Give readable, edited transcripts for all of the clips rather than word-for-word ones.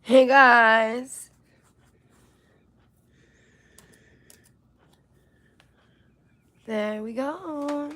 Hey guys. There we go.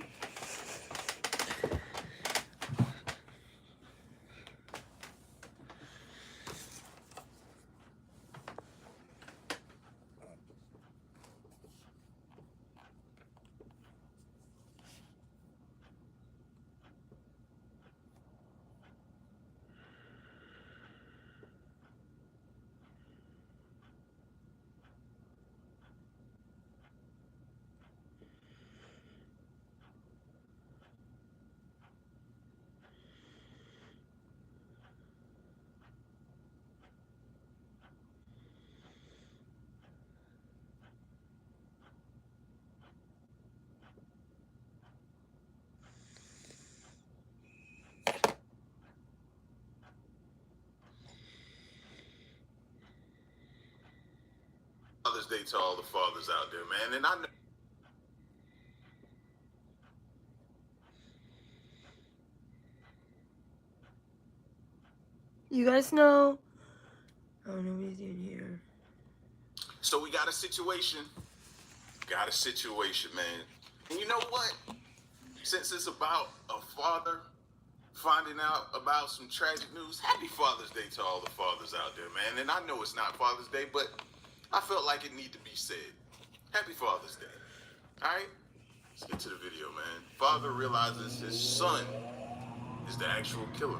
Father's Day to all the fathers out there, man. And I know. You guys know? Oh, nobody's in here. So we got a situation. Man. And you know what? Since it's about a father finding out about some tragic news, happy Father's Day to all the fathers out there, man. And I know it's not Father's Day, but I felt like it needed to be said. Happy Father's Day. All right? Let's get to the video, man. Father realizes his son is the actual killer.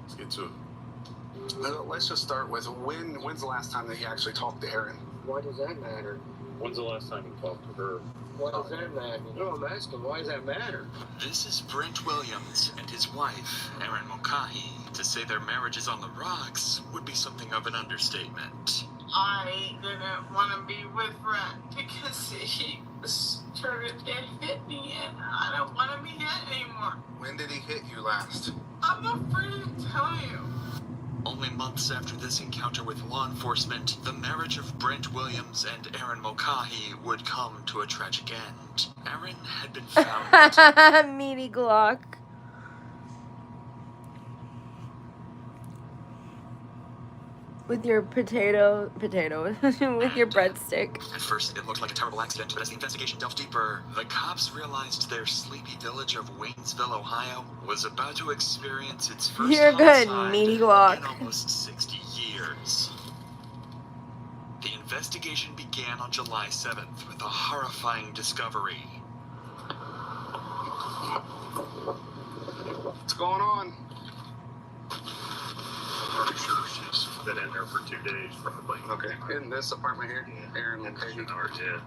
Let's get to it. Let's just start with when's the last time that you actually talked to Erin? Why does that matter? When's the last time you talked to her? Why does that matter? No, I'm asking, why does that matter? This is Brent Williams and his wife, Erin Mulcahy. To say their marriage is on the rocks would be something of an understatement. I didn't want to be with Brent because he started to hit me and I don't want to be hit anymore. When did he hit you last? I'm afraid to tell you. Only months after this encounter with law enforcement, the marriage of Brent Williams and Erin Mulcahy would come to a tragic end. Erin had been found... Meaty Glock. With your potato, with your breadstick. At first, it looked like a terrible accident, but as the investigation delved deeper, the cops realized their sleepy village of Wainesville, Ohio, was about to experience its first You're good, homicide Meaty Glock. in almost 60 years. The investigation began on July 7th with a horrifying discovery. What's going on? I'm pretty sure she's been in there for 2 days, probably. Okay. In this apartment here? Yeah. Erin And Mulcahy? ours, yeah.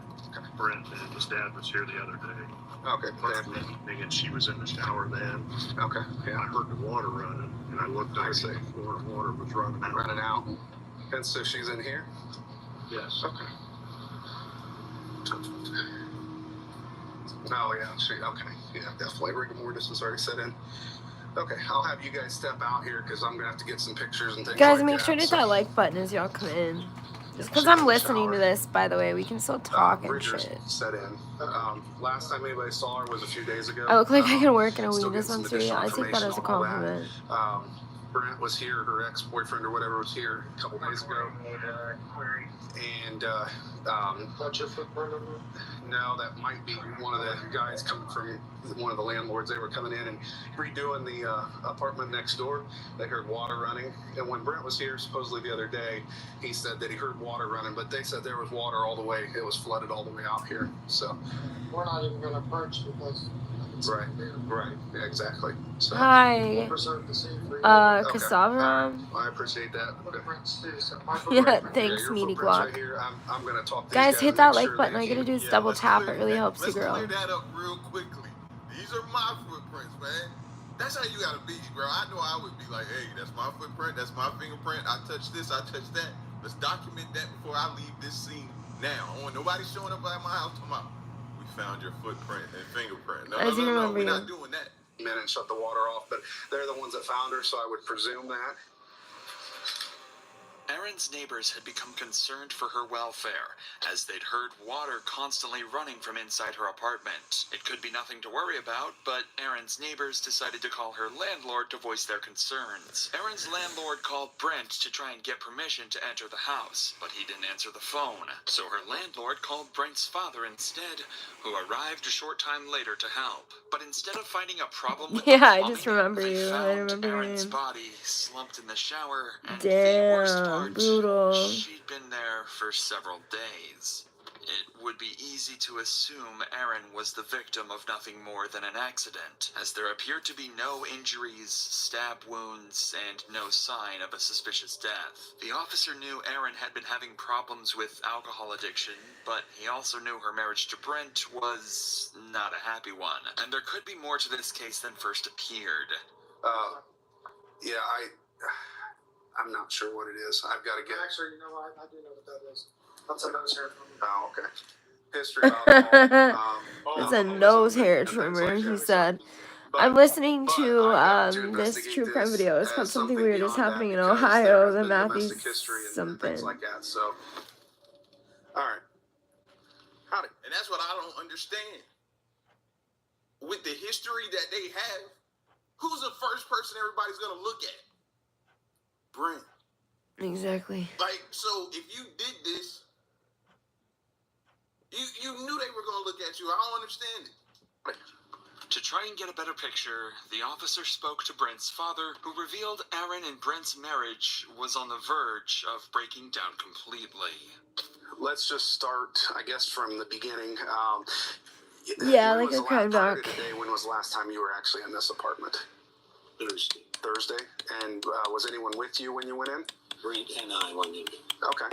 Brent and his dad was here the other day. Okay. First evening, and she was in the shower then. Okay. And I Yeah. heard the water running, and I looked I over see. the floor, and water was running out. Running out. And so she's in here? Yes. Okay. Oh, yeah. Okay. Yeah, definitely. Rigor mortis has already set in. Okay, I'll have you guys step out here because I'm going to have to get some pictures and things Guys, like make that. sure to hit that like button as y'all come in. Just because I'm listening to this, by the way, we can still talk and Rigor's shit. set in. Last time anybody saw her was a few days ago. I look like I can work in a Still weed getting some dispensary. additional I take that as a information on all that. compliment. Brent was here, her ex-boyfriend or whatever was here a couple days ago. And, Touch your footprint on her? no, that might be one of the guys coming from one of the landlords. They were coming in and redoing the apartment next door. They heard water running. And when Brent was here, supposedly the other day, he said that he heard water running, but they said there was water all the way. It was flooded all the way out here. So, We're not even going to approach because it's right, right, yeah, exactly. So, Hi, preserve the scene for you. Cassava. I appreciate that. Look at Brent's too, so my Yeah, footprint. thanks, your Meaty footprints Glock. right here. I'm going to talk to Guys, these hit guys that and make like sure button. that All you gotta do is Yeah, double let's tap. It clear really that- helps you, Let's girl. clear that up real quickly. These are my footprints, man. That's how you gotta be, bro. I know I would be like, hey, that's my footprint, that's my fingerprint. I touched this, I touched that. Let's document that before I leave this scene now. I don't want nobody showing up at my house tomorrow. We found your footprint and fingerprint. No, I do remember we're you. not doing that. and shut the water off, but they're the ones that found her, so I would presume that. Erin Erin's neighbors had become concerned for her welfare, as they'd heard water constantly running from inside her apartment. It could be nothing to worry about, but Erin's neighbors decided to call her landlord to voice their concerns. Erin's landlord called Brent to try and get permission to enter the house, but he didn't answer the phone, so her landlord called Brent's father instead, who arrived a short time later to help. But instead of finding a problem with Yeah, the I plumbing, just remember they you. I found remember your Erin's name. body slumped in the shower, and the worst Damn, part, brutal. she'd been there for several days. It would be easy to assume Erin was the victim of nothing more than an accident, as there appeared to be no injuries, stab wounds, and no sign of a suspicious death. The officer knew Erin had been having problems with alcohol addiction, but he also knew her marriage to Brent was not a happy one, and there could be more to this case than first appeared. Yeah, I'm not sure what it is. I've got to get. Actually, you know what? I do know what that is. That's a nose hair from me. Oh, okay. History of alcohol. It's a nose hair trimmer, he said. I'm listening to this true crime video. It's called Something Weird is Happening in Ohio, the Matthews something. Things like that. So, all right. Howdy. And that's what I don't understand. With the history that they have, who's the first person everybody's gonna look at? Brent. Exactly. Like, so if you did this, you knew they were gonna look at you. I don't understand it. To try and get a better picture, the officer spoke to Brent's father, who revealed Erin and Brent's marriage was on the verge of breaking down completely. Let's just start, I guess, from the beginning. Yeah, when like was a the crime prior to doc. Today, when was the last time you were actually in this apartment? Thursday. And was anyone with you when you went in? Brent and I went in. Okay.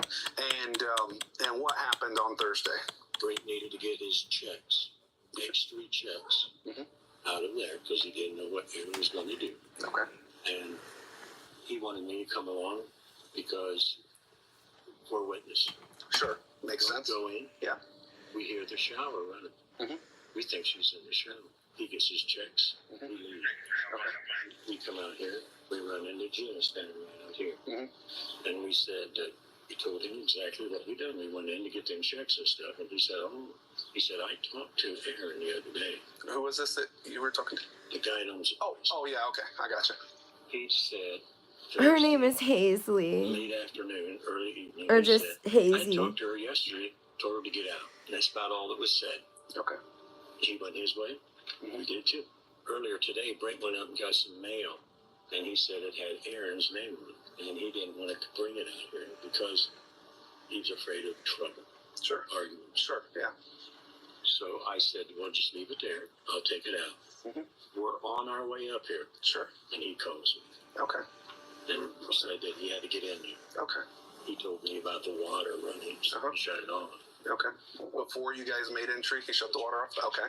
And what happened on Thursday? Brent needed to get his checks, next 3 checks, out of there because he didn't know what Erin was going to do. Okay. And he wanted me to come along because we're witness. Sure. Makes sense. Go in. Yeah. We hear the shower running. We think she's in the shower. He gets his checks. We leave. Okay. We come out here. We run into Jim standing right out here. And we said that we told him exactly what we done. We went in to get them checks and stuff. And he said, I talked to Erin the other day. Who was this that you were talking to? The guy that owns the place. Oh, yeah, okay. I gotcha. He said... Her name is Hazley. Late afternoon, early evening. Or he just said, Hazy. I talked to her yesterday, told her to get out. And that's about all that was said. Okay. He went his way. We did too. Earlier today, Brent went out and got some mail. And he said it had Erin's name on it. And he didn't want to bring it out here because he's afraid of trouble. Sure. Arguments. Sure, yeah. So I said, well, just leave it there. I'll take it out. We're on our way up here. Sure. And he calls me. Okay. And said that he had to get in there. Okay. He told me about the water running, so he shut it off. Okay. Before you guys made entry, he shut the water off? Okay.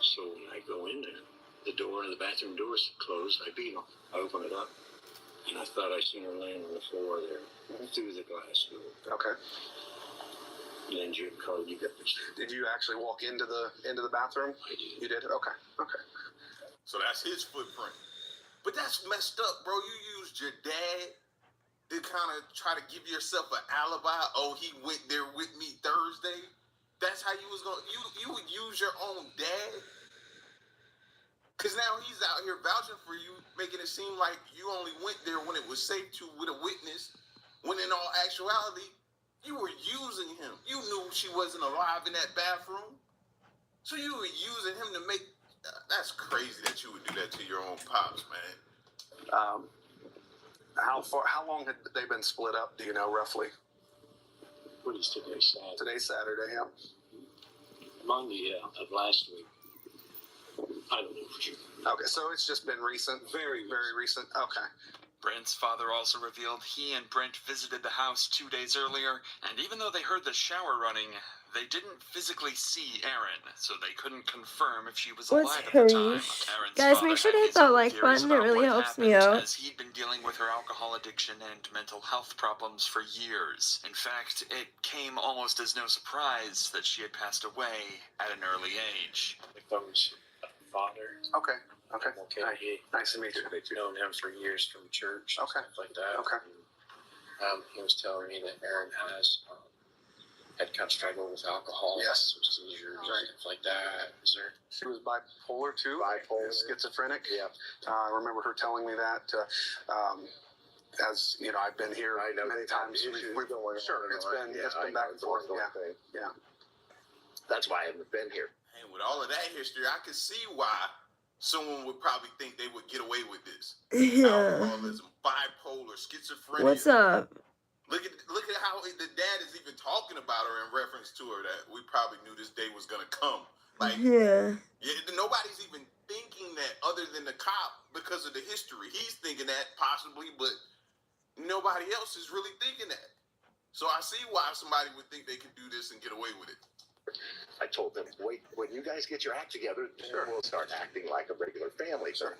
So when I go in there, the door and the bathroom doors closed. I beat him. I open it up, and I thought I seen her laying on the floor there through the glass door. Okay. And then Jim called. You got this. Did you actually walk into the bathroom? I did. You did? Okay. Okay. So that's his footprint. But that's messed up, bro. You used your dad to kind of try to give yourself an alibi. Oh, he went there with me Thursday. That's how you was going to... You would use your own dad? Because now he's out here vouching for you, making it seem like you only went there when it was safe to with a witness, when in all actuality, you were using him. You knew she wasn't alive in that bathroom. So you were using him to make... that's crazy that you would do that to your own pops, man. How long had they been split up? Do you know roughly? What is today? Saturday. Today's Saturday, yeah. Monday of last week. I don't know for sure. Okay, so it's just been recent? Very recent. Okay. Brent's father also revealed he and Brent visited the house 2 days earlier, and even though they heard the shower running, they didn't physically see Erin, so they couldn't confirm if she was alive at the time. Erin's Guys, father make sure to had hit his that own like theories button. It about really what helps me happened, out. as he'd been dealing with her alcohol addiction and mental health problems for years. In fact, it came almost as no surprise that she had passed away at an early age. My phone's father. Okay. Okay. Nice to meet you. Known him for years from church. Okay. Stuff like that. Okay. He was telling me that Aaron had kind of struggled with alcohol, Yes. some seizures, stuff like that. Is there? She was bipolar too. Bipolar. Schizophrenic. Yeah. I remember her telling me that. As you know, I've been here I know many times. We've Sure, it's been back and forth. Yeah. That's why I haven't been here. And with all of that history, I could see why someone would probably think they would get away with this. Yeah. Alcoholism, bipolar, schizophrenia. What's up? Look at how the dad is even talking about her in reference to her, that we probably knew this day was gonna come. Like, Yeah. Nobody's even thinking that other than the cop because of the history. He's thinking that possibly, but nobody else is really thinking that. So I see why somebody would think they could do this and get away with it. I told them, wait, when you guys get your act together, we'll start acting like a regular family. Sure.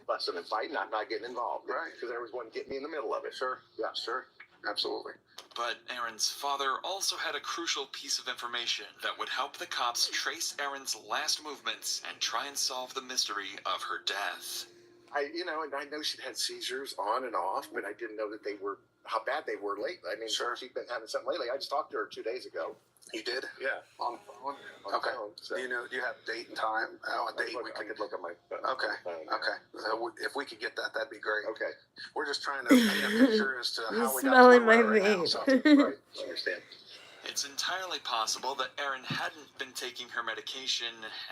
Busting and fighting, I'm not getting involved. Right. Because there was one getting me in the middle of it. Sure. Yeah. Sure. Absolutely. But Erin's father also had a crucial piece of information that would help the cops trace Erin's last movements and try and solve the mystery of her death. And I know she'd had seizures on and off, but I didn't know that how bad they were lately. I mean, Sure. She'd been having something lately. I just talked to her 2 days ago. You did? Yeah. On the phone? Okay. Phone, so. Do you have date and time? A date we I can could look at my phone. Okay. phone. Okay. If we could get that, that'd be great. Okay. We're just trying to paint a picture as to You're how we got smelling to where my we're at now. vape. So, Right. I understand. It's entirely possible that Erin hadn't been taking her medication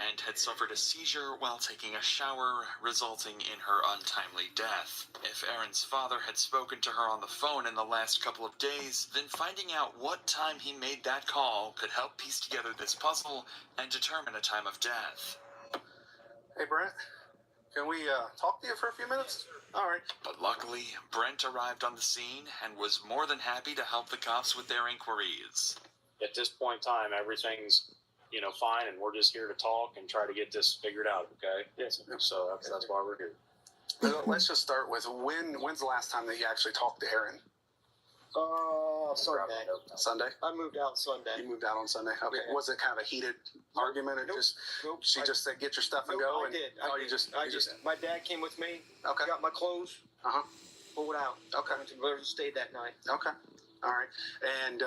and had suffered a seizure while taking a shower, resulting in her untimely death. If Erin's father had spoken to her on the phone in the last couple of days, then finding out what time he made that call could help piece together this puzzle and determine a time of death. hey, Brent, can we talk to you for a few minutes? All right. But luckily, Brent arrived on the scene and was more than happy to help the cops with their inquiries. At this point in time, everything's, fine, and we're just here to talk and try to get this figured out, okay? Yes. So that's why we're here. Let's just start with when's the last time that you actually talked to Erin? Sunday. Sunday? I moved out Sunday. You moved out on Sunday. Okay. Yeah. Was it kind of a heated argument, or Nope. Nope. She just said, "Get your stuff and go"? I did. My dad came with me. Okay. Got my clothes. Pulled out. Okay. Went to River State that night. Okay. All right. And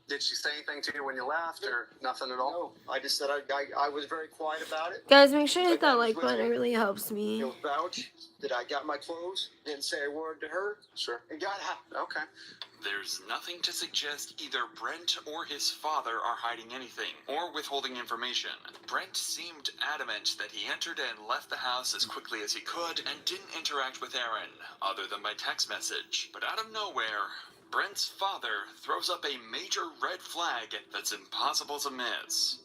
did she say anything to you when you left, or nothing at all? No, I just said I was very quiet about it. Guys, make sure to hit that like button. It really helps me. He'll vouch that I got my clothes. Didn't say a word to her. Sure. And got out. Okay. There's nothing to suggest either Brent or his father are hiding anything or withholding information. Brent seemed adamant that he entered and left the house as quickly as he could and didn't interact with Erin, other than by text message. But out of nowhere, Brent's father throws up a major red flag that's impossible to miss.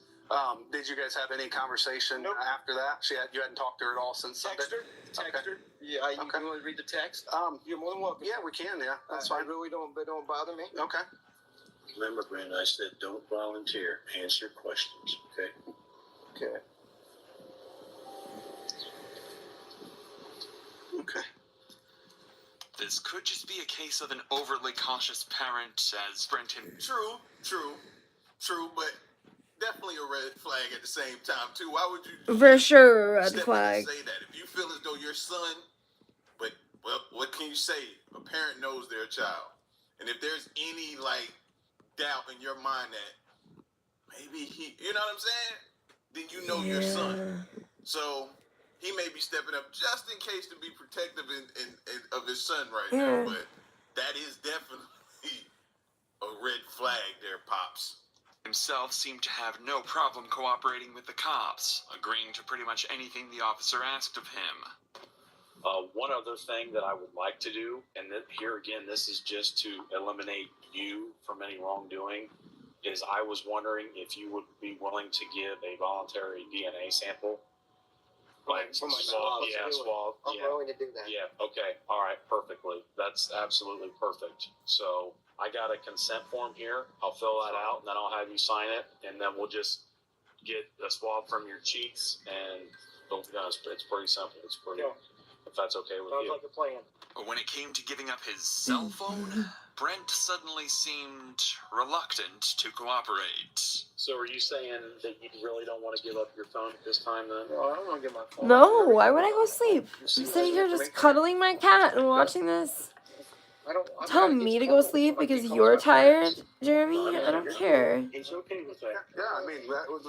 Did you guys have any conversation Nope. after that? You hadn't talked to her at all since Sunday? Text her. Yeah, you Okay. want to read the text? You're more than welcome. Yeah, we can. Yeah, that's I fine. really don't bother me. Okay. Remember, Brent, I said don't volunteer. Answer questions, okay? Okay. Okay. This could just be a case of an overly cautious parent, as Brent True, but definitely a red flag at the same time too. Why would you For sure, red step in flag. and say that? If you feel as though your son, but well, what can you say? A parent knows their child, and if there's any doubt in your mind that maybe you know what I'm saying, then you know your son. So he may be stepping up just in case to be protective of his son right now, but that is definitely a red flag there, Pops. himself seemed to have no problem cooperating with the cops, agreeing to pretty much anything the officer asked of him. One other thing that I would like to do, and here again, this is just to eliminate you from any wrongdoing, is I was wondering if you would be willing to give a voluntary DNA sample. Like For my swab, swab. I'm willing to do that. Yeah, okay, all right, perfectly. That's absolutely perfect. So I got a consent form here. I'll fill that out, and then I'll have you sign it, and then we'll just get a swab from your cheeks, and it's pretty simple. It's pretty, if that's okay with Sounds you. like a plan. But when it came to giving up his cell phone, Brent suddenly seemed reluctant to cooperate. So are you saying that you really don't want to give up your phone at this time then? No, I don't want to get my phone. No, why would I go sleep? I'm sitting here just cuddling my cat and watching this. Tell me to go sleep because you're tired, Jeremy? I don't care. He's okay with that. Yeah, I mean,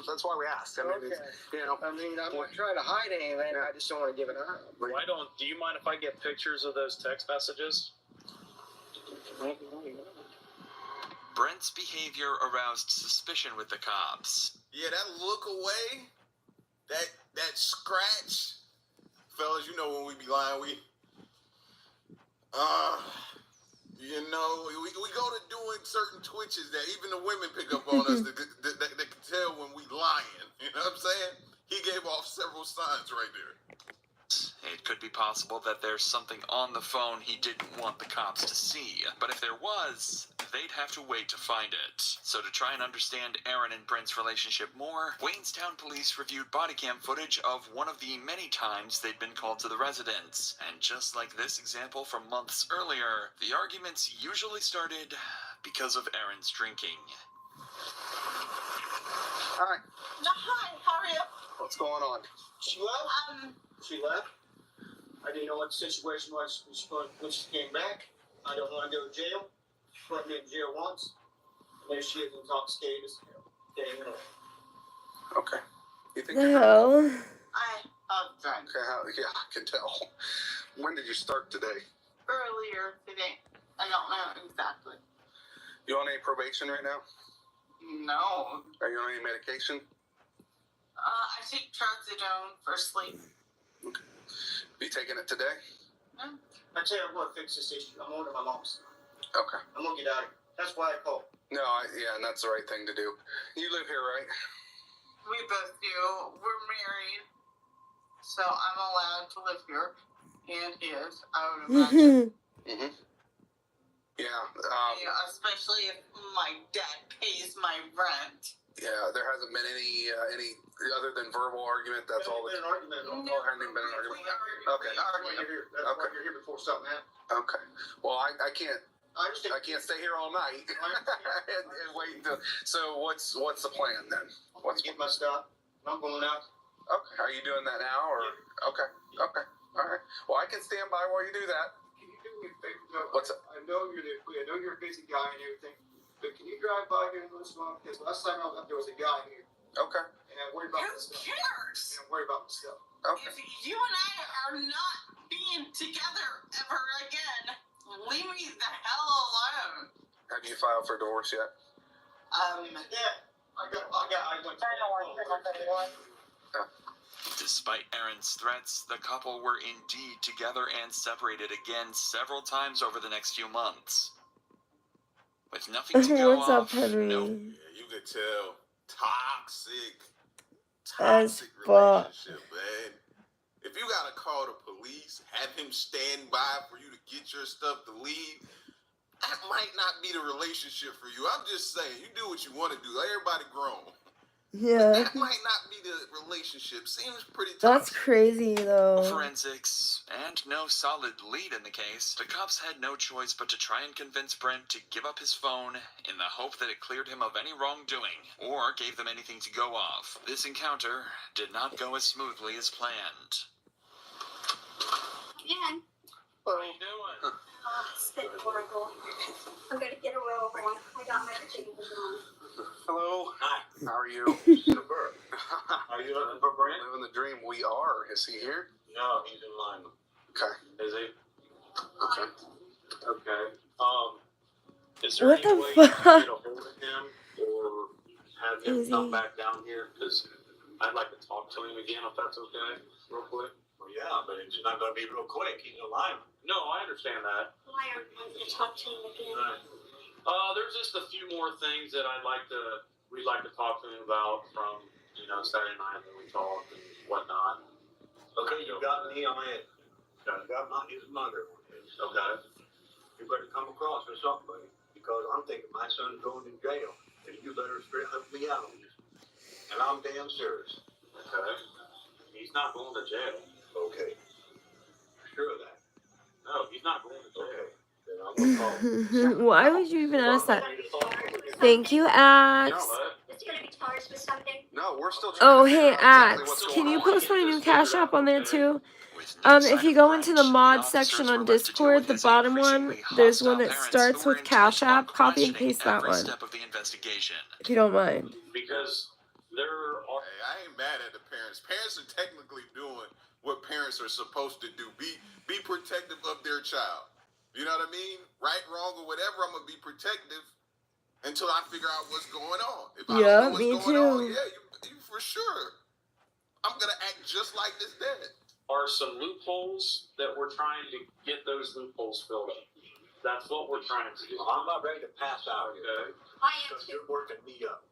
that's why we asked. I mean, you know. I mean, I'm not trying to hide anything. I just don't want to give it up. Do you mind if I get pictures of those text messages? Brent's behavior aroused suspicion with the cops. Yeah, that look away, that scratch, fellas. You know when we be lying, you know, we go to doing certain twitches that even the women pick up on us that can tell when we lying. You know what I'm saying? He gave off several signs right there. It could be possible that there's something on the phone he didn't want the cops to see, but if there was, they'd have to wait to find it. So to try and understand Aaron and Brent's relationship more, Wainestown police reviewed body cam footage of one of the many times they'd been called to the residence. And just like this example from months earlier, the arguments usually started because of Aaron's drinking. Hi. Hi, how are you? What's going on? She left? She left? I didn't know what the situation was when she came back. I don't want to go to jail. She put me in jail once. And there she is intoxicated as hell. Okay. You think The hell? I drunk Okay, yeah, I can tell. When did you start today? earlier today. I don't know exactly. You on any probation right now? No. Are you on any medication? I take trazodone for sleep. Okay. You taking it today? No. I tell you, I'm going to fix this issue. I'm going to my mom's. Okay. I'm going to get out of here. That's why I called. No, yeah, and that's the right thing to do. You live here, right? We both do. We're married. So I'm allowed to live here. And his, I would imagine. Mm-hmm. Yeah. Yeah, especially if my dad pays my rent. Yeah, there hasn't been any other than verbal argument. That's all. There's been an argument. No, Hasn't been an argument. Okay. That's why you're here. That's why you're here before something happens. Okay. Well, I can't. I understand. I can't stay here all night and wait until. So what's the plan then? I'm going to get my stuff. I'm going out. Okay. Are you doing that now or? Okay. Okay. All right. Well, I can stand by while you do that. Can you do me a favor? No, What's up? I know you're a busy guy and everything, but can you drive by here and listen to me? Because last time I was up, there was a guy here. Okay. And I worried about my Who stuff. cares? And I worried about my stuff. Okay. If you and I are not being together ever again, leave me the hell alone. Have you filed for divorce yet? Yeah. I went to Despite Aaron's threats, the couple were indeed together and separated again several times over the next few months. With nothing to go What's up, off, Henry? no Yeah, you could tell. Toxic As fuck. relationship, man. If you gotta call the police, have him stand by for you to get your stuff to leave, that might not be the relationship for you. I'm just saying, you do what you want to do. Everybody grown. Yeah. That might not be the relationship. Seems pretty toxic. That's crazy, though. forensics and no solid lead in the case, the cops had no choice but to try and convince Brent to give up his phone in the hope that it cleared him of any wrongdoing or gave them anything to go off. This encounter did not go as smoothly as planned. Man, What are you doing? it's been horrible. I'm gonna get a roll on. I got my chicken on. Hello. Hi. How are you? Are you looking for Brent? Living the dream. We are. Is he here? No, he's in Lima. Okay. Is he? Okay. Okay. Is there What any the way you can fuck? get a hold of him or have him Is come he- back down here? Because I'd like to talk to him again, if that's okay, real quick. Well, yeah, but it's not going to be real quick. He's in Lima. No, I understand that. Why aren't you going to talk to him again? There's just a few more things that we'd like to talk to him about from, Saturday night when we talked and whatnot. Okay, you got me on it. You got his mother. Okay. You better come across with somebody because I'm thinking my son's going to jail. And you better straight help me out on this. And I'm damn serious. Okay. He's not going to jail. Okay. Sure of that. No, he's not going to jail. Okay. Then I'm going to call. Why would you even ask that? Gonna be charged with Thank you, something? Axe. It's gonna be charged with something. No, we're still trying Oh, to figure hey, out exactly Axe. what's Can going you on. post my new Cash App on there, too? With If you go into the mod section on Discord, the bottom one, there's one that starts with Cash App. Copy and paste that one. If you don't mind. Because there are. Hey, I ain't mad at the parents. Parents are technically doing what parents are supposed to do. Be protective of their child. You know what I mean? Right, wrong, or whatever. I'm gonna be protective until I figure out what's going on. If I don't know what's going on, yeah, you for sure. I'm gonna act just like this dad. Are some loopholes that we're trying to get those loopholes filled up. That's what we're trying to do. I'm not ready to pass out here. Okay. I am Because too. you're working me up.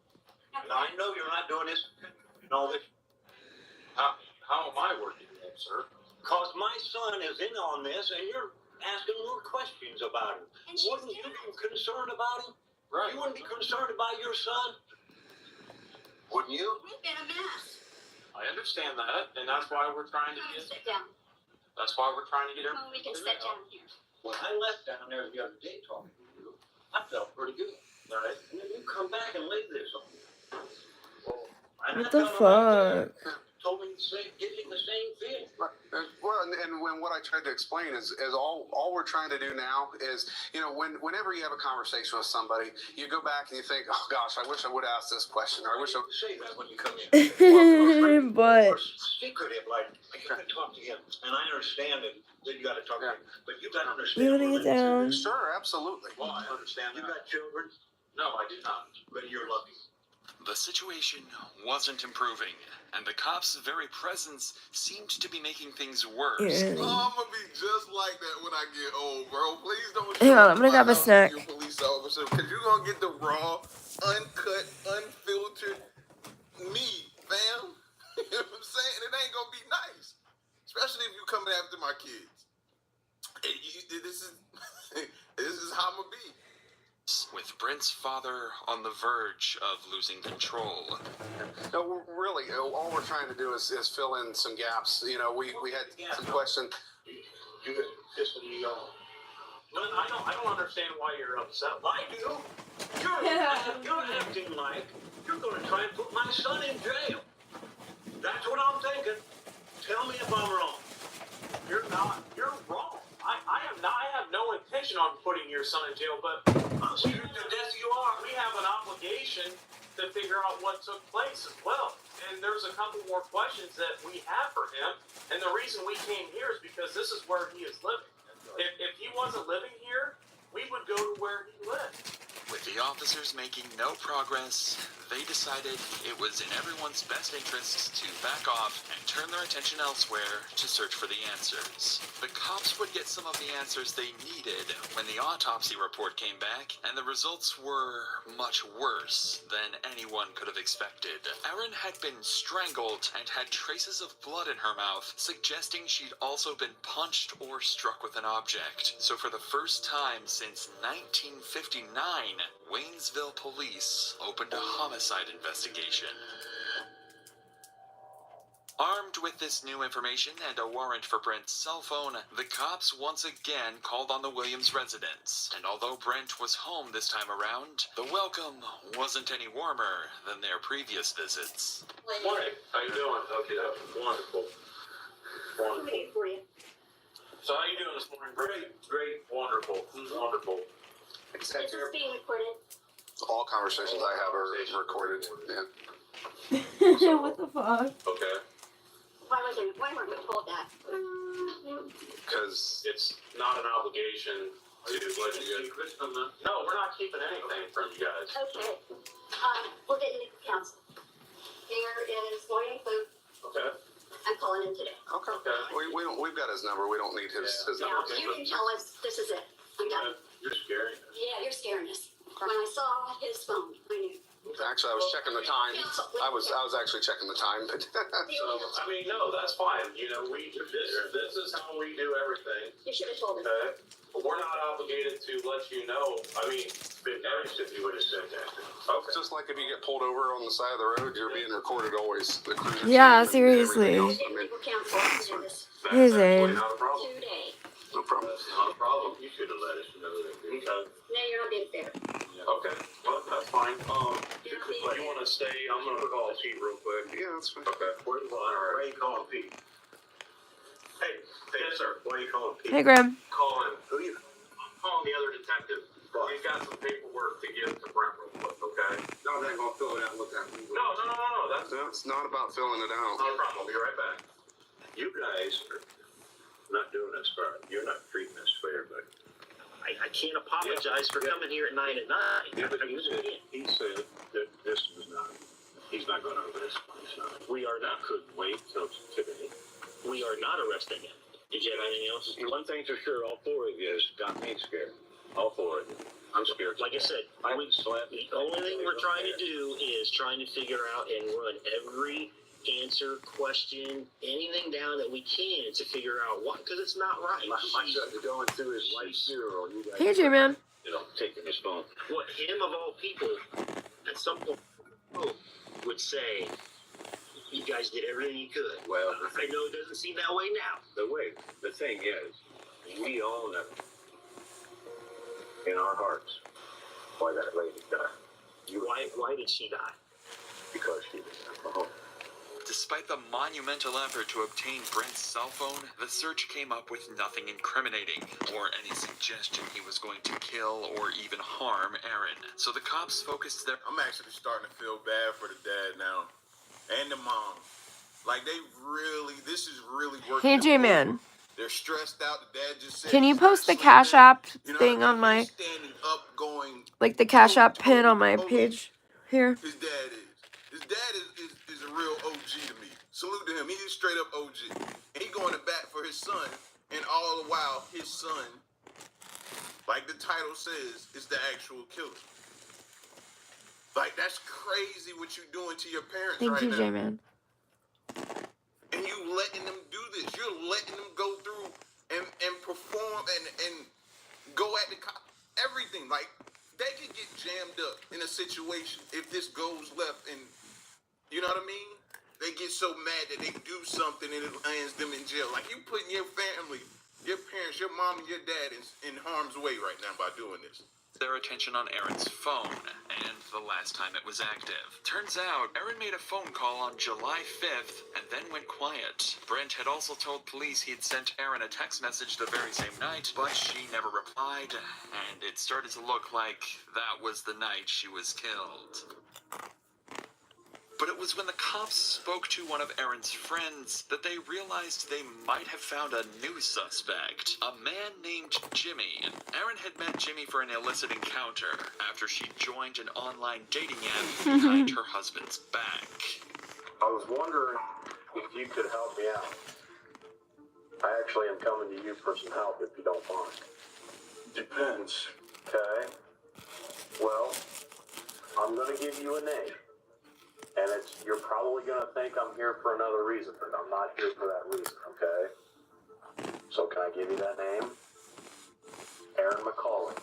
And I know you're not doing this. No, How am I working with, sir? because my son is in on this, and you're asking more questions about him. And she's Wouldn't you be concerned about him? Right. You wouldn't be concerned about your son? Wouldn't you? We've been a mess. I understand that, and that's why we're trying to Come get. sit down. That's why we're trying to get Come, we can sit down here. When I left down there the other day talking to you, I felt pretty good. Right. And then you come back and lay this on me. Well, What the fuck? Told me the same, give him the same thing. Well, and when what I tried to explain is all we're trying to do now is, whenever you have a conversation with somebody, you go back and you think, oh gosh, I wish I would ask this question, or I wish I would say that when you come in. But Secretive, like you can talk to him, and I understand that you got to talk to him, but you got to you understand. wanna get down? Sure, absolutely. Well, I understand You that. got children, No, I do not. but you're lucky. The situation wasn't improving, and the cops' very presence seemed to be making things worse. Eerily. Oh, I'm gonna be just like that when I get old, bro. Please don't. Hang on, I'm gonna grab a show snack. your police officer, because you're gonna get the raw, uncut, unfiltered me, fam. You know what I'm saying? It ain't gonna be nice, especially if you coming after my kids. And this is how I'm gonna be. With Brent's father on the verge of losing control. No, really, all we're trying to do is fill in some gaps. We had some questions. You got pissed me off. No, I don't understand why you're upset. I do. You're acting like you're going to try and put my son in jail. That's what I'm thinking. Tell me if I'm wrong. You're not. You're wrong. I am not. I have no intention on putting your son in jail, but I'm scared to death you are. we have an obligation to figure out what took place as well. And there's a couple more questions that we have for him. And the reason we came here is because this is where he is living. If he wasn't living here, we would go to where he lived. With the officers making no progress, they decided it was in everyone's best interests to back off and turn their attention elsewhere to search for the answers. The cops would get some of the answers they needed when the autopsy report came back, and the results were much worse than anyone could have expected. Erin had been strangled and had traces of blood in her mouth, suggesting she'd also been punched or struck with an object. So for the first time since 1959, Wainesville police opened a homicide investigation. Armed with this new information and a warrant for Brent's cell phone, the cops once again called on the Williams residence. And although Brent was home this time around, the welcome wasn't any warmer than their previous visits. Morning. How you doing? Okay, that's wonderful. I'm waiting for you. So how you doing this morning? Great. Wonderful. Wonderful. This is being recorded. All conversations I have are recorded. Yeah. What the fuck? Okay. Why weren't we told that? Because It's not an obligation to let you guys. No, we're not keeping anything from you guys. Okay. We'll get you to counsel. Here is morning food. Okay. I'm calling him today. okay, we've got his number. We don't need his Now, number. you can tell us this is it. I'm done. You're scaring me. Yeah, you're scaring us. When I saw his phone, I knew. Actually, I was checking the time. I was actually checking the time. But So, I mean, no, that's fine. This is how we do everything. You should have told us. Okay? But we're not obligated to let you know. I mean, it's been nice if you would have said that. Okay. just like if you get pulled over on the side of the road, you're being recorded always. The cruiser Yeah, team and everything seriously. else. Get legal counsel to do this Hey, That's Zane. actually not a problem. today. No problem. That's not a problem. You should have let us know that. Okay. No, you're not being fair. Okay. Well, that's fine. You want to stay? I'm going to call Pete real quick. Yeah, that's fine. Okay. Where you calling Pete? Hey, Yes, sir. Why are you calling people? Hey, Graham. Calling who you? I'm calling the other detective. He's got some paperwork to give to Brent real quick, okay? No, I'm not gonna fill it out and look at it. No. That's It's not about filling it out. not a problem. I'll be right back. You guys are not doing this fair. You're not treating this fair, but I can't apologize for coming here at 9 at night. Yeah, but he said that this was not. He's not going over this. We are not. Could wait till today. We are not arresting him. Did you have anything else? One thing's for sure, all four of you got me scared. All four of you. I'm scared. Like I said, the only thing we're trying to do is trying to figure out and run every answer, question, anything down that we can to figure out what, because it's not right. My son is going through his life zero. You guys, Hey, J-Man. taking his phone. What him of all people at some point would say, you guys did everything you could. Well, I know it doesn't seem that way now. The thing is, we all know in our hearts why that lady died. Why did she die? Because she was alcoholic. Despite the monumental effort to obtain Brent's cell phone, the search came up with nothing incriminating, or any suggestion he was going to kill or even harm Aaron. So the cops focused their... I'm actually starting to feel bad for the dad now. And the mom. Like, this is really working. Hey, J-Man. They're stressed out. The dad just said... Can you he's not post the sleeping. Cash App You know thing what I on mean? my, He's standing up going... like the Cash App pin on my Holy- page here? His dad is. His dad is a real OG to me. Salute to him. He is straight up OG. And he going to bat for his son. And all the while, his son, like the title says, is the actual killer. Like, that's crazy what you're doing to your parents Thank right you, now. J-Man. And you letting them do this. You're letting them go through and perform and go at the cop. Everything. Like, they could get jammed up in a situation if this goes left and, you know what I mean? They get so mad that they do something and it lands them in jail. Like, you putting your family, your parents, your mom and your dad in harm's way right now by doing this. their attention on Aaron's phone, and the last time it was active. Turns out, Aaron made a phone call on July 5th, and then went quiet. Brent had also told police he'd sent Aaron a text message the very same night, but she never replied, and it started to look like that was the night she was killed. But it was when the cops spoke to one of Aaron's friends that they realized they might have found a new suspect, a man named Jimmy. Aaron had met Jimmy for an illicit encounter after she joined an online dating app behind her husband's back. I was wondering if you could help me out. I actually am coming to you for some help if you don't mind. Depends. Okay. Well, I'm going to give you a name. And you're probably going to think I'm here for another reason, but I'm not here for that reason, okay? So can I give you that name? Aaron McCauley.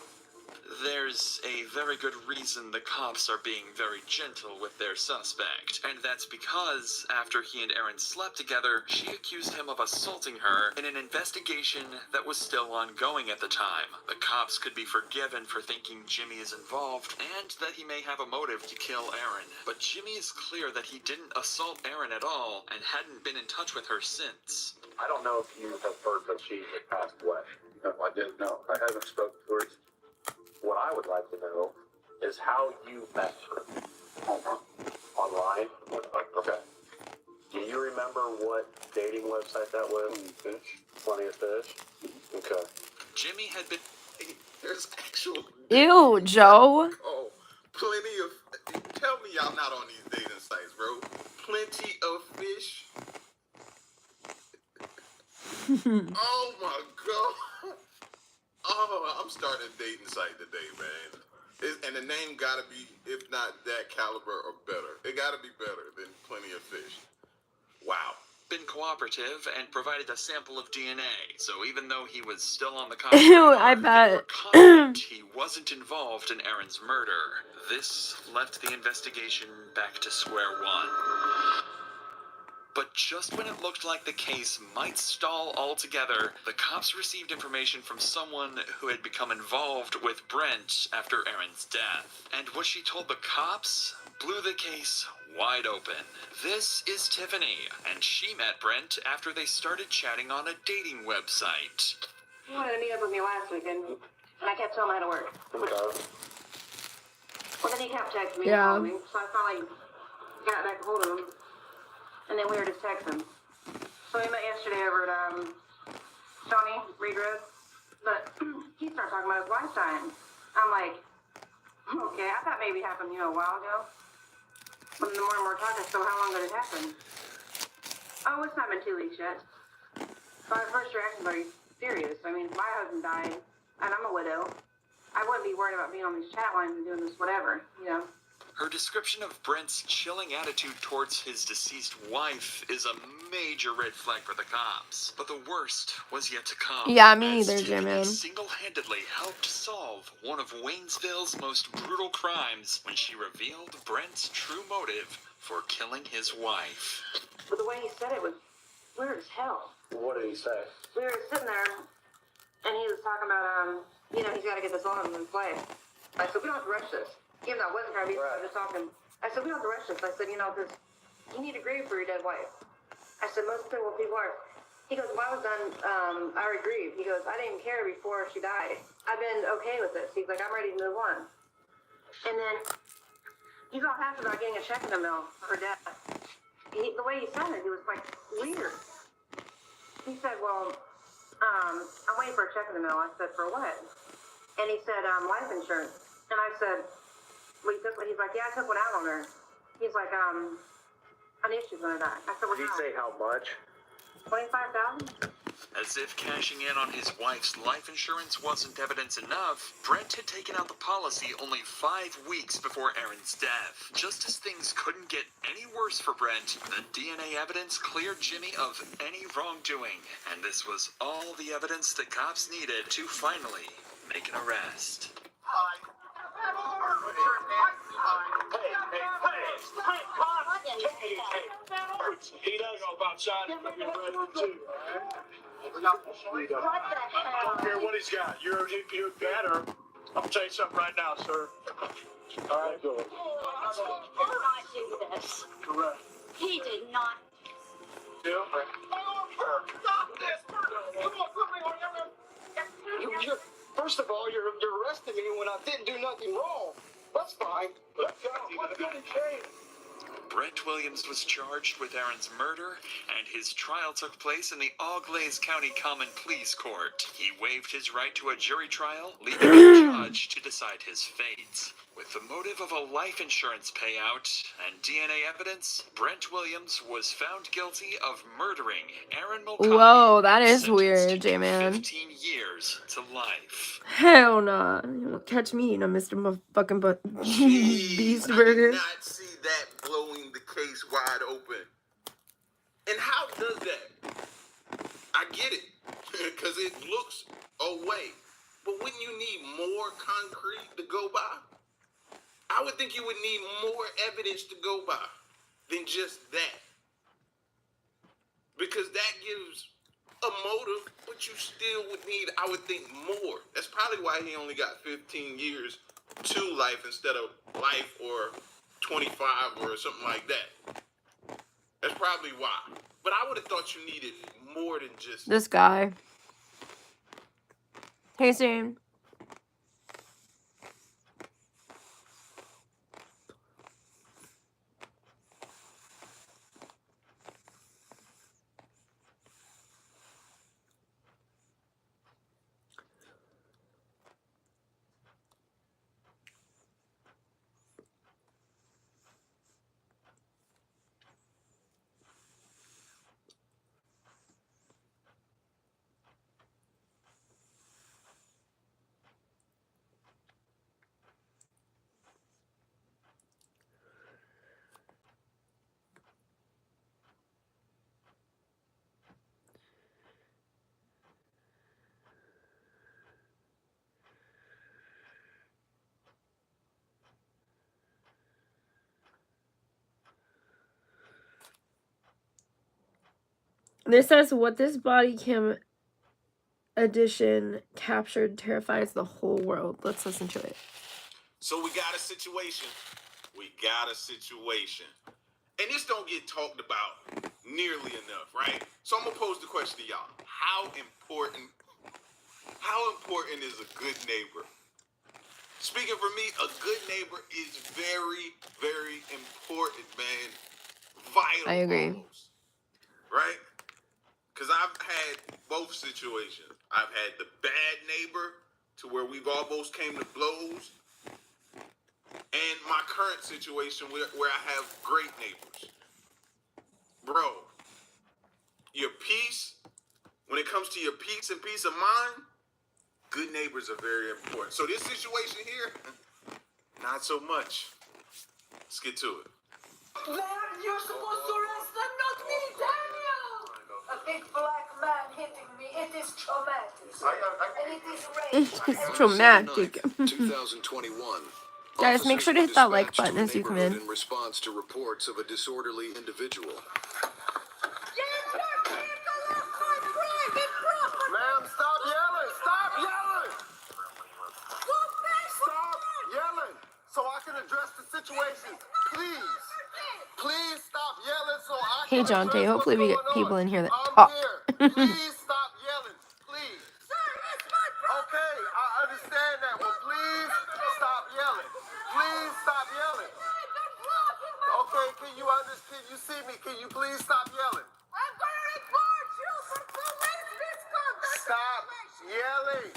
There's a very good reason the cops are being very gentle with their suspect, and that's because after he and Aaron slept together, she accused him of assaulting her in an investigation that was still ongoing at the time. The cops could be forgiven for thinking Jimmy is involved, and that he may have a motive to kill Aaron. But Jimmy is clear that he didn't assault Aaron at all, and hadn't been in touch with her since. I don't know if you have heard that she had passed away. No, I didn't know. I haven't spoken to her. What I would like to know is how you met her. Online? Okay. Do you remember what dating website that was? Plenty of Fish? Okay. Jimmy had been... There's actual... Ew, Joe. Oh, plenty of... Tell me y'all not on these dating sites, bro. Plenty of fish. Oh my god. Oh, I'm starting a dating site today, man. And the name gotta be, if not that caliber or better. It gotta be better than Plenty of Fish. Wow. Been cooperative and provided a sample of DNA, so even though he was still on the Ew, I bet. he wasn't involved in Aaron's murder. This left the investigation back to square one. But just when it looked like the case might stall altogether, the cops received information from someone who had become involved with Brent after Aaron's death. And what she told the cops blew the case wide open. This is Tiffany, and she met Brent after they started chatting on a dating website. He wanted to meet up with me last weekend, and I kept telling him I had to work. Okay. Well, then he kept texting me Yeah. and calling me, so I finally got back a hold of him, and then we were just texting. So we met yesterday over at Shawnee Reed Road, but he started talking about his wife dying. I'm like, okay, I thought maybe it happened, a while ago. But in the morning we're talking, so how long did it happen? Oh, it's not been 2 weeks yet. So my first reaction was, are you serious? I mean, my husband died, and I'm a widow. I wouldn't be worried about being on these chat lines and doing this whatever, Her description of Brent's chilling attitude towards his deceased wife is a major red flag for the cops. But the worst was yet to come. Yeah, me as neither, Tiffany J-Man. single-handedly helped solve one of Wainesville's most brutal crimes when she revealed Brent's true motive for killing his wife. But the way he said it was weird as hell. What did he say? We were sitting there, and he was talking about, he's got to get this on in play. I said, we don't have to rush this. Even though I wasn't trying to be, I was just talking. I said, we don't have to rush this. I said, because you need to grieve for your dead wife. I said, most people are. He goes, when I was done, I already grieved. He goes, I didn't even care before she died. I've been okay with this. He's like, I'm ready to move on. And then he's all happy about getting a check in the mail for her death. The way he said it, he was like weird. He said, well, I'm waiting for a check in the mail. I said, for what? And he said, life insurance. And I said, well, he's like, yeah, I took one out on her. He's like, I knew she was going to die. I said, well, Did he say how much? $25,000? As if cashing in on his wife's life insurance wasn't evidence enough, Brent had taken out the policy only 5 weeks before Erin's death. Just as things couldn't get any worse for Brent, the DNA evidence cleared Jimmy of any wrongdoing, and this was all the evidence the cops needed to finally make an arrest. He does know about Johnny fucking Red too. What the hell? I don't care what he's got. You're better. I'm gonna tell you something right now, sir. All right, go. He did not do this. Correct. He did not. Yeah. Stop this! First of all, you're arresting me when I didn't do nothing wrong. That's fine. Let's go. What's gonna change? Brent Williams was charged with Erin's murder, and his trial took place in the Auglaize County Common Pleas Court. He waived his right to a jury trial, leaving the judge to decide his fate. With the motive of a life insurance payout and DNA evidence, Brent Williams was found guilty of murdering Erin Mulcahy. Whoa, that is sentenced weird, to J-Man. 15 years to life. Hell nah. You won't catch me, Mr. Fucking Beast Burger. I did not see that blowing the case wide open. And how does that? I get it, because it looks away. But wouldn't you need more concrete to go by? I would think you would need more evidence to go by than just that. Because that gives a motive, but you still would need, I would think, more. That's probably why he only got 15 years to life instead of life or 25 or something like that. That's probably why. But I would have thought you needed more than just This guy. Hey, Sam. This says what this body cam edition captured terrifies the whole world. Let's listen to it. So we got a situation. And this don't get talked about nearly enough, right? So I'm gonna pose the question to y'all: How important is a good neighbor? Speaking for me, a good neighbor is very, very important, man. Vital. I agree. Almost, right? Because I've had both situations. I've had the bad neighbor to where we've almost came to blows, and my current situation where I have great neighbors. Bro, your peace, when it comes to your peace and peace of mind, good neighbors are very important. So this situation here, not so much. Let's get to it. You're supposed to arrest them, not me, Daniel! A big black man hitting me, it is traumatic. And it is rape. It's traumatic. 2021. Guys, make sure to hit that like button as you come in. In response to reports of a disorderly individual. Ma'am, stop yelling! Stop yelling! Stop yelling so I can address the situation. Please. Please stop yelling so I can Hey, Jonte, address hopefully we what's get people going in here that on. talk. I'm here. Please stop yelling. Please. Sir, it's my problem. Okay, I understand that. Well, please stop yelling. Please stop yelling. Okay, can you see me? Can you please stop yelling? I'm gonna report you for police misconduct. Stop yelling.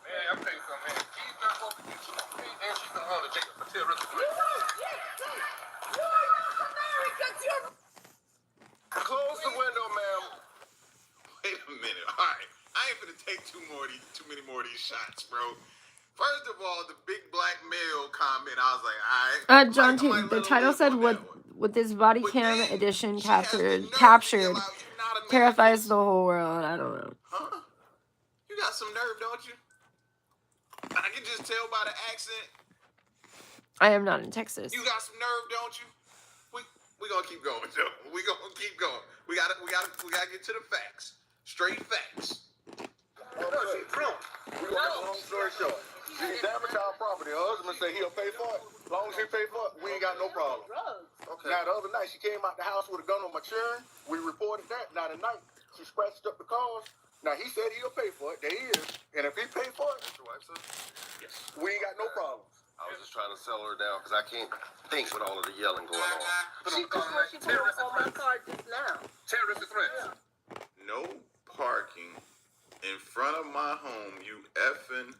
Man, I'm telling you something, man. She's not supposed to get you. And she's going to go to jail for terrorism. Close the window, ma'am. Wait a minute. All right. I ain't gonna take too many more of these shots, bro. First of all, the big black male comment, I was like, all right. Jonte, the title said with this body cam edition captured terrifies the whole world. I don't know. Huh? You got some nerve, don't you? I can just tell by the accent. I am not in Texas. You got some nerve, don't you? We gonna keep going, Joe. We gonna keep going. We gotta get to the facts. Straight facts. No, she's drunk. We gonna get a long story short. She damaged our property. Her husband said he'll pay for it. As long as he pay for it, we ain't got no problem. Okay. Now, the other night, she came out the house with a gun on my children. We reported that. Now, tonight, she scratched up the cars. Now, he said he'll pay for it. There he is. And if he pay for it, that's your wife, son? Yes. We ain't got no problems. I was just trying to settle her down because I can't think with all of the yelling going on. She put on my car just now. Terrorist threats. No parking in front of my home, you effing.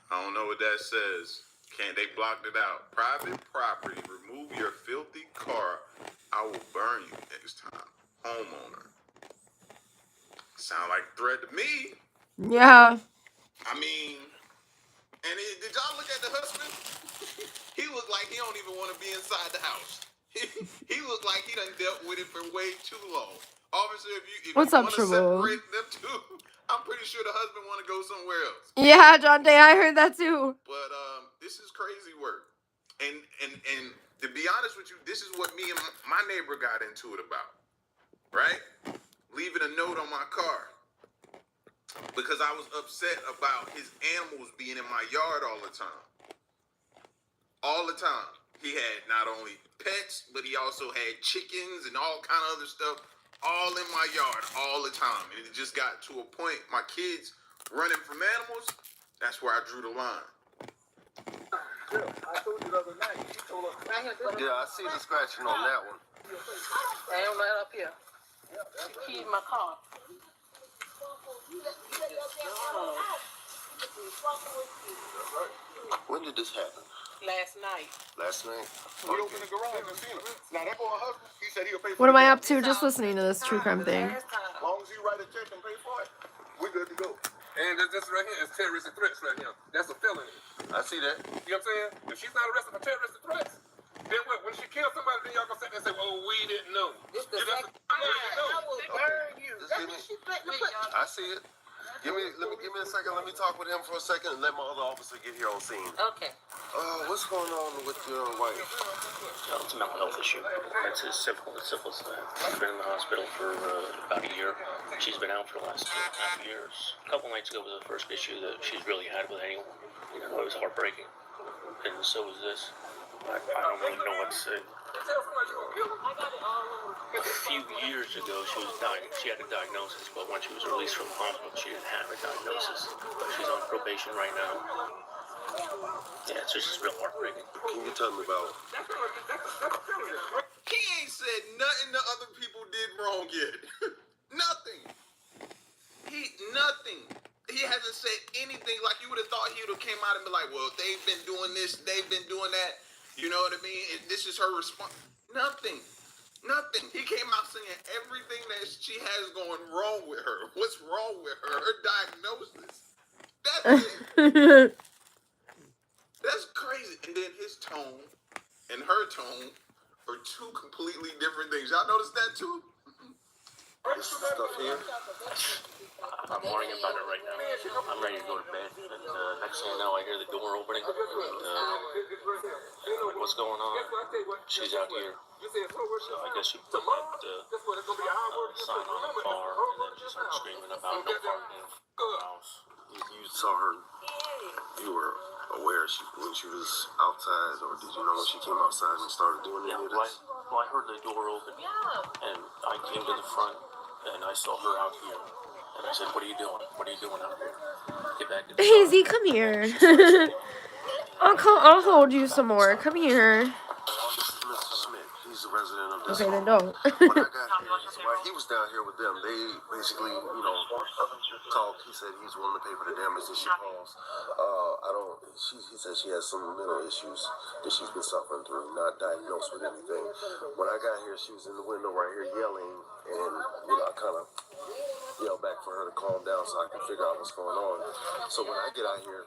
I don't know what that says. Can't they blocked it out? Private property. Remove your filthy car. I will burn you next time. Homeowner. Sound like a threat to me. Yeah. I mean, and did y'all look at the husband? He looked like he don't even want to be inside the house. He looked like he done dealt with it for way too long. Officer, if you want to separate them two, I'm pretty sure the husband want to go somewhere else. Yeah, Jonte, I heard that too. But this is crazy work. And to be honest with you, this is what me and my neighbor got into it about. Right? Leaving a note on my car. Because I was upset about his animals being in my yard all the time. All the time. He had not only pets, but he also had chickens and all kind of other stuff all in my yard all the time. And it just got to a point, my kids running from animals, that's where I drew the line. Yeah, I told you the other night. She told us. Yeah, I see the scratching on that one. I am right up here. She keys my car. When did this happen? Last night. Last night? We opened the garage and seen him. Now, that boy husband, he said he'll pay for it. What am I up to just listening to this true crime thing? As long as he write a check and pay for it, we good to go. And this right here is terrorist threats right here. That's a felony. I see that. You know what I'm saying? If she's not arrested for terrorist threats, then what? When she kills somebody, then y'all gonna sit there and say, "Oh, we didn't know." It's the I will burn you. I see it. Give me a second. Let me talk with him for a second and let my other officer get here on scene. Okay. What's going on with your wife? It's a mental health issue. It's as simple as that. She's been in the hospital for about a year. She's been out for the last 2.5 years. A couple nights ago was the first issue that she's really had with anyone. You know, it was heartbreaking. And so was this. I don't really know what to say. A few years ago, she had a diagnosis, but when she was released from the hospital, she didn't have a diagnosis. But she's on probation right now. Yeah, it's just real heartbreaking. Can you tell me about? He ain't said nothing the other people did wrong yet. Nothing. Nothing. He hasn't said anything. Like, you would have thought he would have came out and been like, well, they've been doing this, they've been doing that. You know what I mean? And this is her response. Nothing. He came out saying everything that she has going wrong with her. What's wrong with her? Her diagnosis. That's it. That's crazy. And then his tone and her tone are two completely different things. Y'all notice that too? This stuff here. I'm worrying about it right now. I'm ready to go to bed, and next thing I know, I hear the door opening, and like, what's going on? She's out here. So I guess she put that sign on the car, and then she started screaming about no parking in the house. You saw her. You were aware when she was outside, or did you know when she came outside and started doing any of this? Well, I heard the door open, and I came to the front, and I saw her out here. And I said, what are you doing? What are you doing out here? Get back to the Hazy, come here. I'll hold you some more. Come here. Mr. Smith, he's a resident of this Okay, then home. don't. When I got here, while he was down here with them, they basically, talked. He said he's willing to pay for the damage that she caused. He said she has some mental issues that she's been suffering through, not diagnosed with anything. When I got here, she was in the window right here yelling, and, I kind of yelled back for her to calm down so I could figure out what's going on. So when I get out here,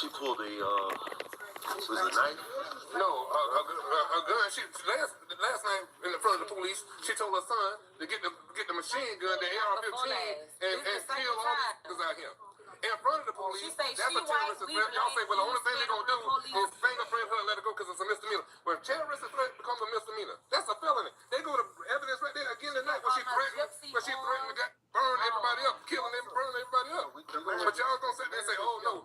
she pulled a, was it a knife? No, a gun. The last night in front of the police, she told her son to get the machine gun, the AR-15, and kill all these out here. In front of the police, that's a terrorist threat. Y'all say, well, the only thing they're going to do is fingerprint her and let her go because it's a misdemeanor. When terrorist threat becomes a misdemeanor, that's a felony. They go to evidence right there again tonight when she threatened to burn everybody up, killing them, burning everybody up. But y'all going to sit there and say, oh, no.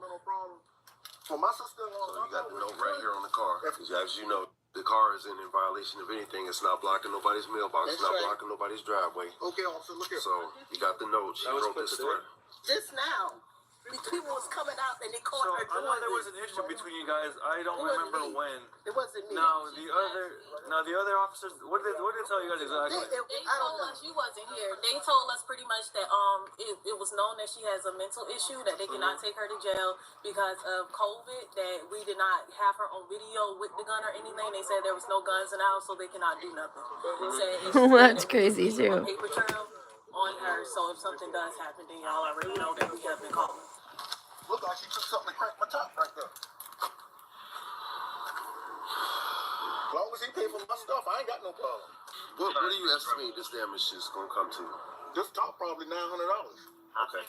For my sister-in-law, so you got the note right here on the car. As you know, the car isn't in violation of anything. It's not blocking nobody's mailbox. It's not blocking nobody's driveway. Okay, officer, look here. So you got the note. She wrote this threat. Just now, these people was coming out and they caught her. I know there was an issue between you guys. I don't remember when. It wasn't me. No, the other officers. What did they tell you guys exactly? They told us you wasn't here. They told us pretty much that it was known that she has a mental issue, that they cannot take her to jail because of COVID, that we did not have her on video with the gun or anything. They said there was no guns in the house, so they cannot do nothing. They said That's crazy too. a paper trail on her, so if something does happen, then y'all already know that we have been calling. Look like she took something to crack my top right there. As long as he pay for my stuff, I ain't got no problem. What do you estimate this damage is going to come to? This top probably $900. Okay.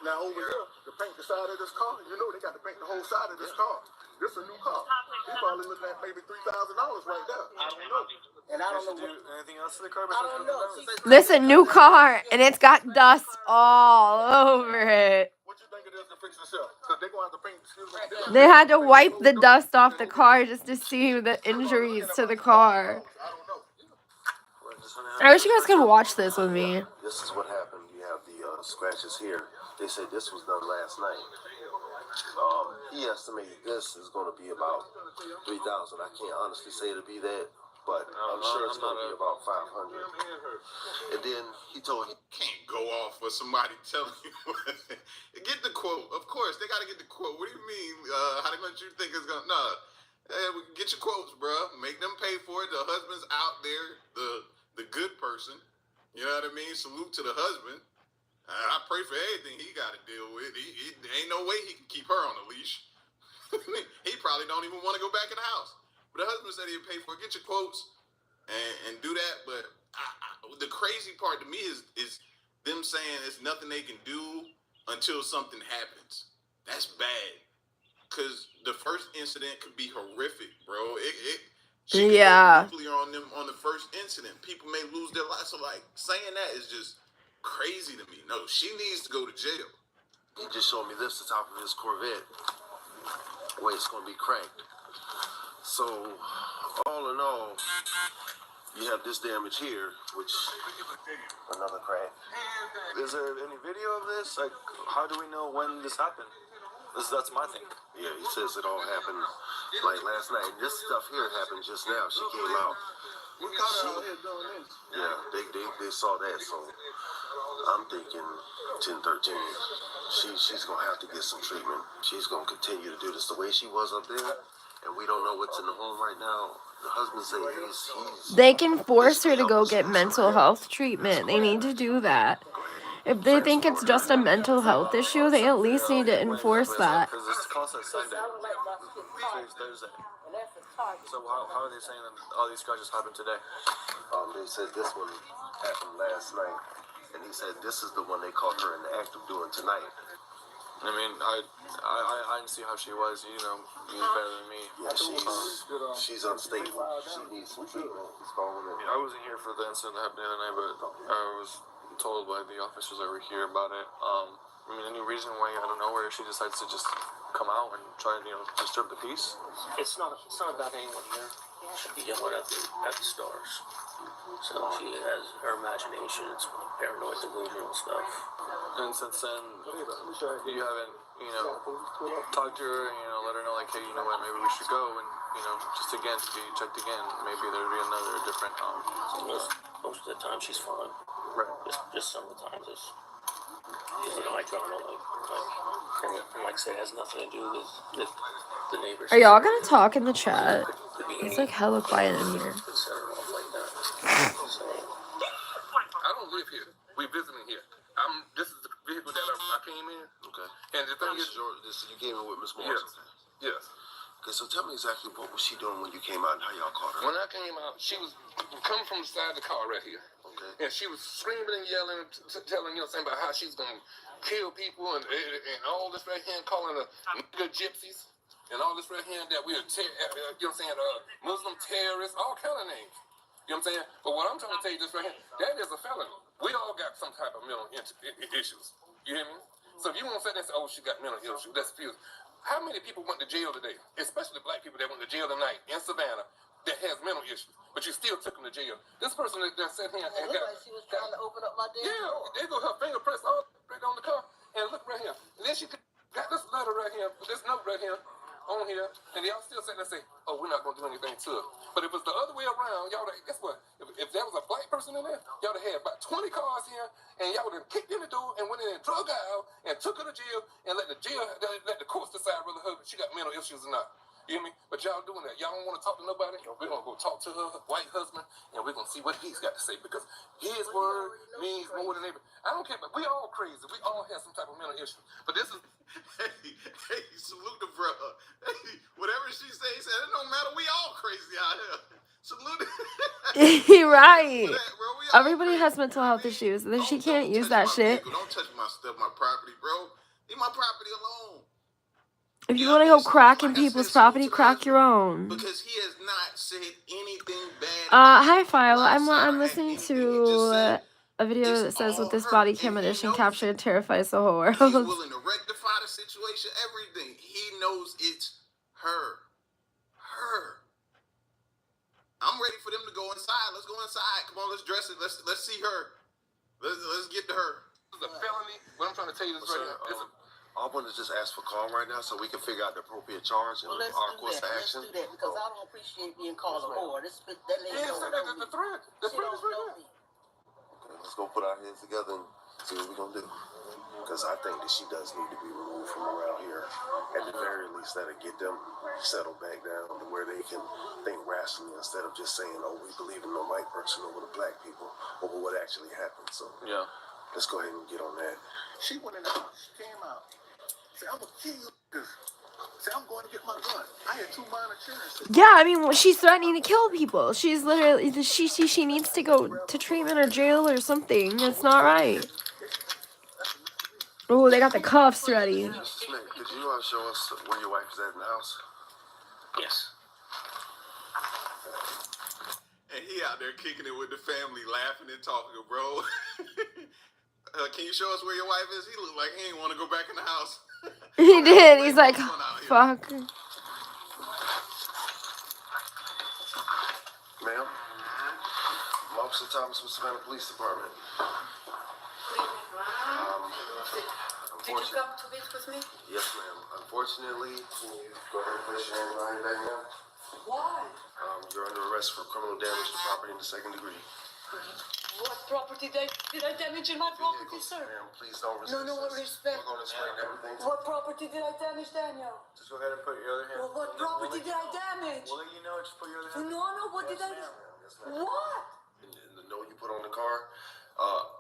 Now over here, to paint the side of this car, they got to paint the whole side of this car. This is a new car. You probably looking at maybe $3,000 right there. I don't know. And I don't know anything else to the car. I don't know. Listen, new car, and it's got dust all over it. What you think it is to fix this up? Because they're going to have to paint, They had to wipe the dust off the car just to see the injuries to the car. I wish you guys could watch this with me. This is what happened. You have the scratches here. They said this was done last night. He estimated this is going to be about $3,000. I can't honestly say it'll be that, but I'm sure it's going to be about $500. And then he told him, Can't go off for somebody telling you. Get the quote. Of course, they got to get the quote. What do you mean? How much you think it's going to... Nah. Get your quotes, bro. Make them pay for it. The husband's out there, the good person. You know what I mean? Salute to the husband. I pray for everything he got to deal with. He ain't no way he can keep her on a leash. He probably don't even want to go back in the house. But the husband said he'd pay for it. Get your quotes and do that. But the crazy part to me is them saying there's nothing they can do until something happens. That's bad. Because the first incident could be horrific, bro. She could go nuclear on them on the first incident. People may lose their lives. So, saying that is just crazy to me. No, she needs to go to jail. he just showed me this, the top of his Corvette, where it's going to be cracked. So, all in all, you have this damage here, which another crack. Is there any video of this? Like, how do we know when this happened? That's my thing. Yeah, he says it all happened like last night. This stuff here happened just now. She came out. We caught her out here doing this. Yeah, they saw that. So I'm thinking 10-13. She's gonna have to get some treatment. She's gonna continue to do this the way she was up there, and we don't know what's in the home right now. The husband said he's They can force her to go get mental health treatment. They need to do that. If they think it's just a mental health issue, they at least need to enforce that. Because this cost us Sunday. Today's Thursday. So how are they saying that all these scratches happened today? They said this one happened last night, and he said this is the one they caught her in the act of doing tonight. I mean, I didn't see how she was. You know better than me. Yeah, she's unstable. She needs some treatment. He's calling it. I wasn't here for the incident that happened the other night, but I was told by the officers that were here about it. I mean, any reason why out of nowhere she decides to just come out and try to disturb the peace? It's not about anyone here. She'll be yelling at the stars. So she has her imagination. It's paranoid, delusional stuff. And since then, you haven't, talked to her, let her know, like, hey, you know what, maybe we should go, and, just again, to be checked again. Maybe there'd be another different, Most of the time she's fine. Right. Just some of the times it's, I don't know, like I said, it has nothing to do with the neighbors. Are y'all gonna talk in the chat? It's like hella quiet in here. I don't live here. We visiting here. This is the vehicle that I came in. Okay. And the thing is, you came in with Miss Morris. Yes. Okay, so tell me exactly what was she doing when you came out and how y'all caught her? When I came out, she was coming from the side of the car right here. Okay. And she was screaming and yelling, telling, saying about how she's going to kill people and all this right here, calling the nigger gypsies and all this right here that we are, Muslim terrorists, all kind of names. You know what I'm saying? But what I'm trying to tell you this right here, that is a felony. We all got some type of mental issues. You hear me? So if you want to say this, oh, she got mental issues, that's fused. How many people went to jail today, especially black people that went to jail tonight in Savannah that has mental issues, but you still took them to jail? This person that sat here and got... Like she was trying to open up my damn door. Yeah, they go her fingerprints all right on the car, and look right here. And then she got this letter right here, this note right here, on here, and y'all still sitting there and say, oh, we're not going to do anything to it. But if it's the other way around, y'all would have, guess what? If there was a black person in there, y'all would have had about 20 cars here, and y'all would have kicked in the door and went in and drug her out and took her to jail and let the courts decide whether she got mental issues or not. You hear me? But y'all doing that. Y'all don't want to talk to nobody. We're going to go talk to her white husband, and we're going to see what he's got to say, because his word means more than everything. I don't care, but we all crazy. We all have some type of mental issue. But this is... Hey, salute the brother. Hey, whatever she said, he said, it don't matter. We all crazy out here. Salute. Right. Everybody has mental health issues, and then she can't use that shit. Don't touch my stuff, my property, bro. Leave my property alone. If you want to go crack in people's property, crack your own. Because he has not said anything bad. Hi, File. I'm listening to a video that says with this body cam edition captured terrifies the whole world. He's willing to rectify the situation, everything. He knows it's her. I'm ready for them to go inside. Let's go inside. Come on, let's dress it. Let's see her. Let's get to her. This is a felony. What I'm trying to tell you is right now. I want to just ask for calm right now so we can figure out the appropriate charge and our course of action. Let's do that, because I don't appreciate being called a whore. That lady don't know me. The threat is right there. Okay, let's go put our heads together and see what we're going to do. Because I think that she does need to be removed from around here. At the very least, that'll get them settled back down to where they can think rationally instead of just saying, oh, we believe in the white person over the black people, over what actually happened. So, yeah, let's go ahead and get on that. She went in the house. She came out. Said, I'm going to kill you. Said, I'm going to get my gun. I had 2 minor children. Yeah, I mean, she's threatening to kill people. She's literally, she needs to go to treatment or jail or something. It's not right. Oh, they got the cuffs ready. Mr. Smith, could you show us where your wife is at in the house? Yes. And he out there kicking it with the family, laughing and talking, bro. Can you show us where your wife is? He looked like he ain't want to go back in the house. He did. He's like, fuck. Officer Thomas with Savannah Police Department. Did you come to meet with me? Yes, ma'am. Unfortunately, can you go ahead and place your hands behind your back now? Why? You're under arrest for criminal damage to property in the second degree. What property did I damage in my property, sir? Ma'am, please don't resist. No respect. We're going to explain everything. What property did I damage, Daniel? Just go ahead and put your other hand. Well, what property did I damage? We'll let you know. Just put your other hand. No, what did I do? Yes, ma'am. What? And the note you put on the car,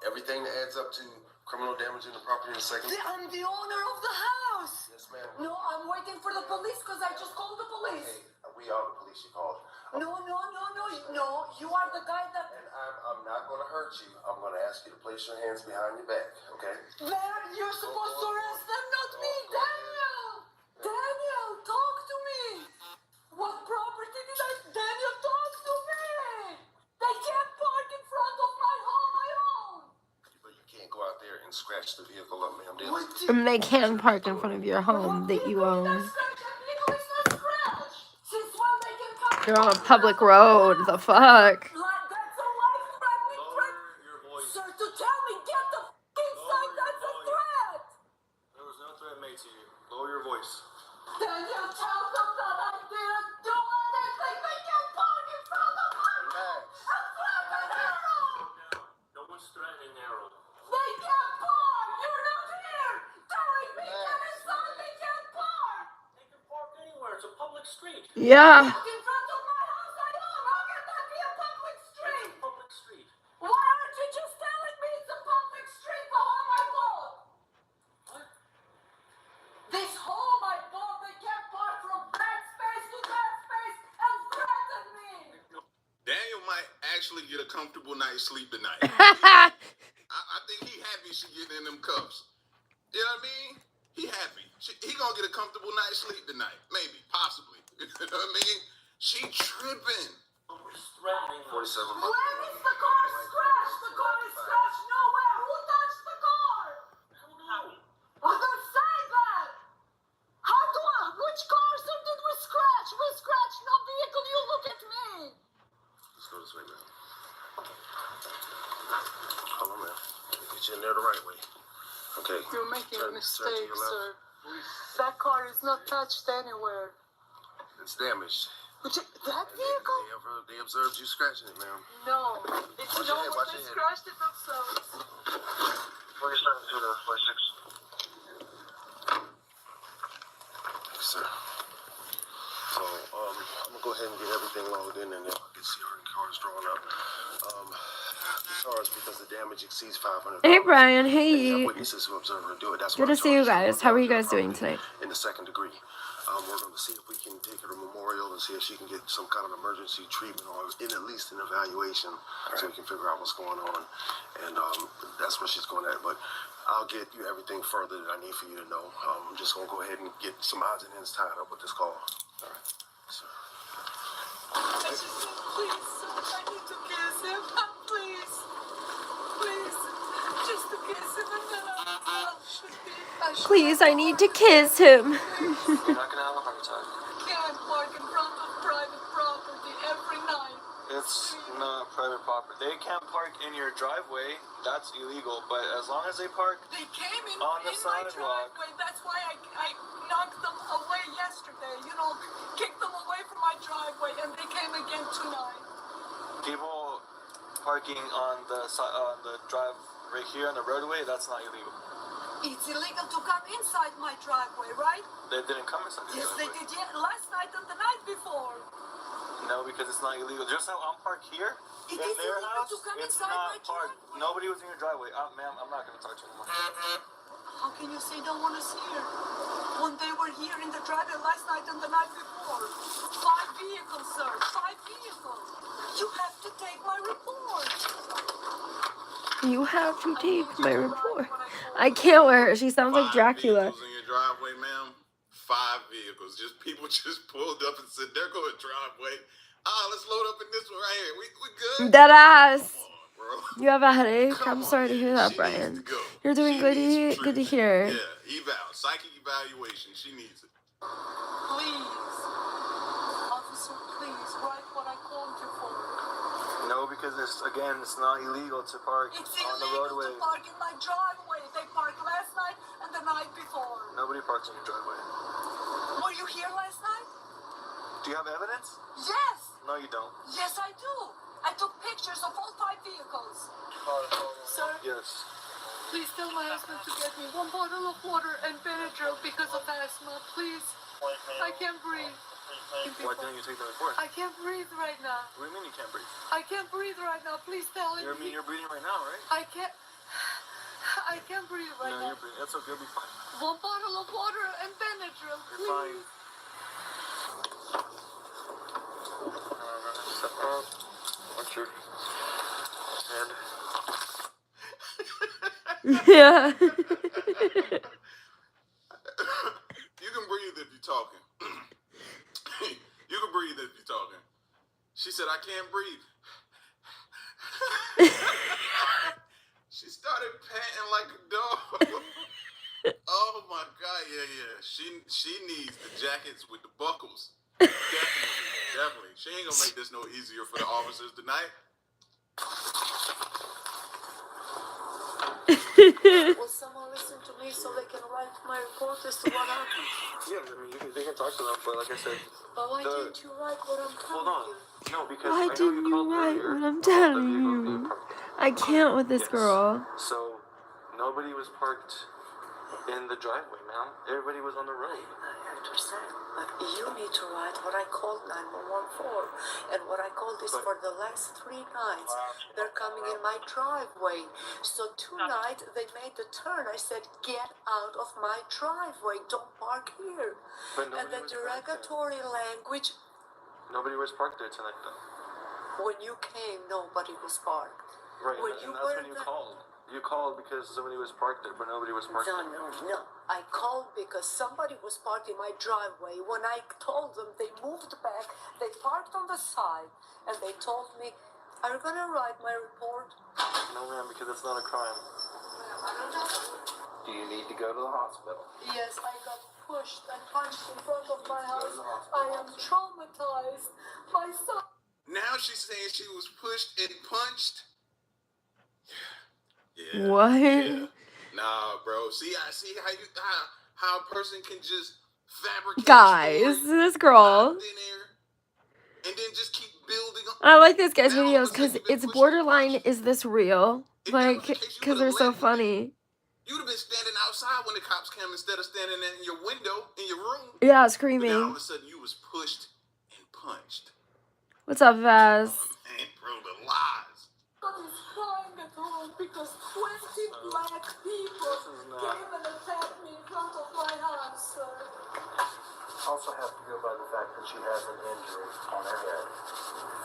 everything that adds up to criminal damage in the property in the second. I'm the owner of the house. Yes, ma'am. No, I'm waiting for the police because I just called the police. Okay, we are the police you called. No, you are the guy that... And I'm not going to hurt you. I'm going to ask you to place your hands behind your back, okay? Man, you're supposed to arrest them, not me, Daniel! Daniel, talk to me! What property did I... Daniel, talk to me! They can't park in front of my home, I own! But you can't go out there and scratch the vehicle up, ma'am. They can park in front of your home that you own. You're on a public road. The fuck? Sir, to tell me, get the inside, that's a threat! There was no threat made to you. Lower your voice. Daniel, tell them that I didn't do anything. They can park in front of my home. I'm threatening Arrow. No one's threatening Arrow. They can't park. You're not here. Telling me that inside they can't park. They can park anywhere. It's a public street. Yeah. Park in front of my house. I own. How can that be a public street? It's a public street. Why aren't you just telling me it's a public street, the home I bought? What? This home I bought, they can't park from that space to that space and threaten me. Daniel might actually get a comfortable night's sleep tonight. I think he happy she getting in them cuffs. You know what I mean? He happy. He gonna get a comfortable night's sleep tonight. Maybe, possibly. You know what I mean? She tripping. Threatening 47. Where is the car scratched? The car is scratched nowhere. Who touched the car? I don't say that. Which car, sir, did we scratch? We scratched no vehicle. You look at me. Let's go this way, ma'am. Hold on, ma'am. Get you in there the right way. Okay. You're making a Turn to mistake, your left. sir. That car is not touched anywhere. It's damaged. But that vehicle? They observed you scratching it, ma'am. No. It's Watch your no head, one watch that your head. scratched it themselves. Where are you starting to the 46? Yes, sir. So, I'm gonna go ahead and get everything loaded in and then I'll get CR cars drawn up. As far as because the damage exceeds 500. Hey, Brian. And Hey. you have witnesses who observe her do it. That's Good why to see you I'm guys. How are you guys doing tonight? in the second degree. We're going to see if we can take her to Memorial and see if she can get some kind of emergency treatment or at least an evaluation so we can figure out what's going on. And that's where she's going at. But I'll get you everything further that I need for you to know. I'm just going to go ahead and get some odds and ends tied up with this call. All right. So. Please, sir, I need to kiss him. Please. Just to kiss him and then I should Please, I need to kiss him. You're not gonna have a heart attack. can't park in front of private property every night. It's not private property. They can't park in your driveway. That's illegal. But as long as they park They came in on the my sidewalk. driveway. That's why I knocked them away yesterday. Kicked them away from my driveway, and they came again tonight. People parking on the drive right here on the roadway, that's not illegal. It's illegal to come inside my driveway, right? They didn't come inside the Yes, they driveway. did last night and the night before. No, because it's not illegal. Just how I'm parked here It in is their illegal house, to come it's inside my not parked. driveway. Nobody was in your driveway. Ma'am, I'm not going to talk to you anymore. How can you say no one is here? When they were here in the driveway last night and the night before. 5 vehicles, sir. 5 vehicles. You have to take my report. You have to take my report. I can't wear her. She sounds like 5 Dracula. vehicles in your driveway, ma'am. 5 vehicles. People just pulled up and said they're going driveway. Let's load up in this one right here. We good? Dead ass. Come on, bro. You have a headache? Come I'm on, sorry to hear that, she Brian. needs to go. You're doing She good needs to treatment. hear. Yeah, psychic evaluation. She needs it. Please. Officer, please, write what I called you for. No, because it's not illegal to park It's on the illegal roadway. to park in my driveway. They parked last night and the night before. Nobody parks in your driveway. Were you here last night? Do you have evidence? Yes. No, you don't. Yes, I do. I took pictures of all 5 vehicles. Sir? Yes. Please tell my husband to get me 1 bottle of water and Benadryl because of asthma, please. I can't breathe. Why didn't you take the report? I can't breathe right now. What do you mean you can't breathe? I can't breathe right now. Please tell him. You're breathing right now, right? I can't breathe right No, now. you're breathing. That's okay. You'll be fine. 1 bottle of water and Benadryl, You're fine. please. Step up. Watch your head. Yeah. You can breathe if you're talking. You can breathe if you're talking. She said, I can't breathe. She started panting like a dog. Oh my God, yeah. She needs the jackets with the buckles. Definitely. She ain't gonna make this no easier for the officers tonight. Will someone listen to me so they can write my report as to what happened? Yeah, I mean, they can talk to them, but like I said... But why didn't you write what I'm telling you? No, because Why I know didn't you write earlier what I'm about the telling vehicle being you? parked. I can't with this Yes. girl. So, nobody was parked in the driveway, ma'am. Everybody was on the road. I understand, but you need to write what I called 911 for. And what I called is for the last 3 nights. They're coming in my driveway. So tonight they made the turn. I said, get out of my driveway. Don't park here. But And the nobody was parked there. derogatory language, Nobody was parked there tonight, though. when you came, nobody was parked. Right, When and you that's were when you the- called. You called because somebody was parked there, but nobody was parked there. No. I called because somebody was parked in my driveway. When I told them, they moved back. They parked on the side, and they told me, "Are you gonna write my report?" No, ma'am, because it's not a crime. Do you need to go to the hospital? Yes, I got pushed and punched in front of my house. I am traumatized. My son. Now she's saying she was pushed and punched. Yeah. What? Yeah. Nah, bro. See, I see how a person can just fabricate Guys, stories this out girl. of thin air and then just keep building up. I like this guy's Now all of a videos sudden because you've been it's pushed and borderline, punched. is this real? If that was Like, the case, you because would they're have so led with it. funny. You'd have been standing outside when the cops came instead of standing in your window in your room. Yeah, But now all screaming. of a sudden you was pushed and punched. What's up, Vaz? Man, bro, the lies. I was crying at home because 20 black people came and attacked me in front of my house, sir. Also have to go by the fact that she has an injury on her head.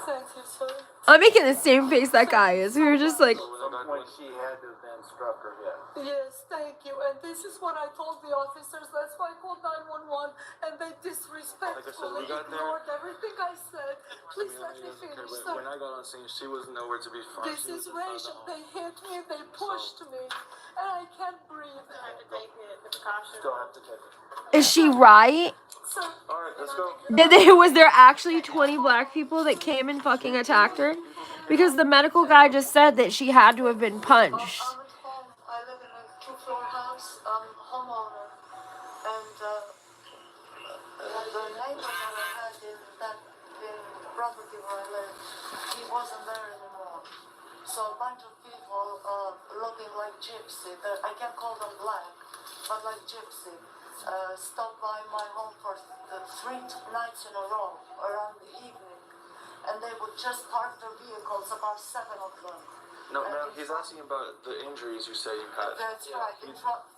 Thank you, sir. I'm making the same face that guy is. We were just like, At some point she had to have been struck her head. Yes, thank you. And this is what I told the officers. That's why I called 911, and they disrespectfully got there. ignored everything I said. Please let me finish, sir. When I got on scene, she was nowhere to be found. This is racial. They hit me, they pushed me, and I can't breathe. Still have to take it. is she right? Sir, Alright, let's go. Was there actually 20 black people that came and fucking attacked her? Because the medical guy just said that she had to have been punched. I'm at home. I live in a 2-floor house. I'm homeowner, and the neighbor that I had in the property where I live, he wasn't there anymore. So a bunch of people looking like gypsy, I can't call them black, but like gypsy, stopped by my home for 3 nights in a row around the evening, and they would just park their vehicles, about 7 of them. No, ma'am, he's asking about the injuries you say you had. That's right,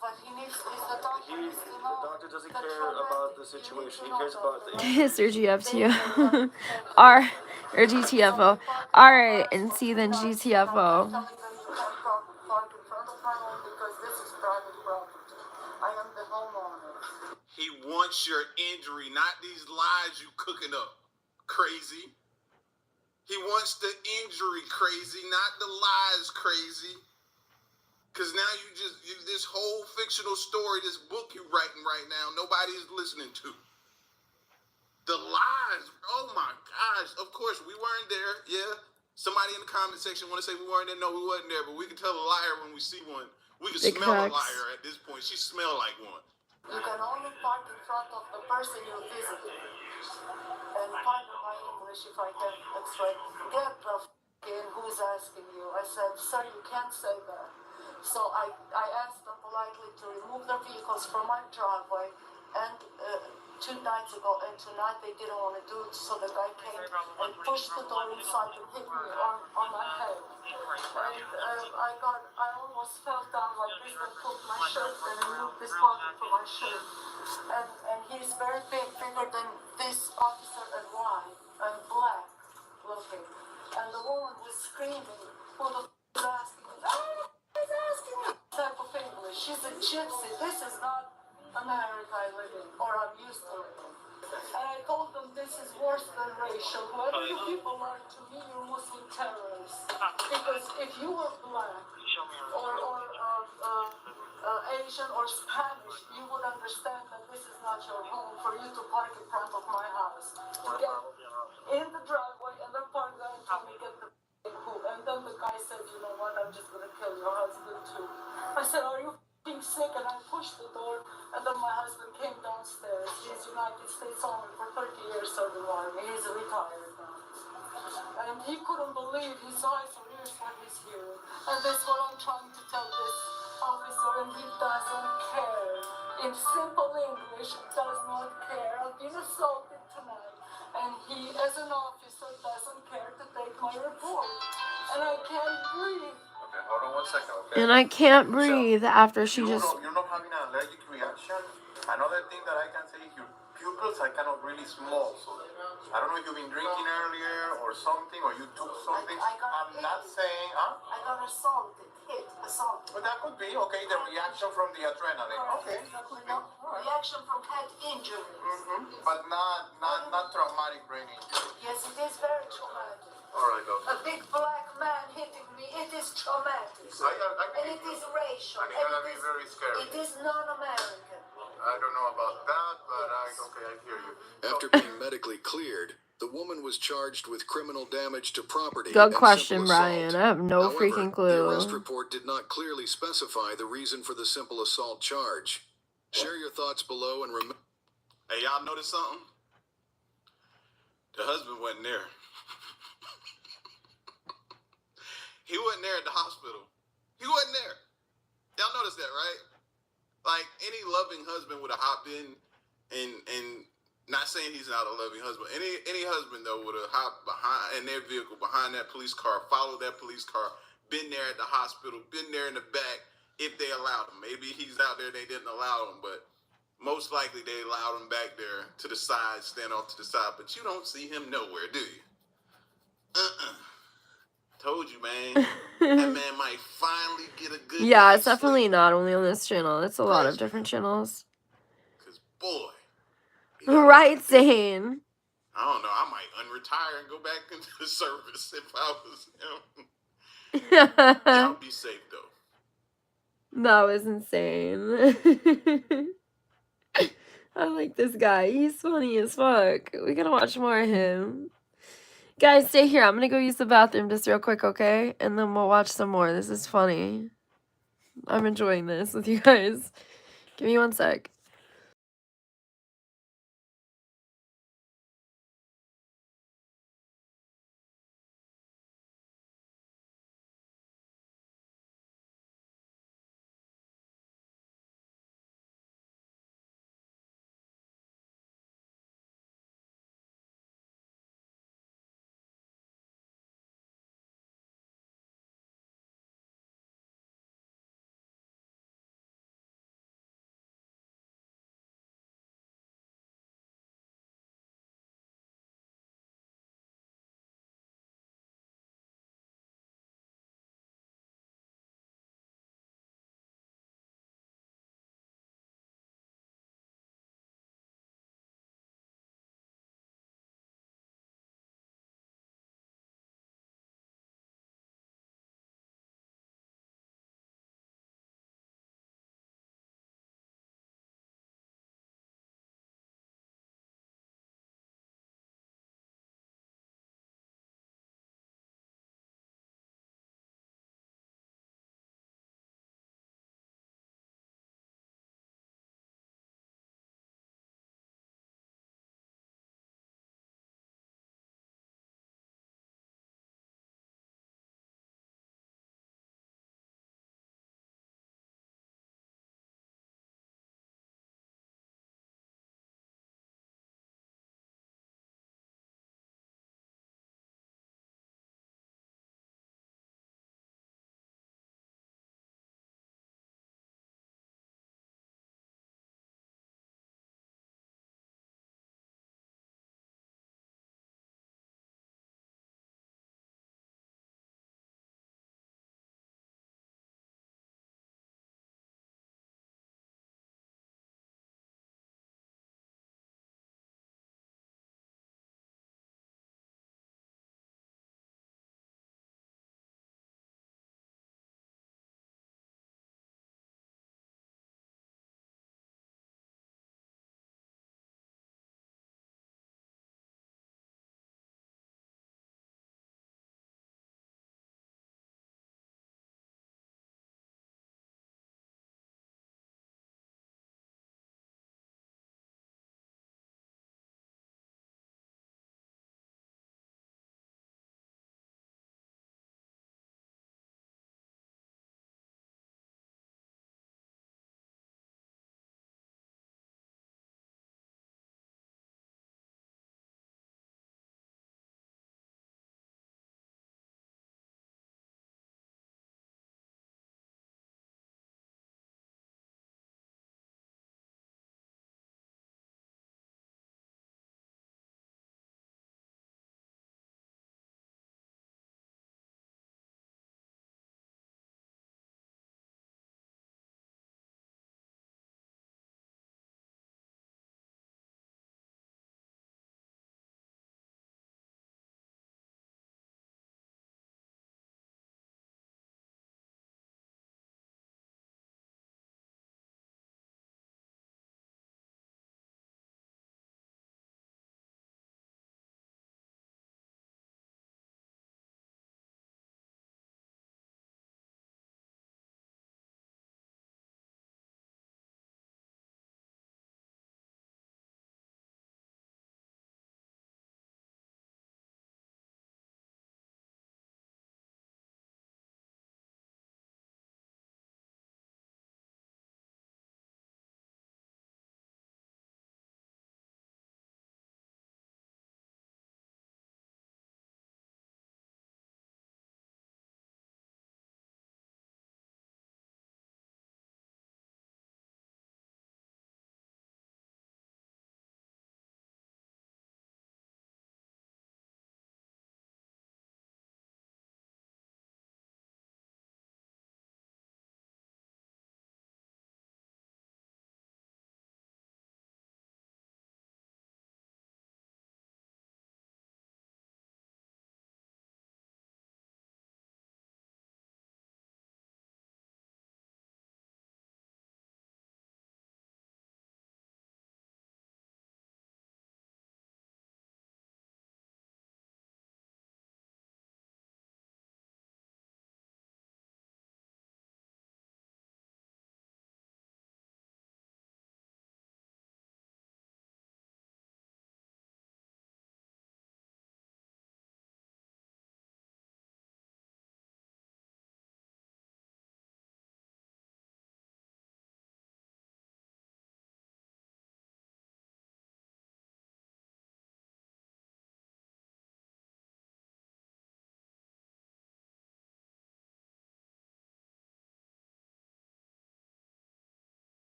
but he needs, the doctor needs to The know. doctor doesn't care about the situation. He cares about the His or GFTO. R or GTFO. Alright, and C then GTFO. Telling them you can't park in front of my home because this is private property. I am the homeowner. He wants your injury, not these lies you cooking up. Crazy. He wants the injury, crazy, not the lies, crazy. Because now this whole fictional story, this book you're writing right now, nobody is listening to. The lies, oh my gosh. Of course, we weren't there, yeah. Somebody in the comment section want to say we weren't there. No, we wasn't there, but we can tell a liar when we see one. We can Big smell a facts. liar at this point. She smelled like one. You can only park in front of the person you visited. And pardon my English if I can explain. Get the f***ing who's asking you. I said, sir, you can't say that. So I asked them politely to remove their vehicles from my driveway, and 2 nights ago, and tonight they didn't want to do it, so the guy came and pushed the door inside and hit me on my head. And I almost fell down like this and pulled my shirt and removed this pocket from my shirt. And he's very big, bigger than this officer, and white and black looking. And the woman was screaming, who the f*** is asking me? Is asking me type of English. She's a gypsy. This is not America I live in, or I'm used to it. And I told them this is worse than racial. Whoever you people are, to me, you're Muslim terrorists. Because if you were black or Asian or Spanish, you would understand that this is not your home for you to park in front of my house. To get in the driveway and then park there until we get the hoop. And then the guy said, you know what, I'm just going to kill your husband too. I said, are you f***ing sick? And I pushed the door, and then my husband came downstairs. He's United States Army for 30 years serving Army. He's retired now. And he couldn't believe his eyes or ears what he's hearing. And that's what I'm trying to tell this officer, and he doesn't care. In simple English, does not care. I've been assaulted tonight, and he, as an officer, doesn't care to take my report. And I can't breathe. Okay, hold on 1 second, okay? And I can't breathe after she just... You're not having an allergic reaction? Another thing that I can say is your pupils I cannot really smell. So I don't know if you've been drinking earlier or something, or you took something. I'm not saying, huh? I got assaulted. But that could be, okay, the reaction from the adrenaline. Okay. No, reaction from head injury. But not traumatic brain injury. Yes, it is very traumatic. All right, okay. A big black man hitting me, it is traumatic. And it is racial. I think that'd be very scary. It is non-American. I don't know about that, but I hear you. After being medically cleared, the woman was charged with criminal damage to property. Good and question, simple assault. Brian. I have no However, freaking the arrest clue. report did not clearly specify the reason for the simple assault charge. Share your thoughts below and remember. Hey, y'all notice something? The husband wasn't there. He wasn't there at the hospital. He wasn't there. Y'all notice that, right? Like, any loving husband would have hopped in and not saying he's not a loving husband. Any husband, though, would have hopped behind in their vehicle, behind that police car, followed that police car, been there at the hospital, been there in the back if they allowed him. Maybe he's out there, they didn't allow him, but most likely they allowed him back there to the side, stand off to the side, but you don't see him nowhere, do you? Told you, man. That man might finally get a good Yeah, night's it's definitely sleep. not only on this channel. It's a lot of different channels. Boy. Right, Zane. I don't know. I might unretire and go back into the service if I was him. Y'all be safe, though. That was insane. I like this guy. He's funny as fuck. We gotta watch more of him. Guys, stay here. I'm gonna go use the bathroom just real quick, okay? And then we'll watch some more. This is funny. I'm enjoying this with you guys. Give me 1 sec.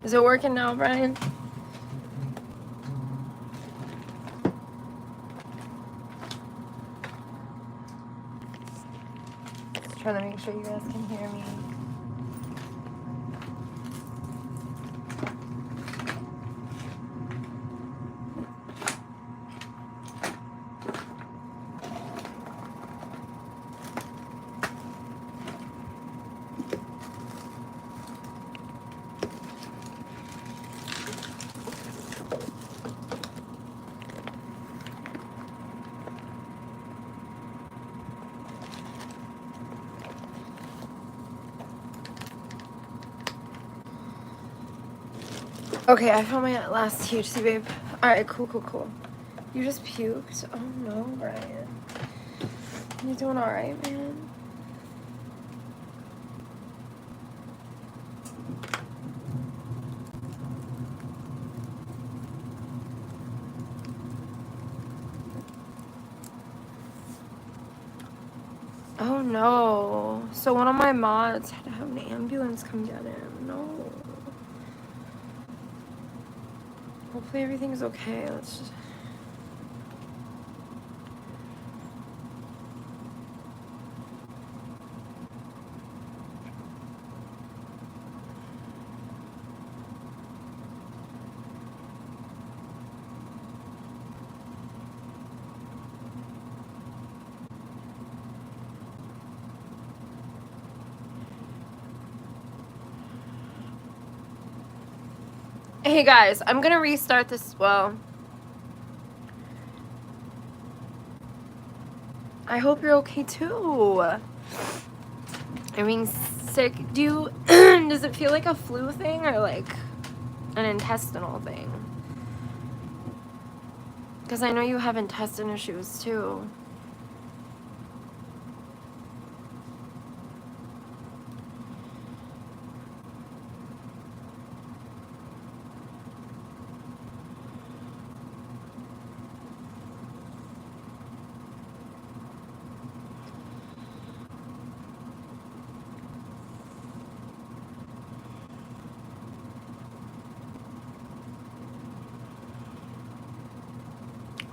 Is it working now, Brian? Just trying to make sure you guys can hear me. Okay, I found my last THC, babe. Alright, cool. You just puked? Oh no, Brian. You doing alright, man? Oh no. So one of my mods had to have an ambulance come get him. No. Hopefully everything's okay. Let's just... Hey guys, I'm gonna restart this. Well, I hope you're okay too. I'm being sick. Do you, does it feel like a flu thing or like an intestinal thing? Because I know you have intestine issues too.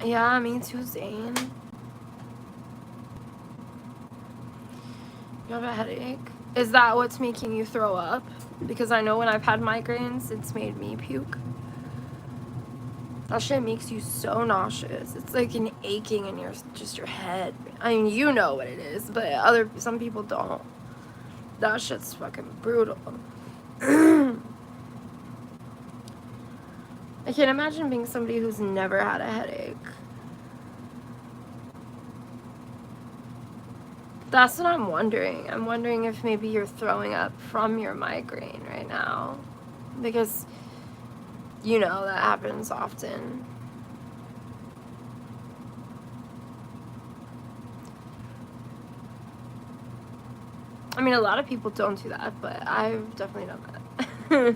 Yeah, me too, Zane. You have a headache? Is that what's making you throw up? Because I know when I've had migraines, it's made me puke. That shit makes you so nauseous. It's like an aching in your head. I mean, you know what it is, but some people don't. That shit's fucking brutal. I can't imagine being somebody who's never had a headache. That's what I'm wondering. I'm wondering if maybe you're throwing up from your migraine right now. Because, you know, that happens often. I mean, a lot of people don't do that, but I've definitely done that.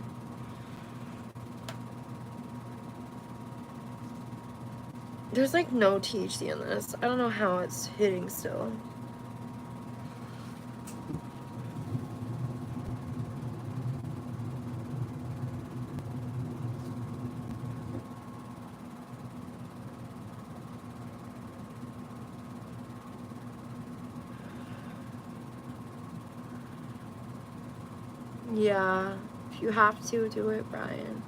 There's like no THC in this. I don't know how it's hitting still. Yeah, if you have to, do it, Brian.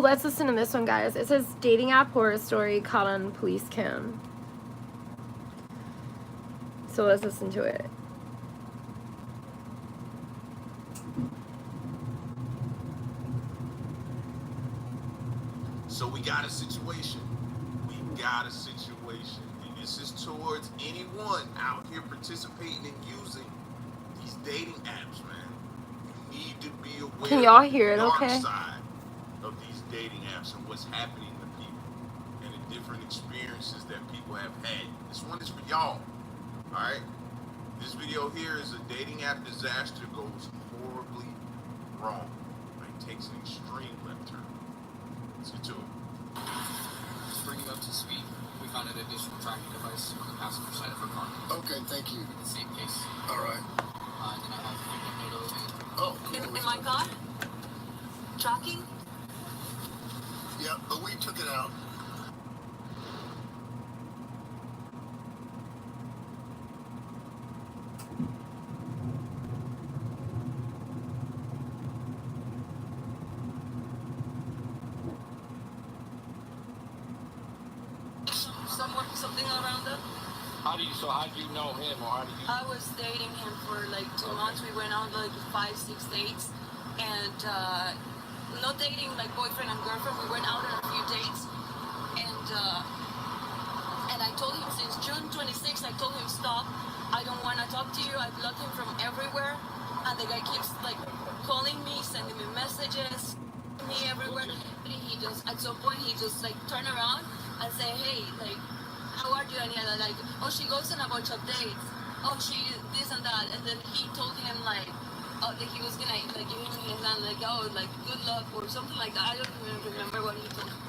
let's listen to this one, guys. It says dating app horror story caught on police cam. So let's listen to it. So we got a situation. And this is towards anyone out here participating and using these dating apps, man. You need to be aware Can y'all hear of it the dark okay? side of these dating apps and what's happening to people and the different experiences that people have had. This one is for y'all. Alright? This video here is a dating app disaster goes horribly wrong. It takes an extreme left turn. Let's get to it. Just bring you up to speed. We found an additional tracking device on the passenger side of her car. Okay, thank you. The same case. All right. And then I have photos. Oh. In my car? Tracking? Yeah, but we took it out. Something around that? How do you know him, or how did you? I was dating him for like 2 months. We went on like 5-6 dates, and not dating like boyfriend and girlfriend. We went out on a few dates, and I told him since June 26th. I told him stop. I don't want to talk to you. I blocked him from everywhere, and the guy keeps like calling me, sending me messages, me everywhere. He just at some point he just like turn around and say, hey, like, how are you? And he like, oh, she goes on a bunch of dates. Oh, she this and that. And then he told him like, oh, that he was gonna like give him his hand, like, oh, like good luck or something like that. I don't even remember what he told him.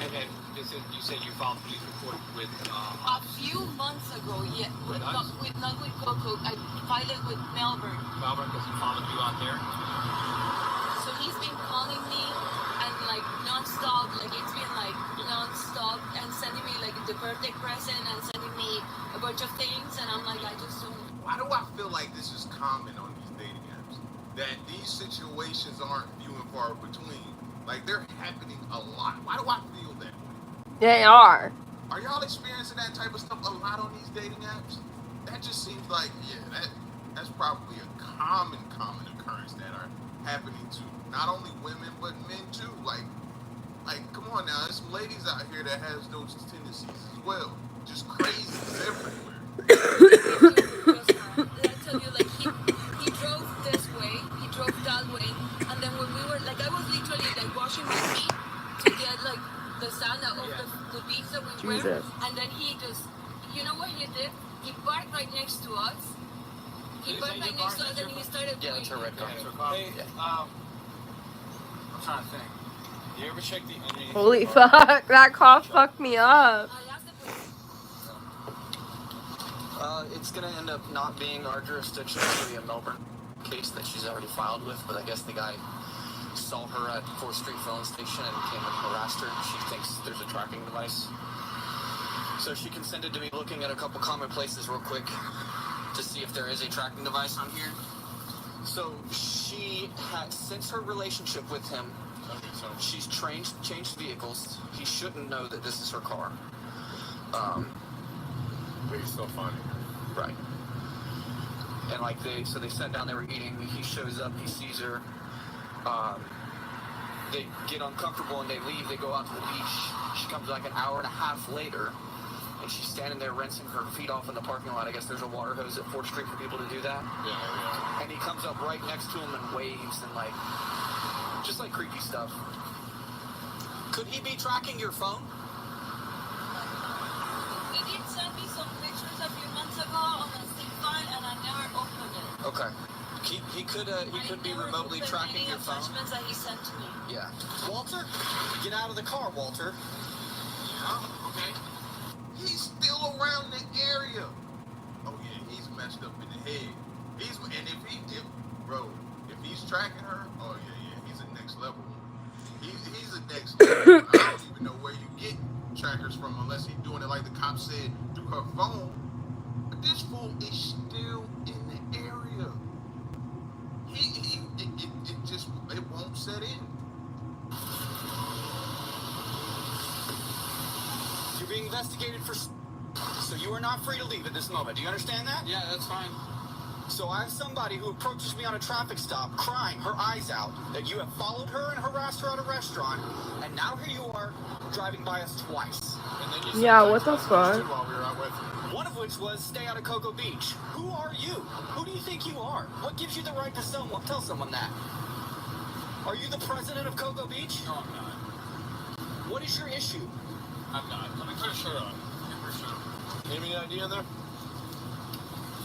And you said you filed police report with. A few months ago, yeah, not with Coco. I filed it with Melbourne. Melbourne, because he followed you out there. So he's been calling me and like non-stop, like it's been like non-stop, and sending me like the birthday present and sending me a bunch of things, and I'm like, I just don't. Why do I feel like this is common on these dating apps? That these situations aren't few and far between. Like, they're happening a lot. Why do I feel that way? They are. Are y'all experiencing that type of stuff a lot on these dating apps? That just seems like, yeah, that's probably a common occurrence that are happening to not only women but men too. Like, come on now, there's some ladies out here that has those tendencies as well. Just crazy everywhere. I tell you, like he drove this way, he drove that way, and then when we were like, I was literally like washing my feet to get like the sound of the beach that we were, and then he just, you know what he did? He parked right next to us. He parked right next to us, and he started. Yeah, it's her red car. Hey, I'm trying to think. You ever check the underneath? Holy fuck, that cough fucked me up. It's gonna end up not being our jurisdiction. It's gonna be a Melbourne case that she's already filed with, but I guess the guy saw her at 4th Street filling station and came and harassed her. She thinks there's a tracking device. So she consented to me looking at a couple common places real quick to see if there is a tracking device on here. So she had, since her relationship with him, she's changed vehicles. He shouldn't know that this is her car. But he's still finding her. Right. And like they sat down, they were eating. He shows up, he sees her. They get uncomfortable and they leave. They go out to the beach. She comes like an hour and a half later, and she's standing there rinsing her feet off in the parking lot. I guess there's a water hose at 4th Street for people to do that. Yeah. And he comes up right next to him and waves and like, just like creepy stuff. Could he be tracking your phone? He did send me some pictures a few months ago on the zip file, and I never opened it. Okay. He could be remotely tracking your phone. Attachments that he sent to me. Yeah. Walter, get out of the car, Walter. Yeah, okay. He's still around the area. Oh yeah, he's messed up in the head. If he's tracking her, oh yeah, he's a next level. He's a next level. I don't even know where you get trackers from unless he's doing it like the cop said through her phone. But this fool is still in the area. It won't set in. You're being investigated for... So you are not free to leave at this moment. Do you understand that? Yeah, that's fine. So I have somebody who approaches me on a traffic stop, crying her eyes out, that you have followed her and harassed her at a restaurant, and now here you are, driving by us twice. And then you Yeah, what the fuck? while we were out with One of which was stay out of Cocoa Beach. Who are you? Who do you think you are? What gives you the right to tell someone that? Are you the president of Cocoa Beach? No, I'm not. What is your issue? I'm not. Let me put a shirt on. Any ID in there?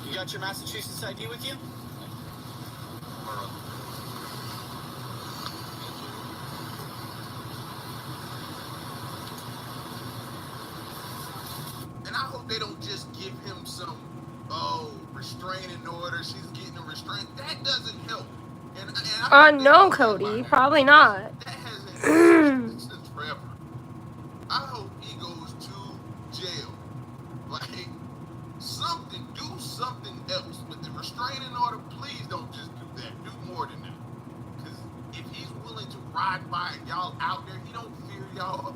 You got your Massachusetts ID with you? And I hope they don't just give him some, restraining order. She's getting a restraint. That doesn't help. And No, Cody. Probably not. that hasn't happened since forever. I hope he goes to jail. Like, do something else. With the restraining order, please don't just do that. Do more than that. Because if he's willing to ride by and y'all out there, he don't fear y'all.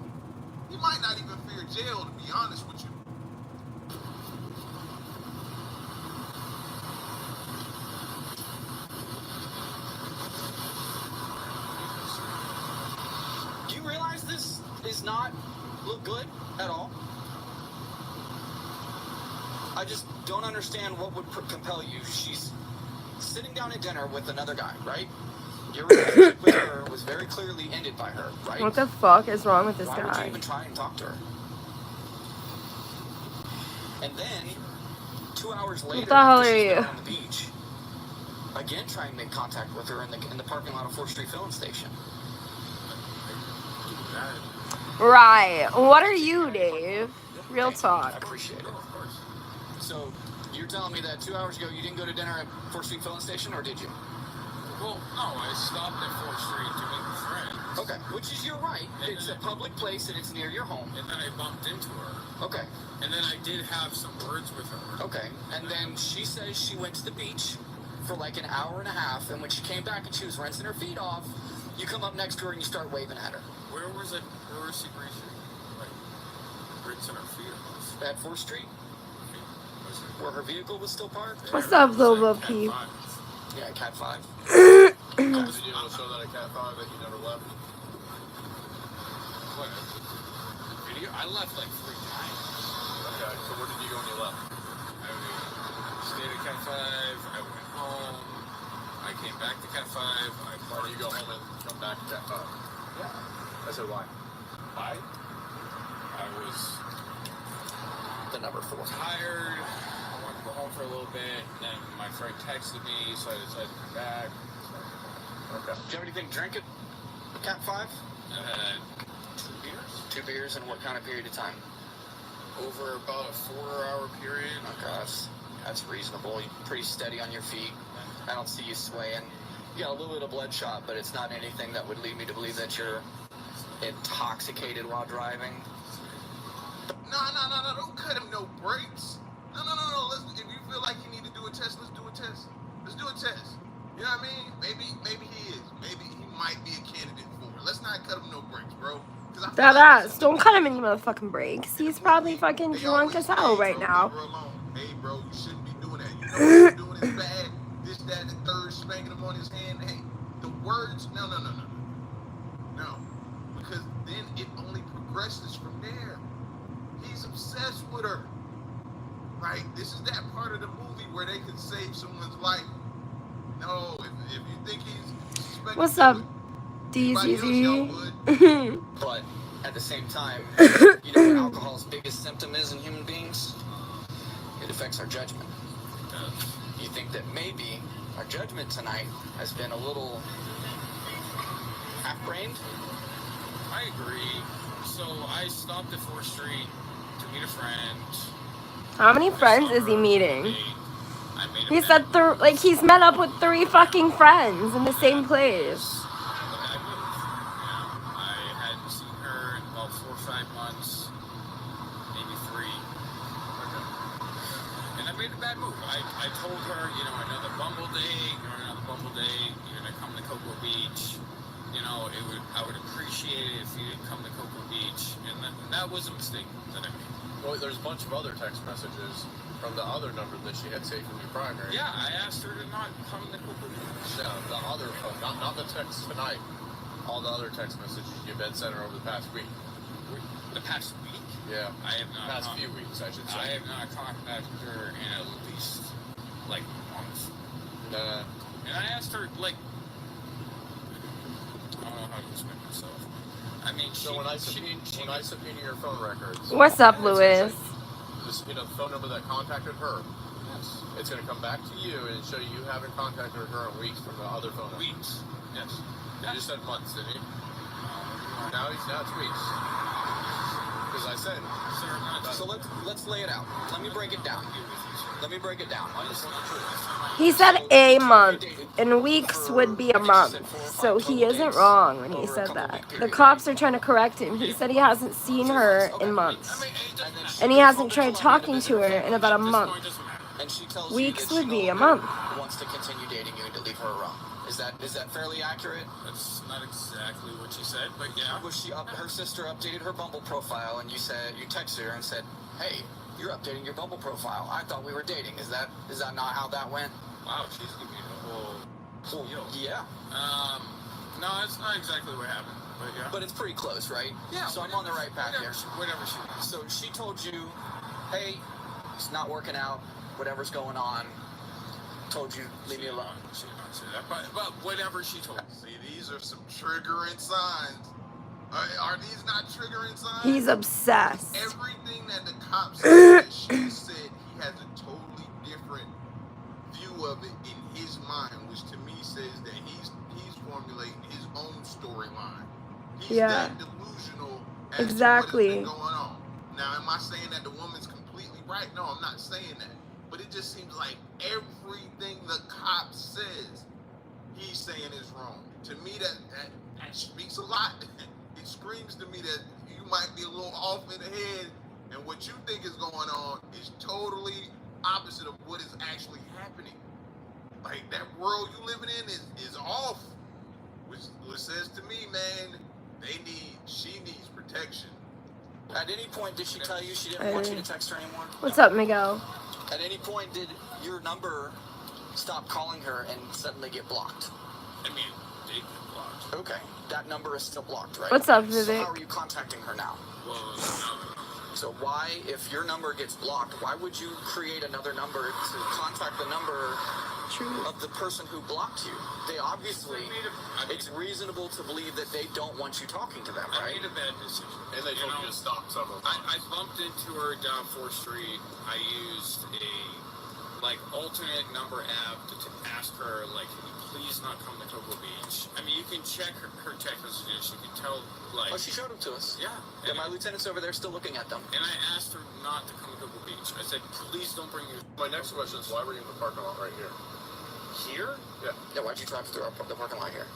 He might not even fear jail, to be honest with you. Do you realize this does not look good at all? I just don't understand what would compel you. She's sitting down at dinner with another guy, right? Your relationship with her was very clearly ended by her, right? What the fuck is wrong with this Why would you guy? even try and talk to her? And then, 2 hours later, the hell after are she's you? been on the beach, again trying to make contact with her in the parking lot of 4th Street filling station. Right. What are you, Dave? Real I talk. appreciate it. So, you're telling me that 2 hours ago you didn't go to dinner at 4th Street filling station, or did you? Well, no, I stopped at 4th Street to meet a friend. Okay, which is your right. It's a public place and it's near your home. And then I bumped into her. Okay. And then I did have some words with her. Okay. And then she says she went to the beach for like an hour and a half, and when she came back and she was rinsing her feet off, you come up next to her and you start waving at her. Where was she rinsing? Like, rinsing her feet off? At 4th Street? Where her vehicle was still parked? What's up, Lobo P? Yeah, Cat 5. Did you know show that at Cat 5 that you never left? What? Video? I left like 3 times. Okay, so where did you go when you left? I stayed at Cat 5, I went home, I came back to Cat 5, Why do you go home and come back to Cat 5? Yeah. I said why? Why? I was The number 4. tired. I wanted to go home for a little bit. And then my friend texted me, so I decided to come back. Okay. Do you have anything to drink at Cat 5? I had 2 beers. 2 beers in what kind of period of time? Over about a 4-hour period. Okay, that's reasonable. You're pretty steady on your feet. I don't see you swaying. You got a little bit of bloodshot, but it's not anything that would lead me to believe that you're intoxicated while driving. No, don't cut him no breaks. No. Listen, if you feel like you need to do a test, let's do a test. Let's do a test. You know what I mean? Maybe he is. Maybe he might be a candidate for it. Let's not cut him no breaks, bro. That ass. Don't cut him any motherfucking breaks. He's probably fucking drunk as hell right now. Hey, bro, you shouldn't be doing that. You know what you're doing is bad. This, that, and the third, spanking him on his hand. Hey, the words, no. Because then it only progresses from there. He's obsessed with her. Right? This is that part of the movie where they could save someone's life. No, if you think he's suspected, What's up, DZZ? But at the same time, you know what alcohol's biggest symptom is in human beings? It affects our judgment. You think that maybe our judgment tonight has been a little half-brained? I agree. So I stopped at 4th Street to meet a friend. How many friends is he meeting? He said he's met up with 3 fucking friends in the same place. I hadn't seen her in about 4 or 5 months, maybe 3. And I made a bad move. I told her, another Bumble day, you're gonna come to Cocoa Beach. you know, I would appreciate it if you didn't come to Cocoa Beach, and that was a mistake that I made. Well, there's a bunch of other text messages from the other number that she had saved from your primary. Yeah, I asked her to not come to Cocoa Beach. No, the other phone, not the text tonight. All the other text messages you've been sending her over the past week. The past week? Yeah. I have not. Past few weeks, I should say. I have not contacted her in at least like months. And I asked her like, I don't know how to explain myself. I mean, so when I subpoena your phone records. What's up, Louis? This, the phone number that contacted her. Yes. It's going to come back to you and show you haven't contacted her in weeks from the other phone number. Weeks. Yes. You just said months, didn't you? Now it's weeks. Because I said. So let's lay it out. Let me break it down. He said a month, and weeks would be a month. So he isn't wrong when he said that. The cops are trying to correct him. He said he hasn't seen her in months. And he hasn't tried talking to her in about a month. Weeks would be a month. Wants to continue dating you and to leave her alone. Is that fairly accurate? That's not exactly what she said, but yeah. Was she her sister updated her Bumble profile, and you texted her and said, "Hey, you're updating your Bumble profile. I thought we were dating." Is that not how that went? Wow, she's giving me the whole deal. Yeah. No, that's not exactly what happened, but yeah. But it's pretty close, right? Yeah. So I'm on the right path here. Whatever she wants. So she told you, "Hey, it's not working out. Whatever's going on." Told you, leave me alone. She did not say that, but whatever she told me. See, these are some triggering signs. Are these not triggering signs? He's obsessed. Everything that the cop said, that she said, he has a totally different view of it in his mind, which to me says that he's formulating his own storyline. He's that delusional as exactly. to what has been going on. Now, am I saying that the woman's completely right? No, I'm not saying that. But it just seems like everything the cop says, he's saying is wrong. To me, that speaks a lot. It screams to me that you might be a little off in the head, and what you think is going on is totally opposite of what is actually happening. Like, that world you living in is off. Which says to me, man, she needs protection. At any point, did she tell you she didn't want you to text her anymore? What's up, Miguel? At any point, did your number stop calling her and suddenly get blocked? I mean, they get blocked. Okay, that number is still blocked, right? What's up, Vivek? So how are you contacting her now? Well, so why, if your number gets blocked, why would you create another number to contact the number of the person who blocked you? They obviously, it's reasonable to believe that they don't want you talking to them, right? I made a bad decision. And they told you to stop several times. I bumped into her down 4th Street. I used a alternate number app to ask her, can you please not come to Cocoa Beach? I mean, you can check her text messages. You can tell, Oh, she showed them to us. Yeah. Yeah, my lieutenant's over there still looking at them. And I asked her not to come to Cocoa Beach. I said, please don't bring your... My next question is, why were you in the parking lot right here? Here? Yeah. Yeah, why'd you drive through the parking lot here?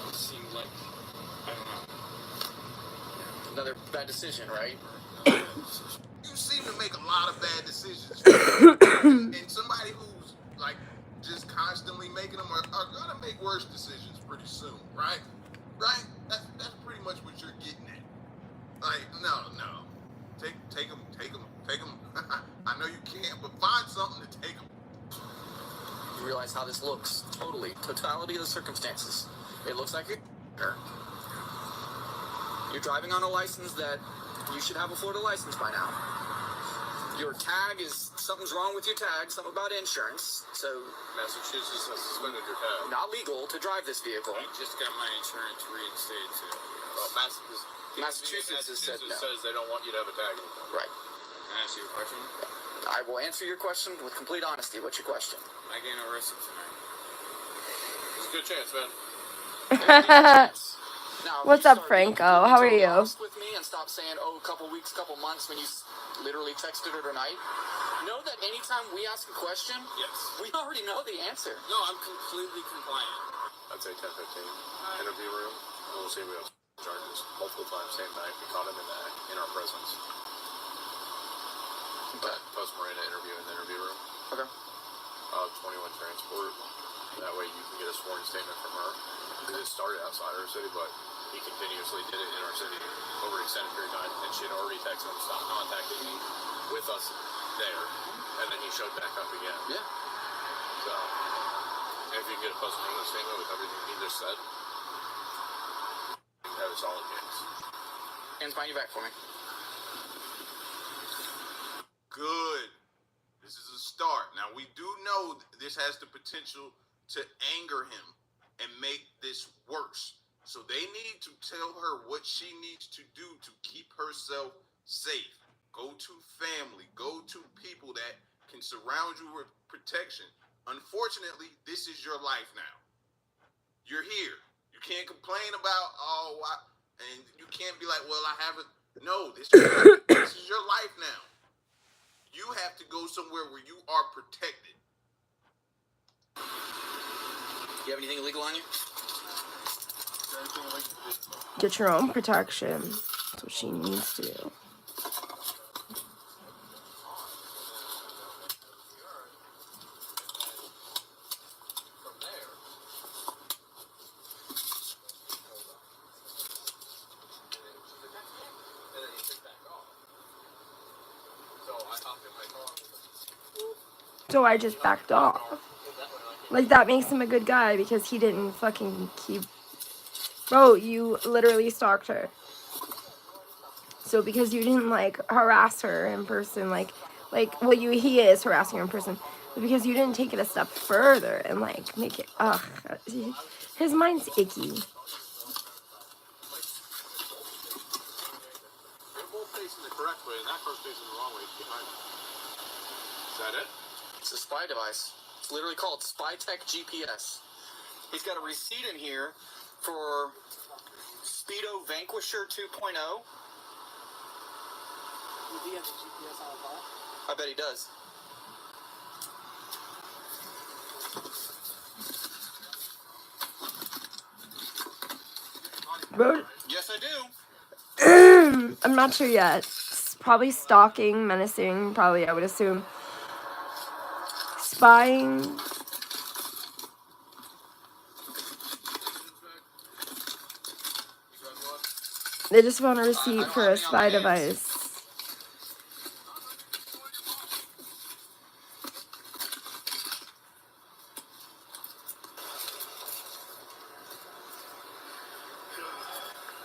It seemed like, I don't know. Another bad decision, right? You seem to make a lot of bad decisions. And somebody who's just constantly making them are gonna make worse decisions pretty soon, right? Right? That's pretty much what you're getting at. No. Take them. I know you can't, but find something to take them. You realize how this looks. Totality of the circumstances. It looks like you're driving on a license that you should have a Florida license by now. Your tag something's wrong with your tag, something about insurance. So Massachusetts has suspended your tag. Not legal to drive this vehicle. I just got my insurance reinstated today. Massachusetts says they don't want you to have a tag anymore. Right. Can I ask you a question? I will answer your question with complete honesty. What's your question? I get arrested tonight. There's a good chance, man. Now, What's up, Franco? How are you? With me and stop saying, a couple weeks, couple months when you literally texted her tonight. Know that anytime we ask a question, we already know the answer. No, I'm completely compliant. I'd say 10:15 interview room. And we'll see if we have charges multiple times same night. We caught him in our presence. But post Miranda interview in the interview room. Okay. 21 transport. That way you can get a sworn statement from her. Because it started outside our city, but he continuously did it in our city over an extended period of time. And she had already texted him to stop contacting me with us there. And then he showed back up again. Yeah. So, if you can get a post-mortem statement with everything he just said, that was all it takes. Hands behind your back for me. Good. This is a start. Now, we do know this has the potential to anger him and make this worse. So they need to tell her what she needs to do to keep herself safe. Go to family. Go to people that can surround you with protection. Unfortunately, this is your life now. You're here. You can't complain about, and you can't be like, well, I haven't. No, this is your life now. You have to go somewhere where you are protected. You have anything illegal on you? Get your own protection. That's what she needs to do. So I just backed off. Like, that makes him a good guy because he didn't fucking keep... Bro, you literally stalked her. So because you didn't, like, harass her in person, well, he is harassing her in person. But because you didn't take it a step further and, like, make it... Ugh. His mind's icky. They're both facing the correct way, and that car's facing the wrong way behind him. Is that it? It's a spy device. It's literally called SpyTech GPS. He's got a receipt in here for Speedo Vanquisher 2.0. Does he have the GPS on the car? I bet he does. Bro, Yes, I do. I'm not sure yet. It's probably stalking, menacing, probably, I would assume. Spying. They just want a receipt for a spy device.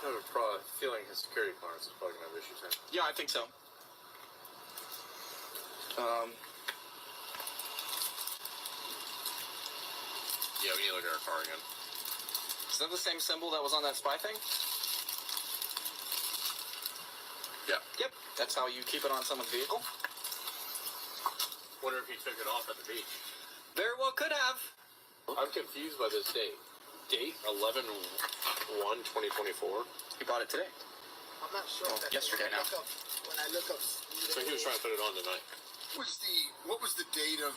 I have a feeling his security clearance is probably going to have issues here. Yeah, I think so. Yeah, we need to look at our car again. Is that the same symbol that was on that spy thing? Yeah. Yep. That's how you keep it on someone's vehicle. Wonder if he took it off at the beach. Very well could have. I'm confused by this date. Date 11/1/2024. He bought it today. I'm not sure. Well, yesterday now. When I look up, So he was trying to put it on tonight. What was the date of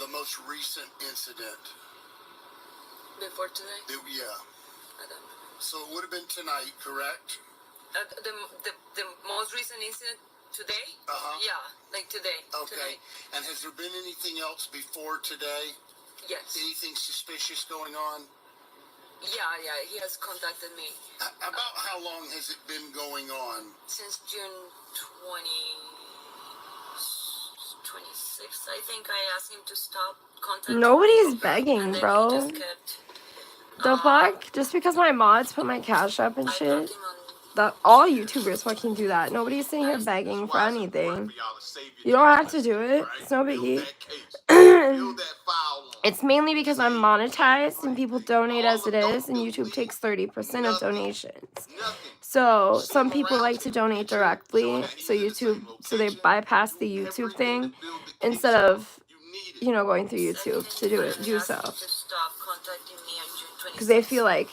the most recent incident? Before today? Yeah. I don't know. So it would have been tonight, correct? The most recent incident today? Yeah, like today. Okay. Tonight. And has there been anything else before today? Yes. Anything suspicious going on? Yeah, he has contacted me. About how long has it been going on? Since June 26th, I think I asked him to stop contacting Nobody's me. begging, And then bro. he just kept, The fuck? Just because my mods put my cash up and shit? All YouTubers fucking do that. Nobody's sitting here begging for anything. You don't have to do it. It's no biggie. It's mainly because I'm monetized and people donate as it is, and YouTube takes 30% of donations. So some people like to donate directly, so they bypass the YouTube thing instead of, going through YouTube to do so. Because they feel like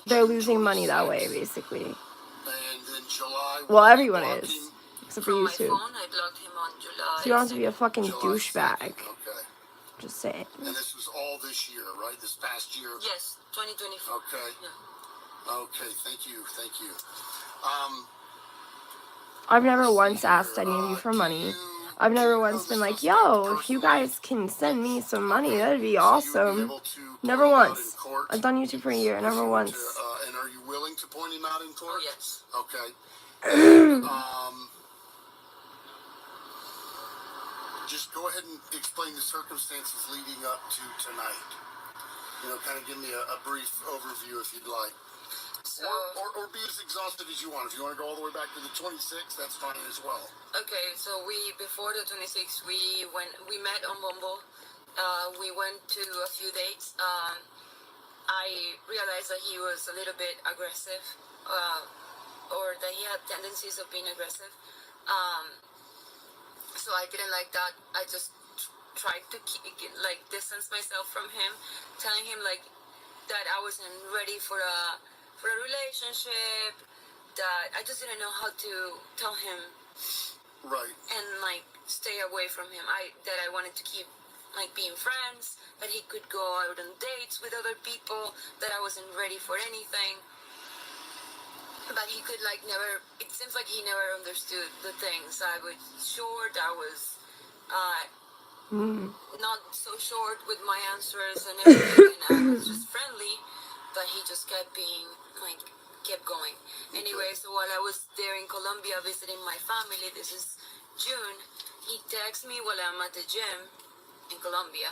they're losing money that way, basically. And in July... Well, everyone is, except for YouTube. phone, I blocked him on July. So you don't have to be a fucking douchebag. Okay. Just saying. And this was all this year, right? This past year? Yes, 2024. Okay. Yeah. Okay, thank you. I've never once asked any of you for money. I've never once been like, yo, if you guys can send me some money, that'd be awesome. Never once. I've done YouTube for a year, never once. And are you willing to point him out in court? Oh, yes. Okay. And, just go ahead and explain the circumstances leading up to tonight. You know, kind of give me a brief overview if you'd like. So, or be as exhaustive as you want. If you want to go all the way back to the 26th, that's fine as well. okay, so before the 26th, we met on Bumble. We went to a few dates. I realized that he was a little bit aggressive, or that he had tendencies of being aggressive. So I didn't like that. I just tried to distance myself from him, telling him that I wasn't ready for a relationship, that I just didn't know how to tell him, right, and stay away from him. That I wanted to keep being friends, that he could go out on dates with other people, that I wasn't ready for anything. But he could never, it seems like he never understood the things. I was short, I was not so short with my answers and everything, and I was just friendly, but he just kept being, kept going. Anyway, so while I was there in Colombia visiting my family, this is June, he texts me while I'm at the gym in Colombia,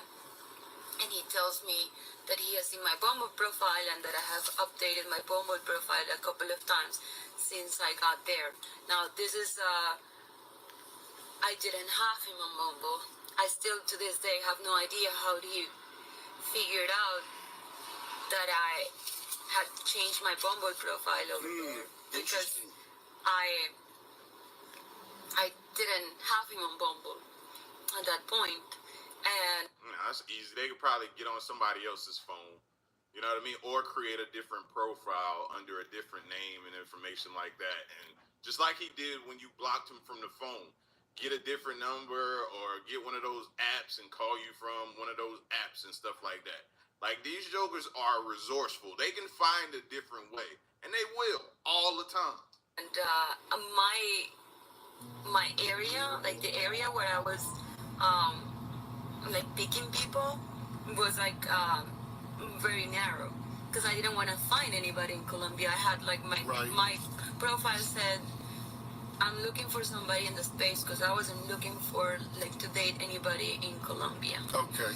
and he tells me that he has seen my Bumble profile and that I have updated my Bumble profile a couple of times since I got there. Now, this is, I didn't have him on Bumble. I still, to this day, have no idea how he figured out that I had changed my Bumble profile over there, because I didn't have him on Bumble at that point. And that's easy. They could probably get on somebody else's phone, you know what I mean, or create a different profile under a different name and information like that. And just like he did when you blocked him from the phone, get a different number or get one of those apps and call you from one of those apps and stuff like that. These jokers are resourceful. They can find a different way, and they will all the time. And my area, the area where I was picking people, was very narrow, because I didn't want to find anybody in Colombia. I had my profile said I'm looking for somebody in the States, because I wasn't looking for to date anybody in Colombia. Okay.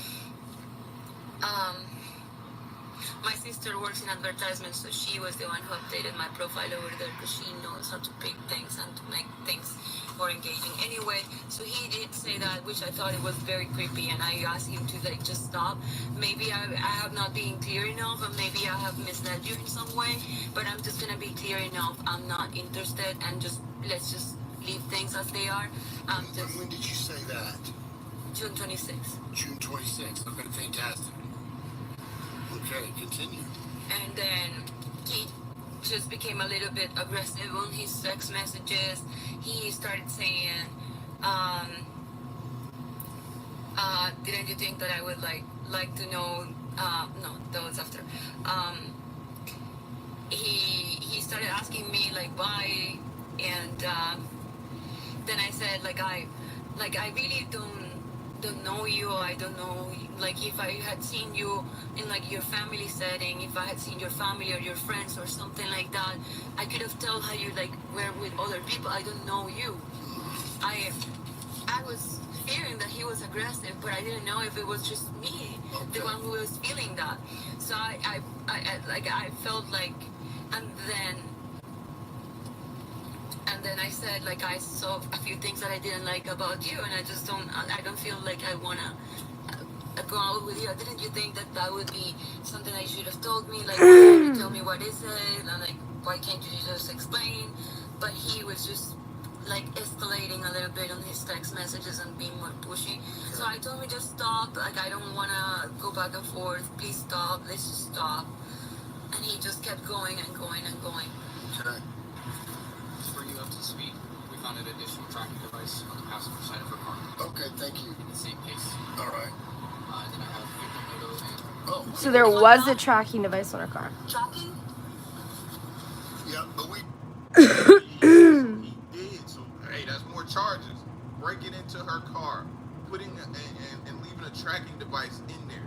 My sister works in advertisements, so she was the one who updated my profile over there, because she knows how to pick things and to make things more engaging. Anyway, so he did say that, which I thought it was very creepy, and I asked him to just stop. Maybe I have not been clear enough, and maybe I have misled you in some way, but I'm just gonna be clear enough. I'm not interested, and let's just leave things as they are. When did you say that? June 26th. June 26th. Okay, fantastic. Okay, continue. And then he just became a little bit aggressive on his text messages. He started saying, didn't you think that I would like to know, no, that was after. He started asking me why, and then I said I really don't know you. I don't know if I had seen you in your family setting, if I had seen your family or your friends or something like that, I could have told how you were with other people. I don't know you. I was fearing that he was aggressive, but I didn't know if it was just me, the one who was feeling that. So I felt and then I said I saw a few things that I didn't like about you, and I don't feel like I wanna go out with you. Didn't you think that would be something that you should have told me? Why didn't you tell me what is it? And why can't you just explain? But he was just escalating a little bit on his text messages and being more pushy. So I told him, just stop. I don't wanna go back and forth. Please stop. Let's just stop. And he just kept going and going and going. Okay. To bring you up to speed, we found an additional tracking device on the passenger side of her car. Okay, thank you. In the same case. All right. Then I have a photo and... Oh. So there was a tracking device on her car. Tracking? Yeah, but we... He did, so hey, that's more charges. breaking into her car, putting and leaving a tracking device in there.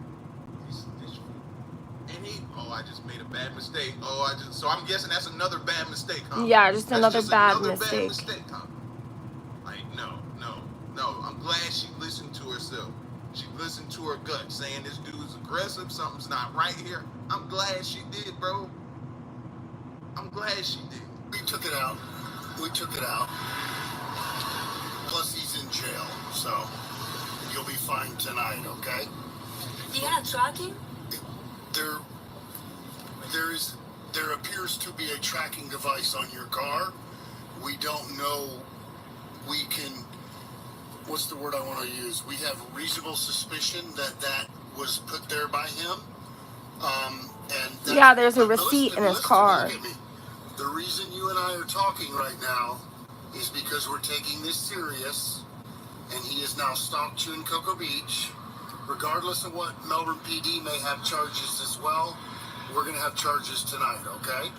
And I just made a bad mistake. So I'm guessing that's another bad mistake, huh? Yeah, just That's another bad another mistake. bad mistake, huh? Like, no. I'm glad she listened to herself. She listened to her gut, saying this dude is aggressive, something's not right here. I'm glad she did, bro. I'm glad she did. We took it out. Plus he's in jail, so you'll be fine tonight, okay? You gonna track him? There appears to be a tracking device on your car. We don't know. We can. What's the word I want to use? We have reasonable suspicion that was put there by him. Yeah, there's a receipt in his car. Look at me. The reason you and I are talking right now is because we're taking this serious, and he is now stalked you in Cocoa Beach. Regardless of what Melbourne PD may have charges as well, we're going to have charges tonight, okay?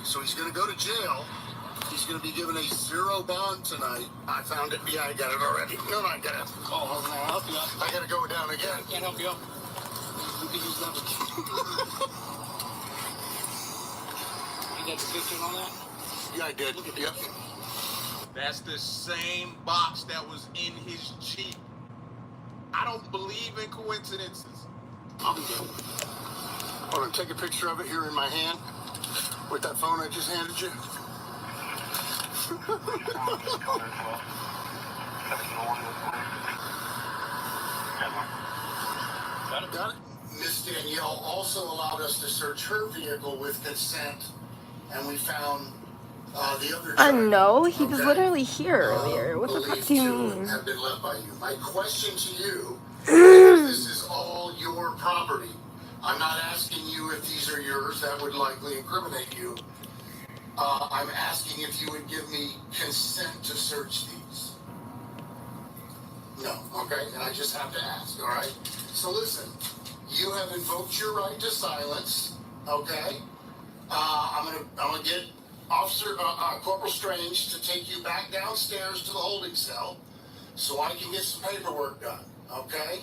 So he's going to go to jail. He's going to be given a 0 bond tonight. I found it. Yeah, I got it already. No, I got it. Oh, I'll help you out. I got to go down again. I can't help you out. You can use that. You got the picture on that? Yeah, I did. Yep. That's the same box that was in his Jeep. I don't believe in coincidences. I'm good. I'm going to take a picture of it here in my hand with that phone I just handed you. Got it? Miss Danielle also allowed us to search her vehicle with consent, and we found the other I know, he was literally here earlier. What the fuck do you mean? Have been left by you. My question to you, because this is all your property, I'm not asking you if these are yours. That would likely incriminate you. I'm asking if you would give me consent to search these. No, okay, and I just have to ask, all right? So listen, you have invoked your right to silence, okay? I'm gonna get Officer Corporal Strange to take you back downstairs to the holding cell so I can get some paperwork done, okay?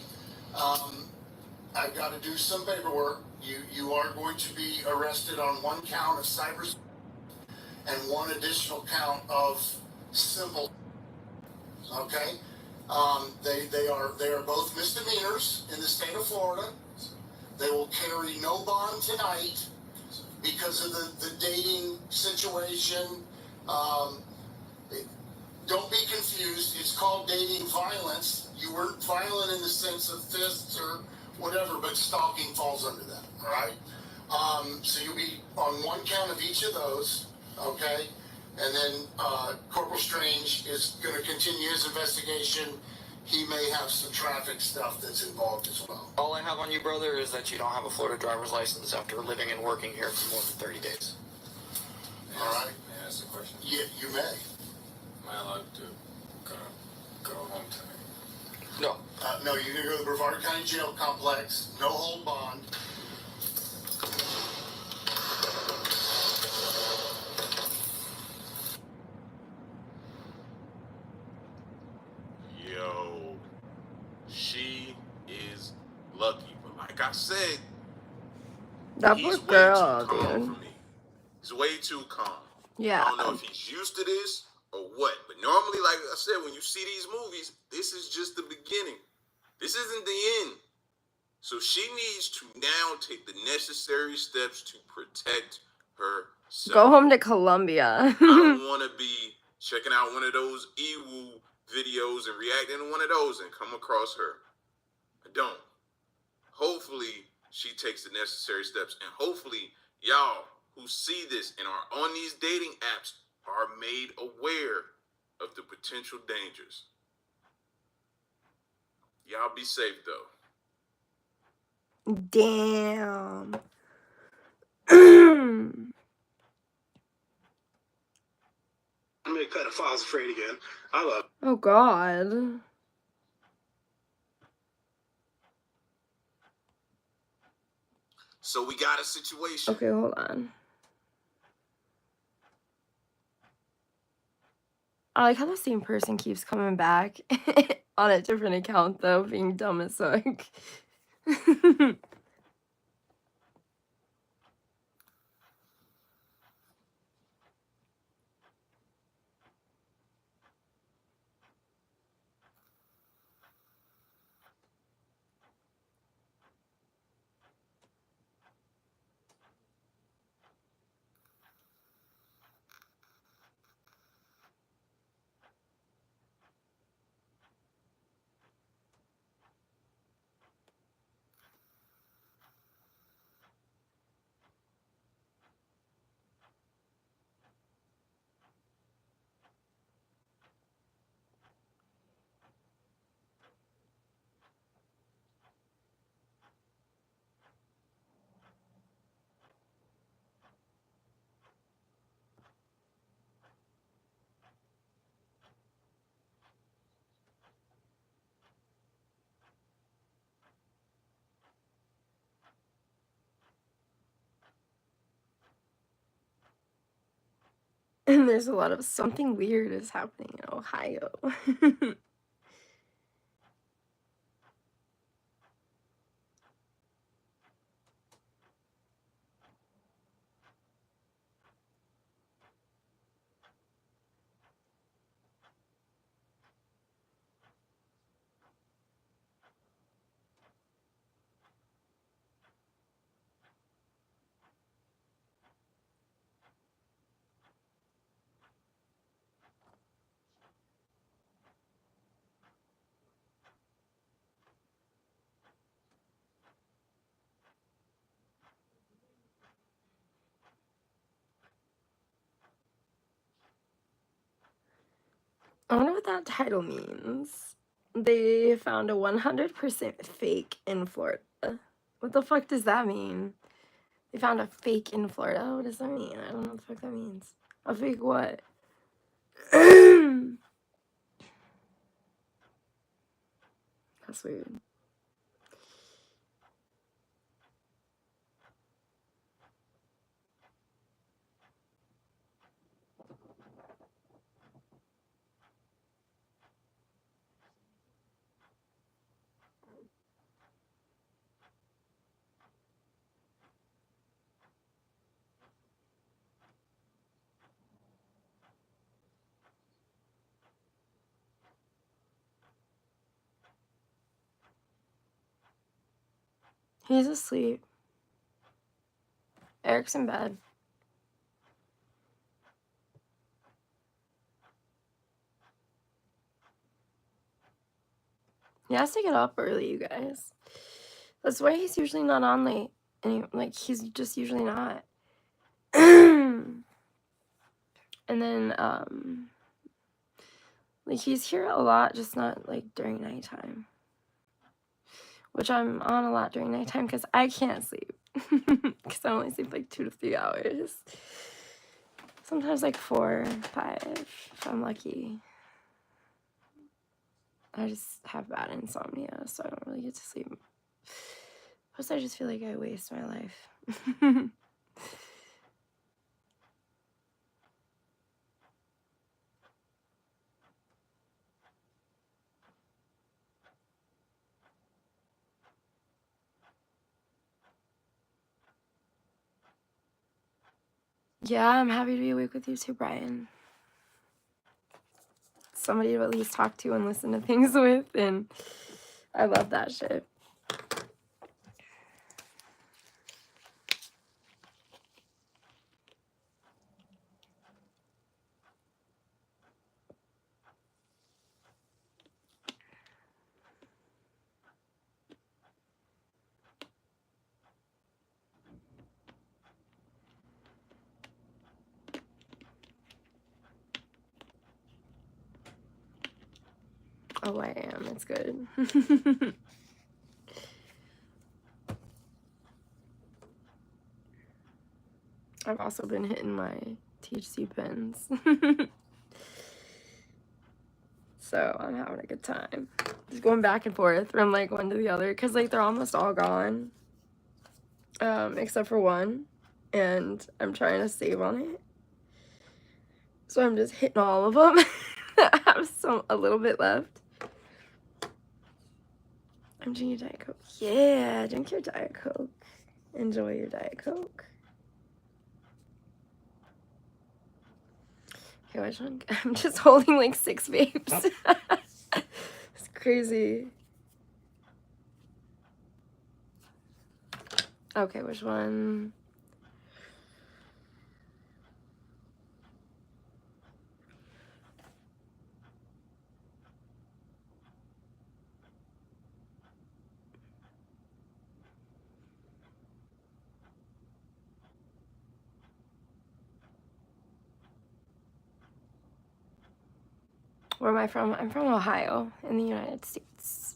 I've got to do some paperwork. You are going to be arrested on 1 count of cyber and 1 additional count of simple. Okay, they are both misdemeanors in the state of Florida. They will carry no bond tonight because of the dating situation. Don't be confused. It's called dating violence. You weren't violent in the sense of fists or whatever, but stalking falls under that. All right. So you'll be on 1 count of each of those. Okay. And then Corporal Strange is going to continue his investigation. He may have some traffic stuff that's involved as well. All I have on you, brother, is that you don't have a Florida driver's license after living and working here for more than 30 days. All right. May I ask a question? Yeah, you may. Am I allowed to go home tonight? No. No, you're going to go to the Brevard County Jail Complex. No hold bond. Yo, she is lucky, but like I said, That he's poor girl, way too calm dude. for me. He's way too calm. Yeah. I don't know if he's used to this or what, but normally, like I said, when you see these movies, this is just the beginning. This isn't the end. So she needs to now take the necessary steps to protect herself. Go home to Colombia. I don't want to be checking out one of those EWU videos and reacting to one of those and come across her. I don't. Hopefully, she takes the necessary steps, and hopefully, y'all who see this and are on these dating apps are made aware of the potential dangers. Y'all be safe, though. Damn. I'm going to cut a Files Afraid again. I love. Oh, God. So we got a situation. Okay, hold on. I like how the same person keeps coming back on a different account, though, being dumb as fuck. And there's a lot of something weird is happening in Ohio. I wonder what that title means. They found a 100% fake in Florida. What the fuck does that mean? They found a fake in Florida? What does that mean? I don't know what the fuck that means. A fake what? That's weird. He's asleep. Eric's in bed. He has to get up early, you guys. That's why he's usually not on late. And like, he's just usually not. And then, like, he's here a lot, just not, like, during nighttime. Which I'm on a lot during nighttime because I can't sleep. Because I only sleep, like, 2 to 3 hours. Sometimes, like, 4, 5, if I'm lucky. I just have bad insomnia, so I don't really get to sleep. Plus, I just feel like I waste my life. Yeah, I'm happy to be awake with you too, Brian. Somebody to at least talk to and listen to things with, and I love that shit. Oh, I am. It's good. I've also been hitting my THC pens. So I'm having a good time. Just going back and forth from like one to the other because like they're almost all gone. Except for one. And I'm trying to save on it. So I'm just hitting all of them. I have a little bit left. I'm drinking Diet Coke. Yeah, drink your Diet Coke. Enjoy your Diet Coke. Okay, which one? I'm just holding like 6 vapes. It's crazy. Okay, which one? Where am I from? I'm from Ohio in the United States.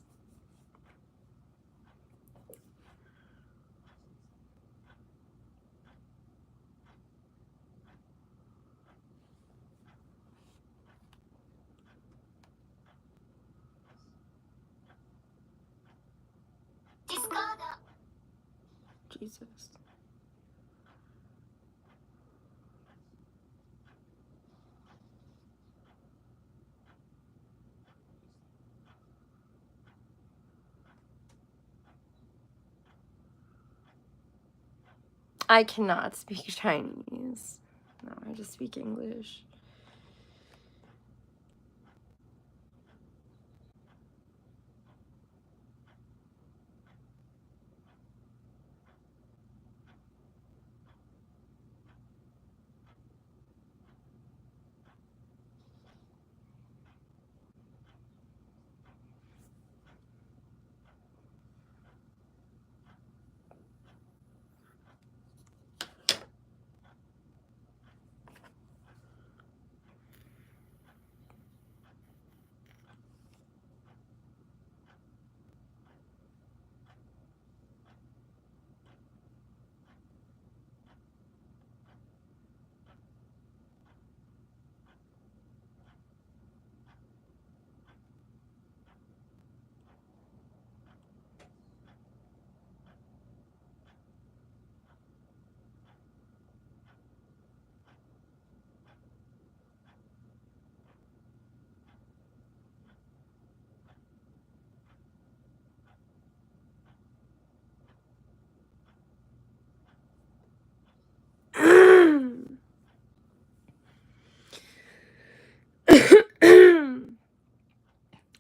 Jesus. I cannot speak Chinese. No, I just speak English.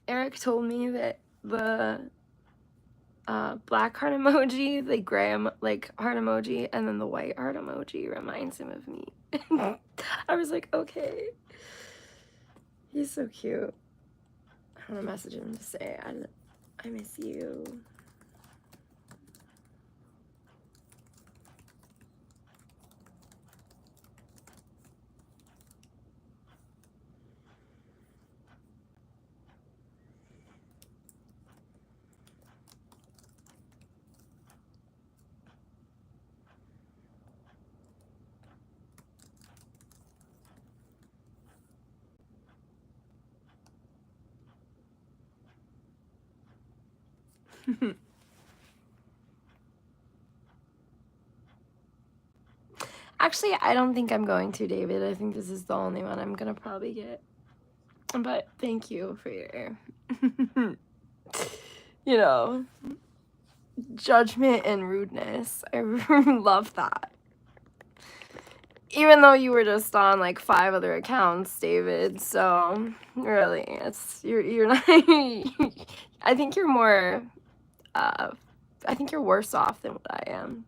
Eric told me that the black heart emoji, the gray heart emoji, and then the white heart emoji reminds him of me. I was like, okay. He's so cute. I want to message him to say, I miss you. Actually, I don't think I'm going to, David. I think this is the only one I'm gonna probably get. But thank you for your, you know, judgment and rudeness. I love that. Even though you were just on like 5 other accounts, David. So really, you're not. I think you're more. I think you're worse off than what I am.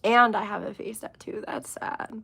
And I have a face tattoo. That's sad.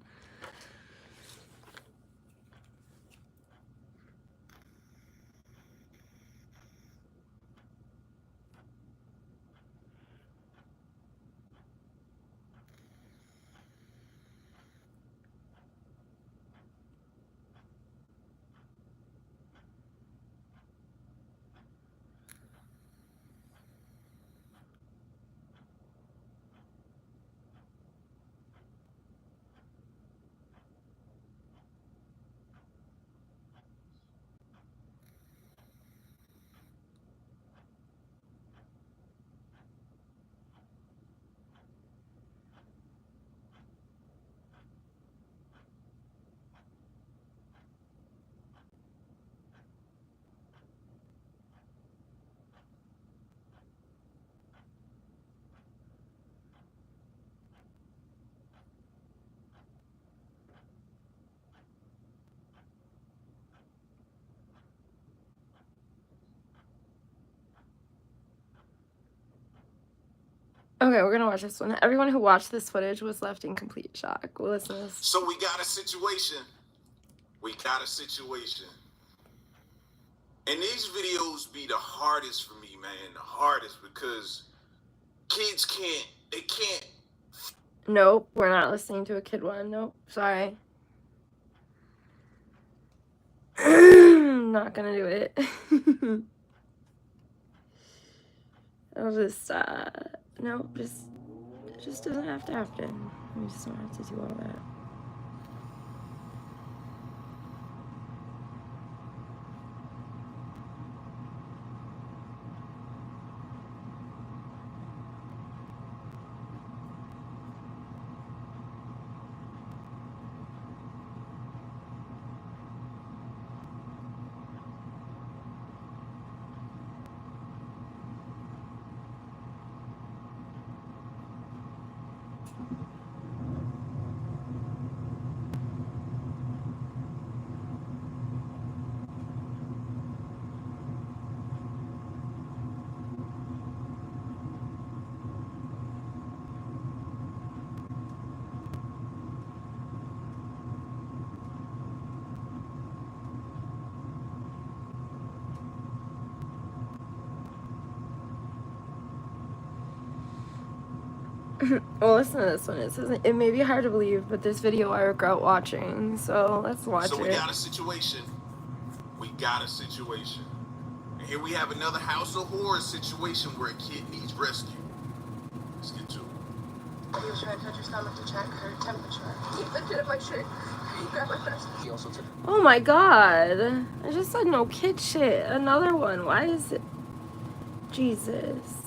Okay, we're gonna watch this one. Everyone who watched this footage was left in complete shock. We'll listen to this. So we got a situation. And these videos be the hardest for me, man. The hardest because kids can't. Nope, we're not listening to a kid one. Nope, sorry. Not gonna do it. I'll just, nope, it just doesn't have to happen. We just don't have to do all that. Well, listen to this one. It says it may be hard to believe, but this video I regret watching. So let's watch it. So we got a situation. And here we have another house of horrors situation where a kid needs rescue. Let's get to it. Are you trying to touch your stomach to check her temperature? Keep lifted up my shirt. Grab my purse. He also took. Oh my god. I just said no kid shit. Another one. Why is it? Jesus.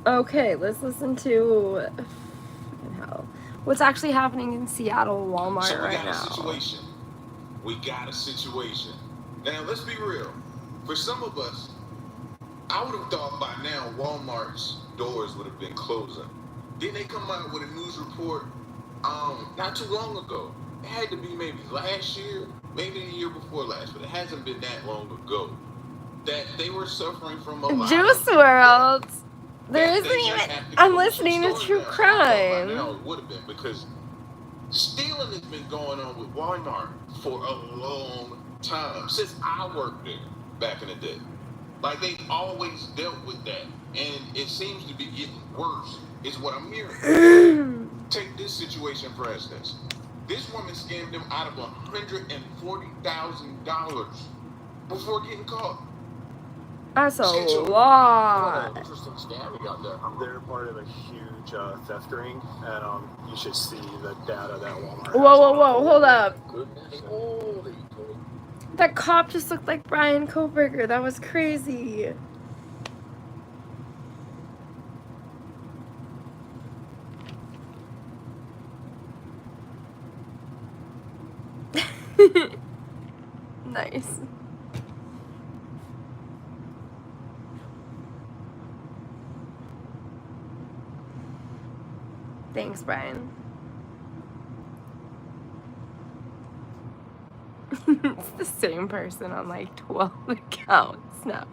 Okay, let's listen to fucking hell. What's actually happening in Seattle Walmart right now? We got a situation. Now let's be real. For some of us, I would have thought by now Walmart's doors would have been closing. Then they come out with a news report not too long ago. It had to be maybe last year, maybe the year before last, but it hasn't been that long ago. That they were suffering from a lot Juice WRLD. There isn't even. I'm listening to true crime. Now it would have been because stealing has been going on with Walmart for a long time since I worked there back in the day. Like they always dealt with that, and it seems to be getting worse. Is what I'm hearing. Take this situation for instance. This woman scammed them out of $140,000 before getting caught. That's a lot. Interesting scam you got there. They're part of a huge theft ring, and you should see the data that Walmart. Whoa, hold up. That cop just looked like Brian Koberger. That was crazy. Nice. Thanks, Brian. It's the same person on like 12 accounts now.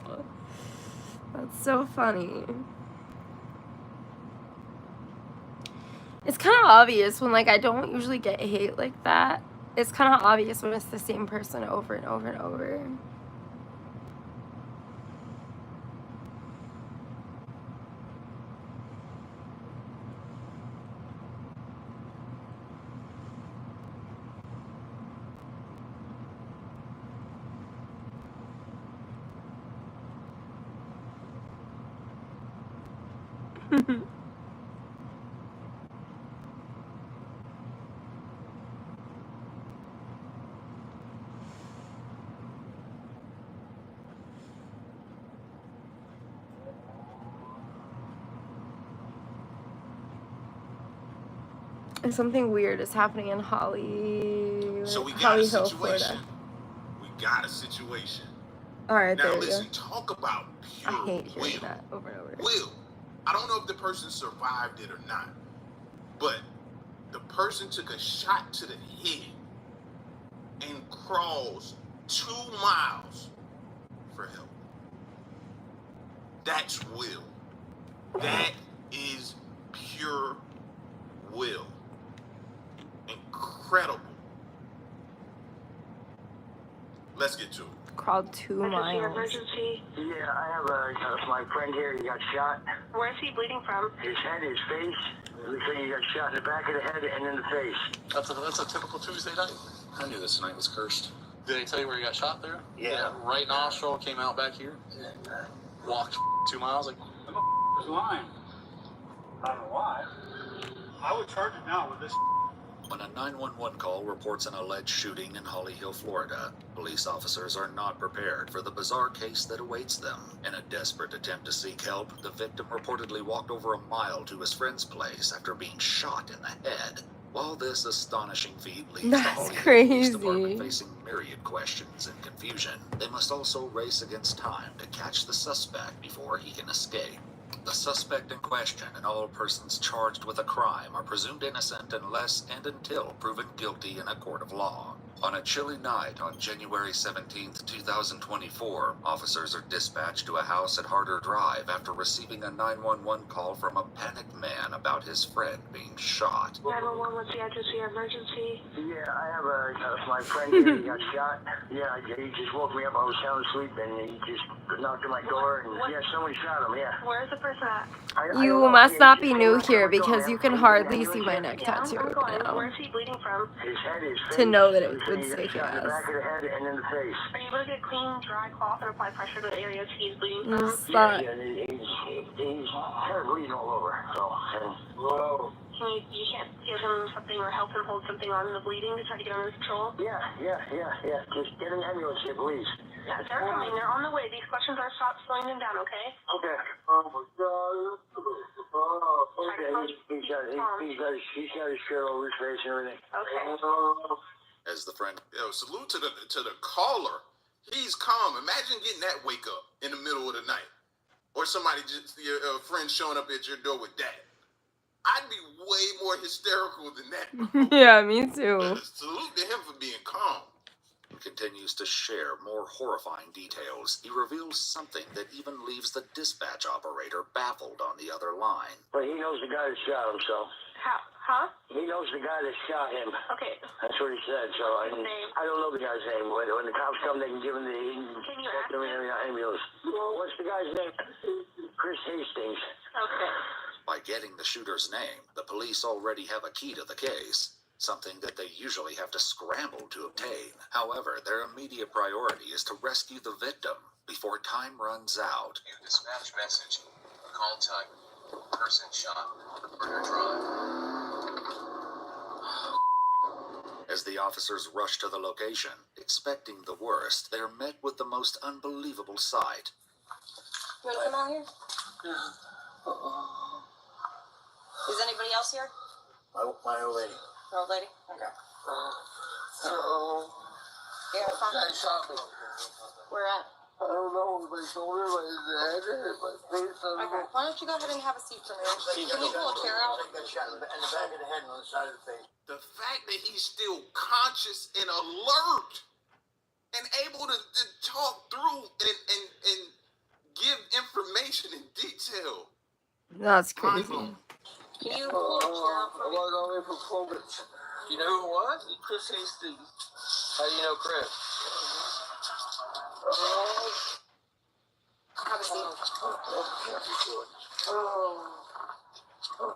That's so funny. It's kind of obvious when like I don't usually get hate like that. It's kind of obvious when it's the same person over and over and over. And something weird is happening in Holly Hill, Florida. We got a situation. All right, now there you listen, go. talk about pure I hate hearing that over and over. Will. I don't know if the person survived it or not, but the person took a shot to the head and crawls 2 miles for help. That's will. That is pure will. Incredible. Let's get to it. Crawled 2 miles. Emergency? Yeah, I have my friend here. He got shot. Where is he bleeding from? His head, his face. Looks like he got shot in the back of the head and in the face. That's a typical Tuesday night. I knew this night was cursed. Did they tell you where he got shot there? Yeah. Right nostril came out back here. Walked 2 miles. Like, He's lying. I don't know why. I would charge it now with this. When a 911 call reports an alleged shooting in Holly Hill, Florida, police officers are not prepared for the bizarre case that awaits them. In a desperate attempt to seek help, the victim reportedly walked over a mile to his friend's place after being shot in the head. While this astonishing feat leaves the Holly Hill Police Department facing myriad questions and confusion, they must also race against time to catch the suspect before he can escape. The suspect in question and all persons charged with a crime are presumed innocent unless and until proven guilty in a court of law. On a chilly night on January 17th, 2024, officers are dispatched to a house at Harder Drive after receiving a 911 call from a panicked man about his friend being shot. 911, what's the address of your emergency? Yeah, I have my friend here. He got shot. Yeah, he just woke me up. I was sound asleep, and he just knocked on my door, and yeah, someone shot him. Yeah. Where is the person at? You must not be new here because you can hardly see my neck tattoo now. Where is he bleeding from? His head, his face. To know that it would He say got shot in the yes. back of the head and in the face. Are you able to get clean, dry cloth and apply pressure to the areas he's bleeding from? Yeah, he's kind of bleeding all over. So, whoa. You can't give him something or help him hold something on the bleeding to try to get under control? Yeah. Just get an ambulance here, please. Yeah, they're coming. They're on the way. These questions are slowing them down, okay? Okay. Oh my God. Oh, okay. He's got his shirt over his face and everything. Okay. As the friend... Salute to the caller. He's calm. Imagine getting that wake up in the middle of the night. Or somebody, just your friend showing up at your door with that. I'd be way more hysterical than that. Yeah, me too. Salute to him for being calm. Continues to share more horrifying details. He reveals something that even leaves the dispatch operator baffled on the other line. But he knows the guy that shot him, so. How? Huh? He knows the guy that shot him. Okay. That's what he said, so I don't know the guy's name. When the cops come, they can give him the ambulance. What's the guy's name? Chris Hastings. Okay. By getting the shooter's name, the police already have a key to the case, something that they usually have to scramble to obtain. However, their immediate priority is to rescue the victim before time runs out. You dispatch message, call type, person shot, Harder Drive. As the officers rush to the location, expecting the worst, they're met with the most unbelievable sight. You want to come out here? Is anybody else here? My old lady. Your old lady? Okay. Yeah, Guy shot me. Where at? I don't know, but it's over my head, my face. Okay. Why don't you go ahead and have a seat for me? Can you pull a chair out? Got shot in the back of the head and on the side of the face. The fact that he's still conscious and alert and able to talk through and give information in detail. That's crazy. Can you pull a chair out for me? I'm on performance. You know who it was? Chris Hastings. How do you know Chris? Have a seat.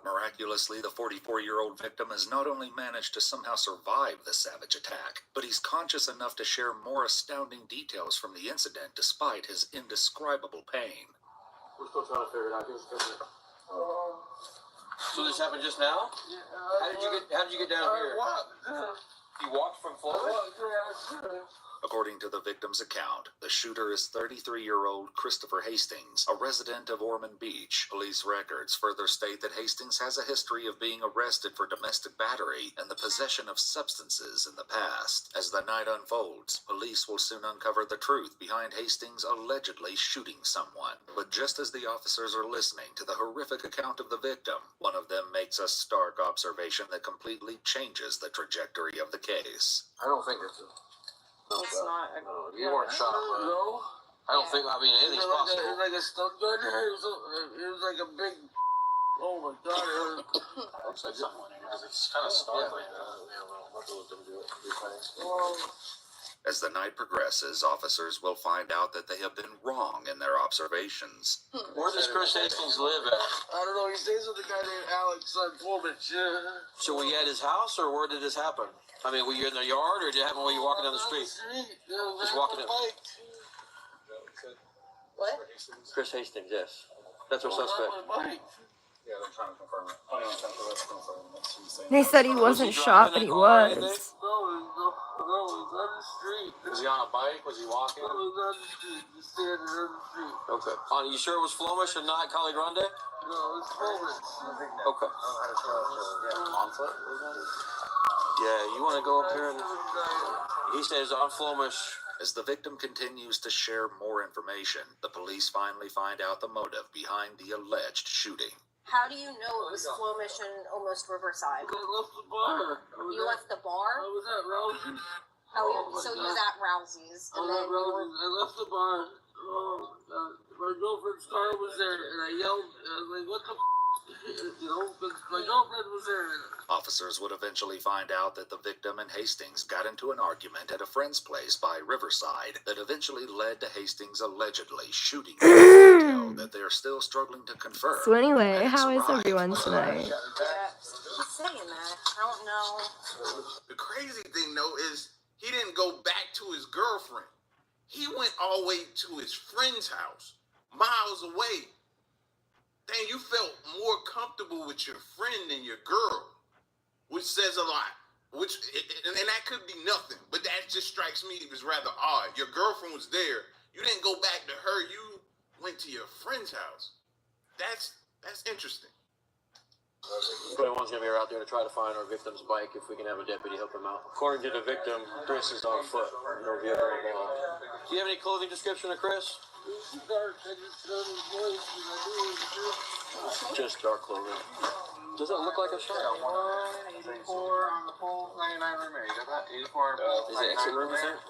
Miraculously, the 44-year-old victim has not only managed to somehow survive the savage attack, but he's conscious enough to share more astounding details from the incident despite his indescribable pain. We're still trying to figure it out. So this happened just now? How did you get down here? I walked. You walked from Florida? According to the victim's account, the shooter is 33-year-old Christopher Hastings, a resident of Ormond Beach. Police records further state that Hastings has a history of being arrested for domestic battery and the possession of substances in the past. As the night unfolds, police will soon uncover the truth behind Hastings allegedly shooting someone. But just as the officers are listening to the horrific account of the victim, one of them makes a stark observation that completely changes the trajectory of the case. I don't think it's It's not. you weren't shot, bro. No. I don't think, anything's possible. It was like a stun gun. It was like a big. Oh my god! It hurt. Looks like something because it's kind of stark like that. Yeah, well, I'll have to look into it. As the night progresses, officers will find out that they have been wrong in their observations. Where does Chris Hastings live at? I don't know. He stays with a guy named Alex on Florence. So were you at his house, or where did this happen? I mean, were you in the yard, or did it happen while you were walking down the street? Just walking in. What? Chris Hastings, yes. That's our suspect. Yeah, they're trying to confirm it. Oh, no, that's confirmed. That's what he's saying. They said he wasn't shot, but he was. No, he's on the street. Was he on a bike? Was he walking? No, he's on the street. He's standing on the street. Okay. You sure it was Flomish and not Cali Grande? No, it's Florence. Okay. On foot? Yeah, you want to go up here and... He says on Flomish. As the victim continues to share more information, the police finally find out the motive behind the alleged shooting. How do you know it was Flemish and almost Riverside? I left the bar. You left the bar? I was at Rousey's. So you was at Rousey's. I was at Rousey's. I left the bar. My girlfriend's car was there, and I yelled. I was like, what the f***? You know, because my girlfriend was there. Officers would eventually find out that the victim and Hastings got into an argument at a friend's place by Riverside that eventually led to Hastings allegedly shooting a detail that they're still struggling to confirm. So anyway, how is everyone tonight? He's saying that. I don't know. The crazy thing, though, is he didn't go back to his girlfriend. He went all the way to his friend's house, miles away. Dang, you felt more comfortable with your friend than your girl, which says a lot. And that could be nothing, but that just strikes me as rather odd. Your girlfriend was there. You didn't go back to her. You went to your friend's house. That's interesting. Everyone's going to be out there to try to find our victim's bike if we can have a deputy help him out. According to the victim, Chris is on foot. No vehicle involved. Do you have any clothing description of Chris? Just dark clothing. Does it look like a shot? 84 on the pole, 99 remaining. Is that 84? Is it extra room in there?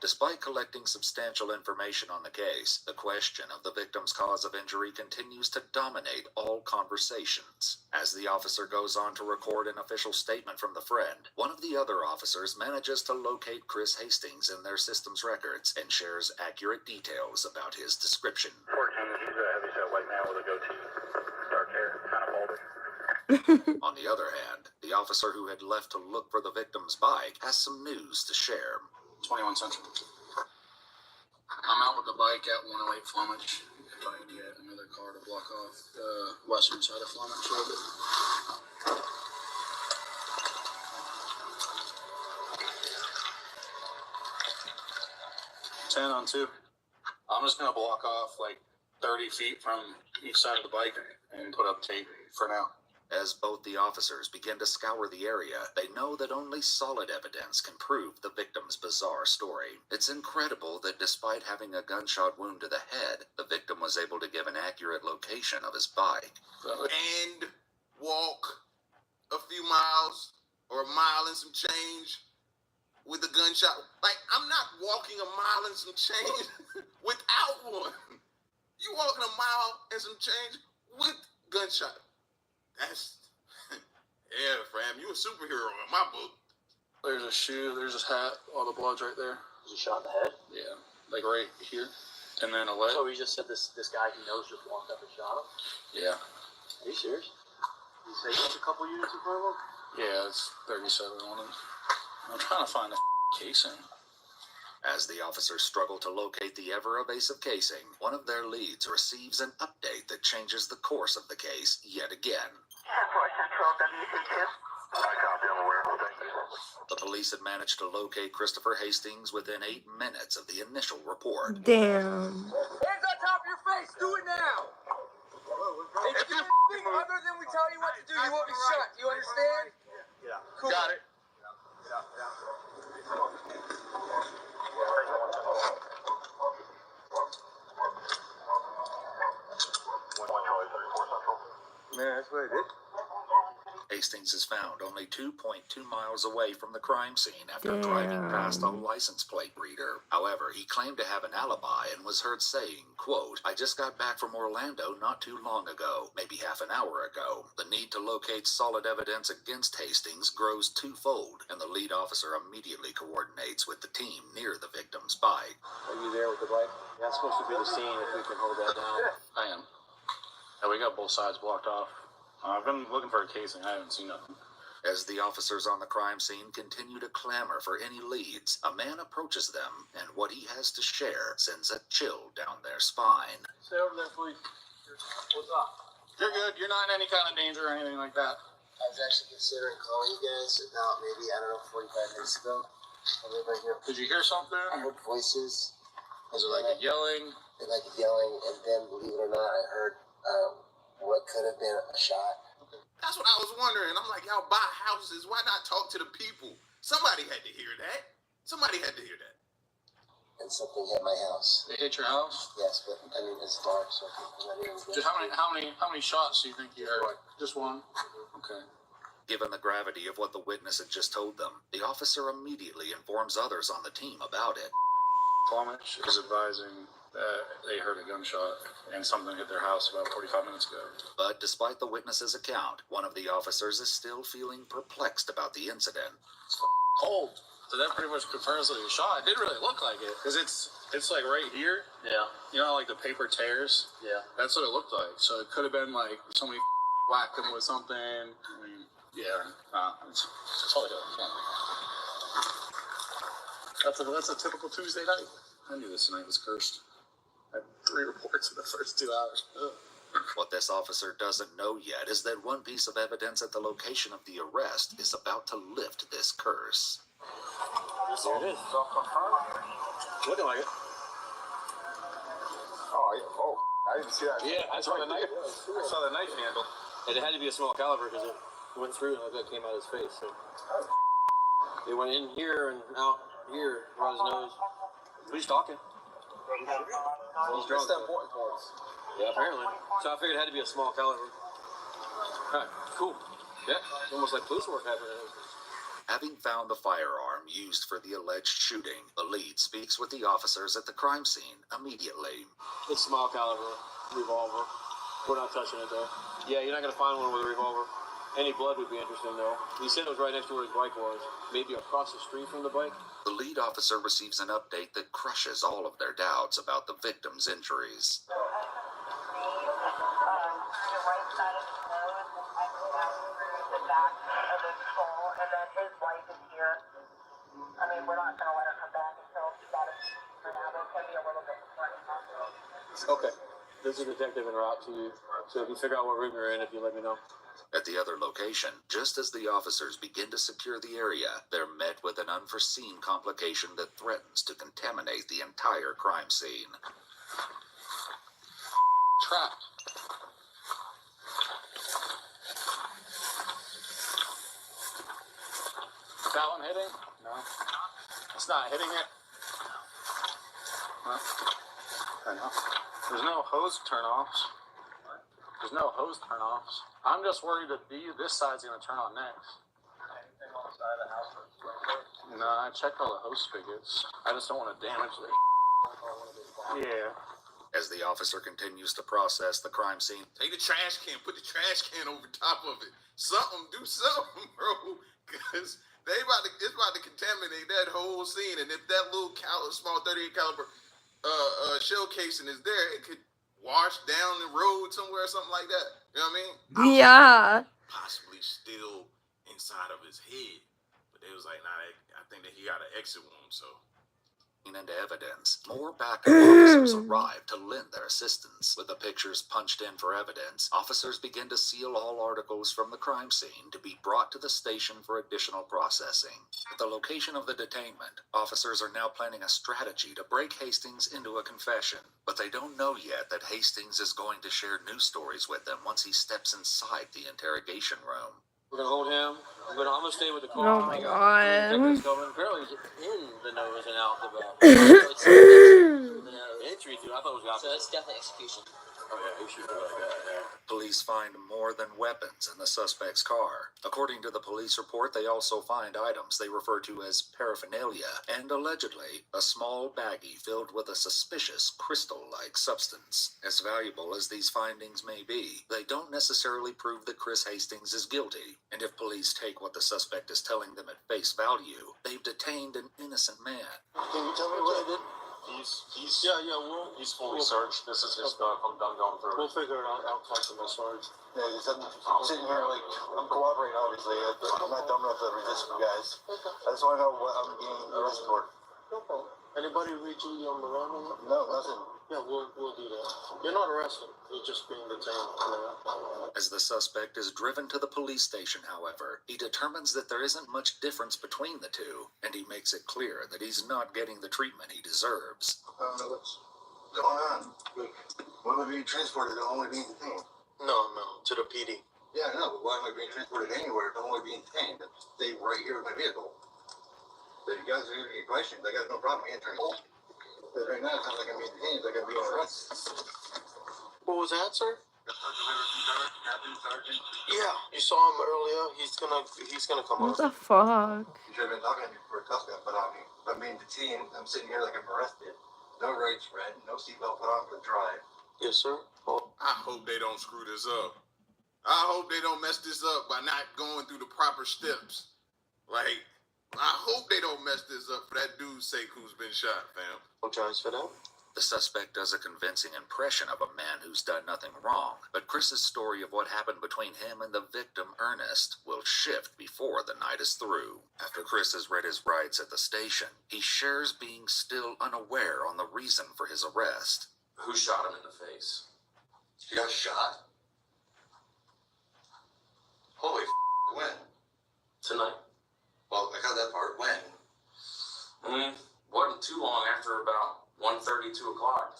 Despite collecting substantial information on the case, the question of the victim's cause of injury continues to dominate all conversations. As the officer goes on to record an official statement from the friend, one of the other officers manages to locate Chris Hastings in their system's records and shares accurate details about his description. 14, he's a heavy-set white man with a goatee, dark hair, kind of balding. On the other hand, the officer who had left to look for the victim's bike has some news to share. 21 Central. I'm out with the bike at 108 Flemish. If I can get another car to block off the western side of Flemish a little bit. 10 on 2. I'm just going to block off like 30 feet from each side of the bike and put up tape for now. As both the officers begin to scour the area, they know that only solid evidence can prove the victim's bizarre story. It's incredible that despite having a gunshot wound to the head, the victim was able to give an accurate location of his bike. And walk a few miles or a mile and some change with a gunshot. Like, I'm not walking a mile and some change without one. You walking a mile and some change with gunshot. That's, yeah, fam, you a superhero in my book. There's a shoe, there's his hat, all the blood's right there. Was he shot in the head? Yeah, like right here. And then a leg. So he just said this guy he knows just walked up and shot him? Yeah. Are you serious? You say he has a couple units in front of him? Yeah, it's 37 on him. I'm trying to find the casing. As the officers struggle to locate the ever-evasive casing, one of their leads receives an update that changes the course of the case yet again. 10-4 Central, WC2. I copy, I'm aware. Thank you. The police had managed to locate Christopher Hastings within 8 minutes of the initial report. Damn. Hands on top of your face. Do it now. If you do anything other than we tell you what to do, you will be shot. Do you understand? Yeah. Cool. Got it. Man, that's what it is. Hastings is found only 2.2 miles away from the crime scene after driving past a license plate reader. However, he claimed to have an alibi and was heard saying, quote, "I just got back from Orlando not too long ago, maybe half an hour ago." The need to locate solid evidence against Hastings grows twofold, and the lead officer immediately coordinates with the team near the victim's bike. Are you there with the bike? That's supposed to be the scene if we can hold that down. I am. Yeah, we got both sides blocked off. I've been looking for a casing. I haven't seen nothing. As the officers on the crime scene continue to clamor for any leads, a man approaches them, and what he has to share sends a chill down their spine. Stay over there, please. What's up? You're good. You're not in any kind of danger or anything like that. I was actually considering calling you guys about maybe, 45 minutes ago. I live right here. Did you hear something? I heard voices. Was it like a yelling? Like yelling, and then, believe it or not, I heard what could have been a shot. That's what I was wondering. I'm like, y'all buy houses. Why not talk to the people? Somebody had to hear that. Somebody had to hear that. And something hit my house. It hit your house? Yes, but I mean it's dark, so I'm not even. Just how many shots do you think you heard? Just one. Okay. Given the gravity of what the witness had just told them, the officer immediately informs others on the team about it. Plumage is advising that they heard a gunshot and something hit their house about 45 minutes ago. But despite the witness's account, one of the officers is still feeling perplexed about the incident. Cold. So that pretty much confirms that he was shot. It didn't really look like it, because it's like right here. Yeah. You know, like the paper tears. Yeah. That's what it looked like. So it could have been like somebody whacked him with something. I mean, yeah. It's all it is. That's a typical Tuesday night. I knew this night was cursed. I had 3 reports in the first 2 hours. Ugh. What this officer doesn't know yet is that one piece of evidence at the location of the arrest is about to lift this curse. There it is. Looking like it. Oh, yeah. Oh, I didn't see that. Yeah, I saw the knife. I saw the knife handle. And it had to be a small caliber because it went through and it came out of his face. So it went in here and out here around his nose. He's talking. He's drunk. That's important for us. Yeah, apparently. So I figured it had to be a small caliber. Alright, cool. Yeah, almost like police work happening. Having found the firearm used for the alleged shooting, the lead speaks with the officers at the crime scene immediately. It's small caliber revolver. We're not touching it though. Yeah, you're not gonna find one with a revolver. Any blood would be interesting though. He said it was right next to where his bike was. Maybe across the street from the bike. The lead officer receives an update that crushes all of their doubts about the victim's injuries. We're not going to let her come back until that is for now. There's going to be a little bit more. Okay. There's a detective en route to you. So if you figure out what room you're in, if you let me know. At the other location, just as the officers begin to secure the area, they're met with an unforeseen complication that threatens to contaminate the entire crime scene. Trapped. That one hitting? No. It's not hitting it. Well, I know. There's no hose turn-offs. There's no hose turn-offs. I'm just worried that this side's going to turn on next. Anything on the side of the house? No, I checked all the hose spigots. I just don't want to damage the... Yeah. As the officer continues to process the crime scene, Take the trash can, put the trash can over top of it. Something, do something, bro. Because it's about to contaminate that whole scene. And if that little small 38 caliber shell casing is there, it could wash down the road somewhere or something like that. You know what I mean? Yeah. Possibly still inside of his head. But they was like, nah, I think that he got an exit wound, so into evidence. More backup officers arrive to lend their assistance. With the pictures punched in for evidence, officers begin to seal all articles from the crime scene to be brought to the station for additional processing. At the location of the detainment, officers are now planning a strategy to break Hastings into a confession, but they don't know yet that Hastings is going to share news stories with them once he steps inside the interrogation room. We're gonna hold him. I'm gonna stay with the car. Oh my god. Apparently he's in the nose and out the back. Entry too. I thought it was out. So that's definitely execution. Oh yeah, he should be like that. Yeah. Police find more than weapons in the suspect's car. According to the police report, they also find items they refer to as paraphernalia and allegedly a small baggie filled with a suspicious crystal-like substance. As valuable as these findings may be, they don't necessarily prove that Chris Hastings is guilty. And if police take what the suspect is telling them at face value, they've detained an innocent man. Can you tell me what I did? He's fully searched. This is his stuff. I'm done going through it. We'll figure it out. I'll talk to my sergeant. Yeah, because I'm sitting here like, I'm cooperating, obviously. I'm not dumb enough to resist you guys. I just want to know what I'm being arrested for. No problem. Anybody reach you on the run? No, nothing. Yeah, we'll do that. You're not arrested. You're just being detained. As the suspect is driven to the police station, however, he determines that there isn't much difference between the two, and he makes it clear that he's not getting the treatment he deserves. What's going on? Why am I being transported? I'm only being detained. No, to the PD. Yeah, I know, but why am I being transported anywhere if I'm only being detained? Stay right here with my vehicle. So you guys are any questions? I got no problem answering. But right now, it sounds like I'm being detained, like I'm being arrested. What was that, sir? Yeah, you saw him earlier. He's gonna come What up. the fuck? You should have been talking to me before Tuska put on me. I'm being detained. I'm sitting here like I'm arrested. No rights read, no seatbelt put on for the drive. Yes, sir. Oh. I hope they don't screw this up. I hope they don't mess this up by not going through the proper steps. Like, I hope they don't mess this up for that dude's sake who's been shot, fam. I'll try for that. The suspect does a convincing impression of a man who's done nothing wrong, but Chris's story of what happened between him and the victim, Ernest, will shift before the night is through. After Chris has read his rights at the station, he shares being still unaware on the reason for his arrest. Who shot him in the face? You got shot? Holy when? Tonight. Well, I got that part. When? Wasn't too long after about 1:30, 2 o'clock.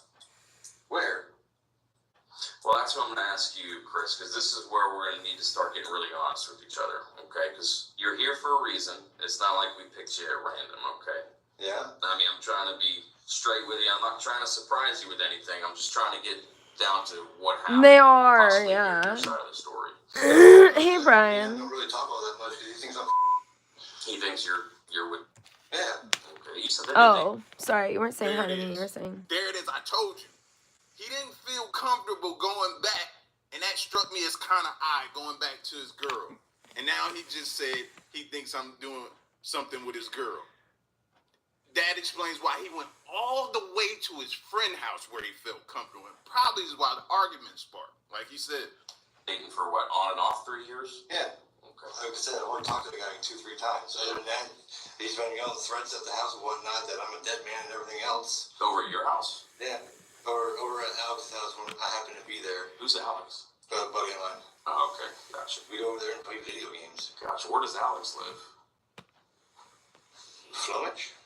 Where? Well, that's what I'm going to ask you, Chris, because this is where we're going to need to start getting really honest with each other, okay? Because you're here for a reason. It's not like we picked you at random, okay? Yeah? I mean, I'm trying to be straight with you. I'm not trying to surprise you with anything. I'm just trying to get down to what happened. They are, Possibly yeah. your side of the story. Hey, Brian. I don't really talk about that much because he thinks I'm... He thinks you're with... Yeah. Okay, you said that. Oh, sorry. You weren't saying hi to me. You were saying... There it is. I told you. He didn't feel comfortable going back, and that struck me as kind of odd, going back to his girl. And now he just said he thinks I'm doing something with his girl. That explains why he went all the way to his friend's house where he felt comfortable. And probably is why the argument sparked. Like he said. Dating for what, on and off 3 years? Yeah. Okay. Like I said, I only talked to the guy 2-3 times. Other than that, he's been yelling threats at the house and whatnot that I'm a dead man and everything else. Over at your house? Yeah. Over at Alex's house when I happen to be there. Who's Alex? Buddy of mine. Oh, okay. Gotcha. We go over there and play video games. Gotcha. Where does Alex live? Flumich?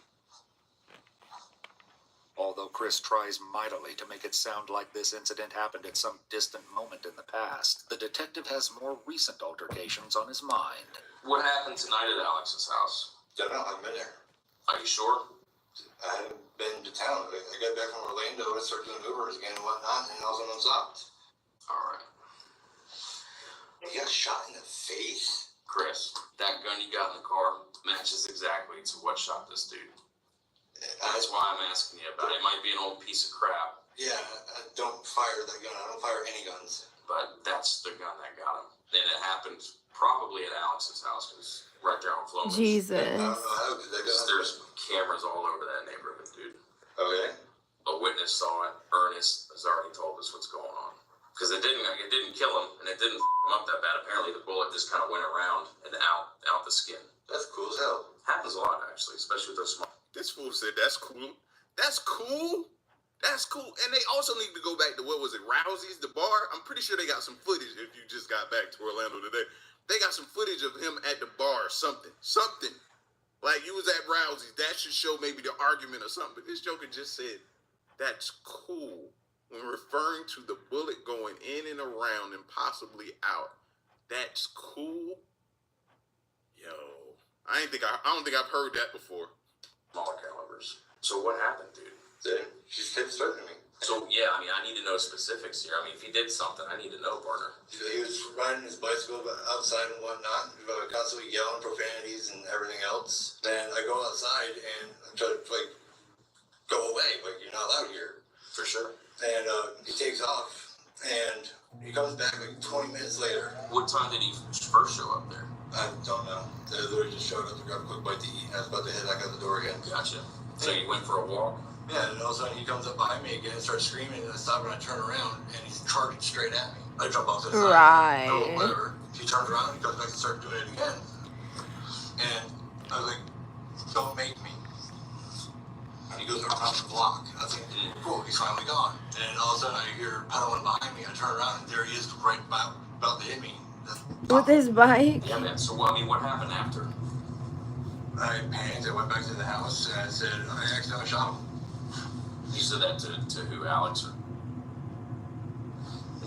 Although Chris tries mightily to make it sound like this incident happened at some distant moment in the past, the detective has more recent altercations on his mind. What happened tonight at Alex's house? Don't know. I've been there. Are you sure? I haven't been to town. I got back from Orlando and I started doing Ubers again and whatnot, and I was unstopped. All right. You got shot in the face? Chris, that gun you got in the car matches exactly to what shot this dude. That's why I'm asking you about it. It might be an old piece of crap. Yeah, I don't fire that gun. I don't fire any guns. But that's the gun that got him. And it happened probably at Alex's house, because right there on Flowers. Jesus. I don't know how did that gun. There's cameras all over that neighborhood, dude. Okay. A witness saw it. Ernest has already told us what's going on. Because it didn't kill him, and it didn't f him up that bad. Apparently, the bullet just kind of went around and out the skin. That's cool as hell. Happens a lot, actually, especially with those small. This fool said, that's cool. That's cool. That's cool. And they also need to go back to, what was it, Rousey's, the bar? I'm pretty sure they got some footage if you just got back to Orlando today. They got some footage of him at the bar or something. Something. Like, you was at Rousey's. That should show maybe the argument or something. But this joker just said, that's cool. When referring to the bullet going in and around and possibly out. That's cool. Yo. I don't think I've heard that before. Smaller calibers. So what happened, dude? She kept threatening me. So, yeah, I mean, I need to know specifics here. I mean, if he did something, I need to know, partner. He was riding his bicycle outside and whatnot, constantly yelling profanities and everything else. Then I go outside and I try to, like, go away. Like, you're not allowed here. For sure. And he takes off. And he comes back like 20 minutes later. What time did he first show up there? I don't know. They literally just showed up and got a quick bite to eat. I was about to head back out the door again. Gotcha. So you went for a walk? Yeah, and all of a sudden he comes up behind me again and starts screaming, and I stop and I turn around, and he's charging straight at me. I jump off to the side. Right. Oh, whatever. He turns around, he comes back and starts doing it again. And I was like, don't make me. And he goes around the block. I was like, cool, he's finally gone. And all of a sudden I hear pedaling behind me. I turn around, and there he is right about to hit me. With his bike? Yeah, man. So, I mean, what happened after? I panicked. I went back to the house, and I said, I accidentally shot him. You said that to who, Alex?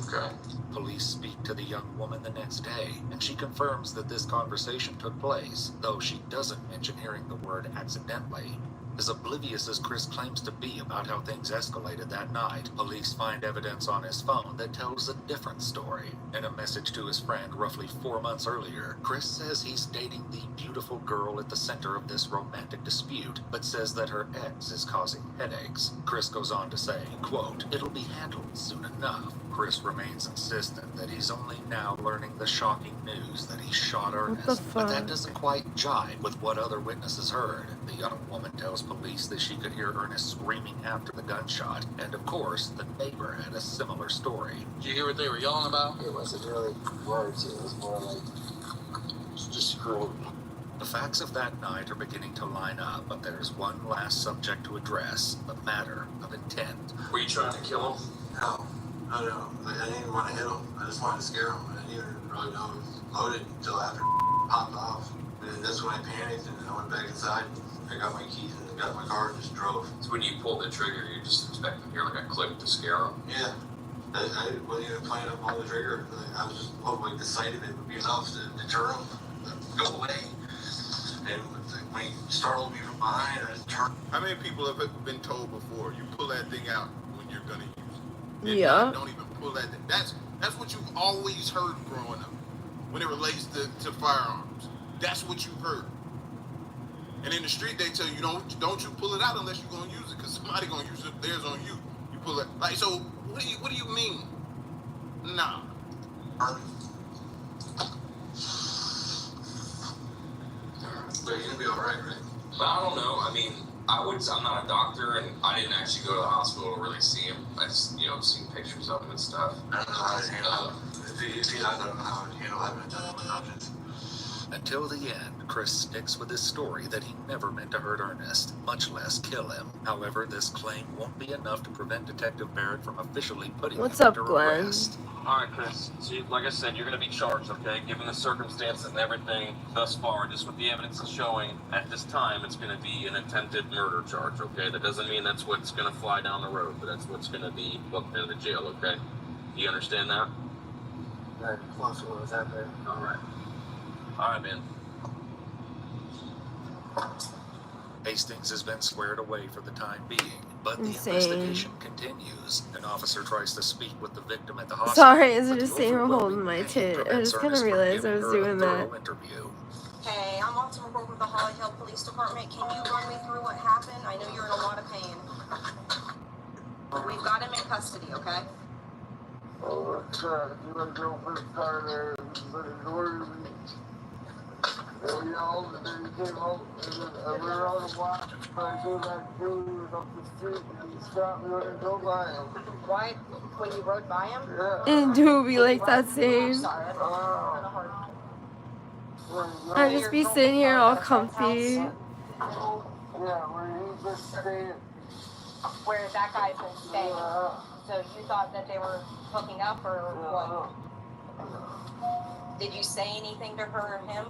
Okay. Police speak to the young woman the next day, and she confirms that this conversation took place, though she doesn't mention hearing the word accidentally. As oblivious as Chris claims to be about how things escalated that night, police find evidence on his phone that tells a different story. In a message to his friend roughly 4 months earlier, Chris says he's dating the beautiful girl at the center of this romantic dispute, but says that her ex is causing headaches. Chris goes on to say, quote, it'll be handled soon enough. Chris remains insistent that he's only now learning the shocking news that he shot Ernest, but that doesn't quite jive with what other witnesses heard. The young woman tells police that she could hear Ernest screaming after the gunshot, and of course, the neighbor had a similar story. Did you hear what they were yelling about? It wasn't really words, it was more like just screaming. The facts of that night are beginning to line up, but there's one last subject to address, the matter of intent. Were you trying to kill him? No. I don't know. I didn't even want to hit him. I just wanted to scare him. I didn't even really know it was loaded until after popped off. And that's when I panicked and I went back inside. I got my keys and got my car and just drove. So when you pulled the trigger, you just expected to hear like a click to scare him? Yeah. I wasn't even planning on pulling the trigger. I was just hoping like the sight of it would be enough to deter him, go away. And when he startled me from behind, I just turned. How many people have been told before, you pull that thing out when you're going to use it? Yeah. Don't even pull that thing. That's what you've always heard growing up when it relates to firearms. That's what you've heard. And in the street, they tell you, don't you pull it out unless you're going to use it, because somebody going to use it, theirs on you. You pull it. Like, so, what do you mean? Nah. But you're going to be all right, right? But I don't know. I mean, I'm not a doctor, and I didn't actually go to the hospital to really see him. I just, seen pictures of him and stuff. I don't know how to handle it. If he does, I don't know how to handle having a ton of options. Until the end, Chris sticks with his story that he never meant to hurt Ernest, much less kill him. However, this claim won't be enough to prevent Detective Barrett from officially putting him under arrest. All right, Chris. So, like I said, you're going to be charged, okay? Given the circumstances and everything thus far, just what the evidence is showing, at this time, it's going to be an attempted murder charge, okay? That doesn't mean that's what's going to fly down the road, but that's what's going to be booked into the jail, okay? Do you understand that? Very close to what was happening. All right. All right, man. Hastings has been squared away for the time being, but the Insane. investigation continues. An officer tries to speak with the victim at the hospital. Sorry, is it but just the saying I'm overwhelming holding my pain tit? I prevents just kind of Ernest from realized I giving was her a doing that. thorough interview. Hey, I'm Optimal Work with the Holly Hill Police Department. Can you run me through what happened? I know you're in a lot of pain. We've got him in custody, okay? Oh, God. My girlfriend started for the door. And then he came home, and then we were on the block. I came back to him, he was up the street, and he stopped me when I drove by him. Why? When you rode by him? Yeah. And do be like that scene. Sorry, I don't know. I just be sitting here all comfy. Yeah, where he's been staying. Where that guy's been staying. So you thought that they were hooking up or what? Did you say anything to her or him?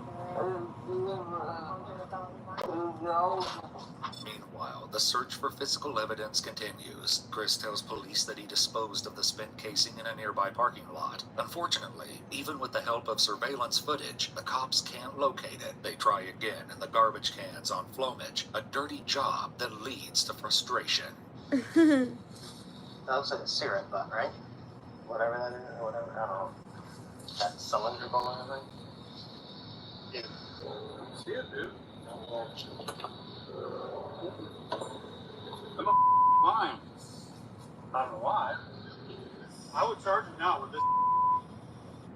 Meanwhile, the search for physical evidence continues. Chris tells police that he disposed of the spent casing in a nearby parking lot. Unfortunately, even with the help of surveillance footage, the cops can't locate it. They try again in the garbage cans on Flomage, a dirty job that leads to frustration. That looks like a cigarette butt, right? Whatever that is, or whatever, I don't know. That cylindrical or anything? Yeah. See it, dude. I'm fine. I don't know why. I would charge him now with this.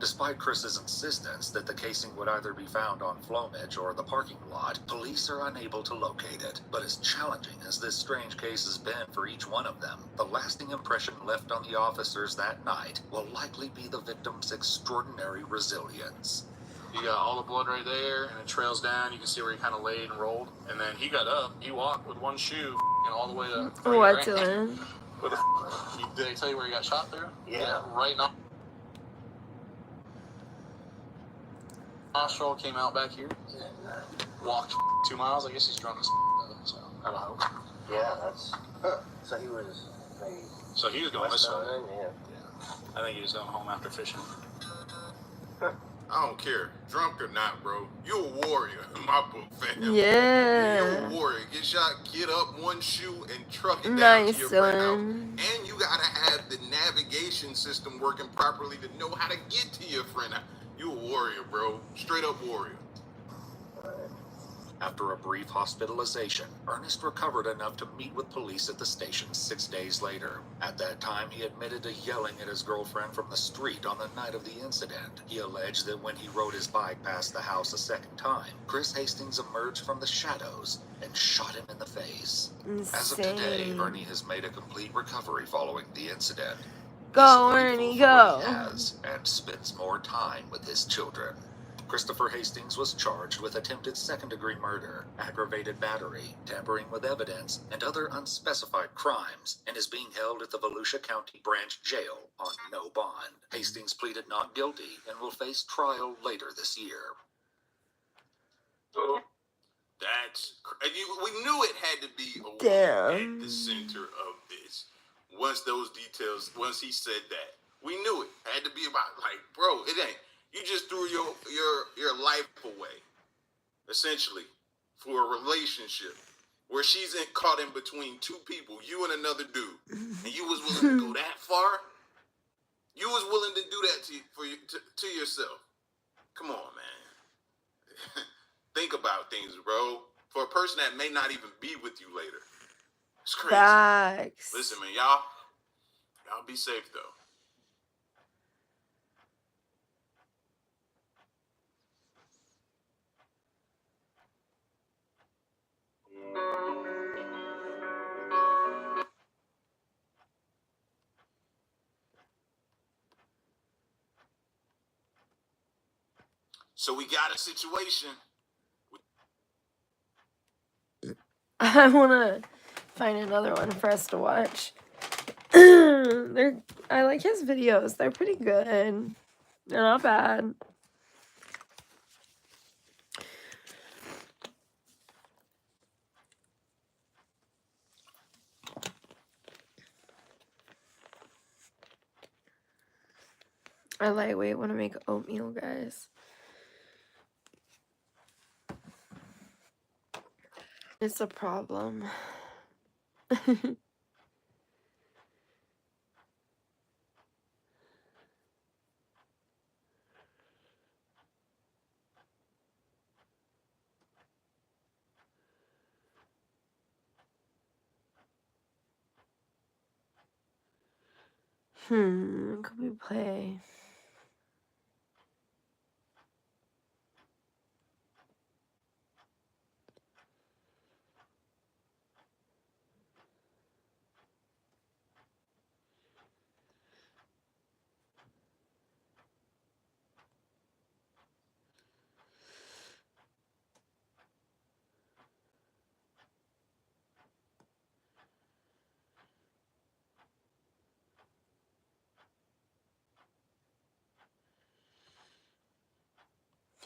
Despite Chris's insistence that the casing would either be found on Flomage or the parking lot, police are unable to locate it. But as challenging as this strange case has been for each one of them, the lasting impression left on the officers that night will likely be the victim's extraordinary resilience. You got all the blood right there, and it trails down. You can see where he kind of laid and rolled. And then he got up. He walked with one shoe all the way to... What, Dylan? Did they tell you where he got shot through? Yeah. Right now. Nostril came out back here. Walked 2 miles. I guess he's drunk as so I don't know. Yeah, that's... So he was... Maybe So he was going this way. yeah. I think he was going home after fishing. I don't care, drunk or not, bro. You a warrior in my book, fam. Yeah. You a warrior. Get shot, get up one shoe, and truck it down Nice, to your friend house. Dylan. And you gotta have the navigation system working properly to know how to get to your friend house. You a warrior, bro. Straight up warrior. After a brief hospitalization, Ernest recovered enough to meet with police at the station 6 days later. At that time, he admitted to yelling at his girlfriend from the street on the night of the incident. He alleged that when he rode his bike past the house a second time, Chris Hastings emerged from the shadows and shot him in the face. Insane. As of today, Ernie has made a complete recovery following the incident. Go, He's Ernie, grateful for what go. he has and spends more time with his children. Christopher Hastings was charged with attempted second-degree murder, aggravated battery, tampering with evidence, and other unspecified crimes, and is being held at the Volusia County Branch Jail on no bond. Hastings pleaded not guilty and will face trial later this year. We knew it had to be a woman Damn. at the center of this. Once he said that, we knew it had to be about, like, bro, it ain't. You just threw your life away, essentially, for a relationship where she's caught in between two people, you and another dude, and you was willing to go that far. You was willing to do that to yourself. Come on, man. Think about things, bro. For a person that may not even be with you later, it's crazy. Facts. Listen, man, y'all be safe though. So we got a situation. I want to find another one for us to watch. I like his videos. They're pretty good. They're not bad. I lightweight want to make oatmeal, guys. It's a problem. What could we play?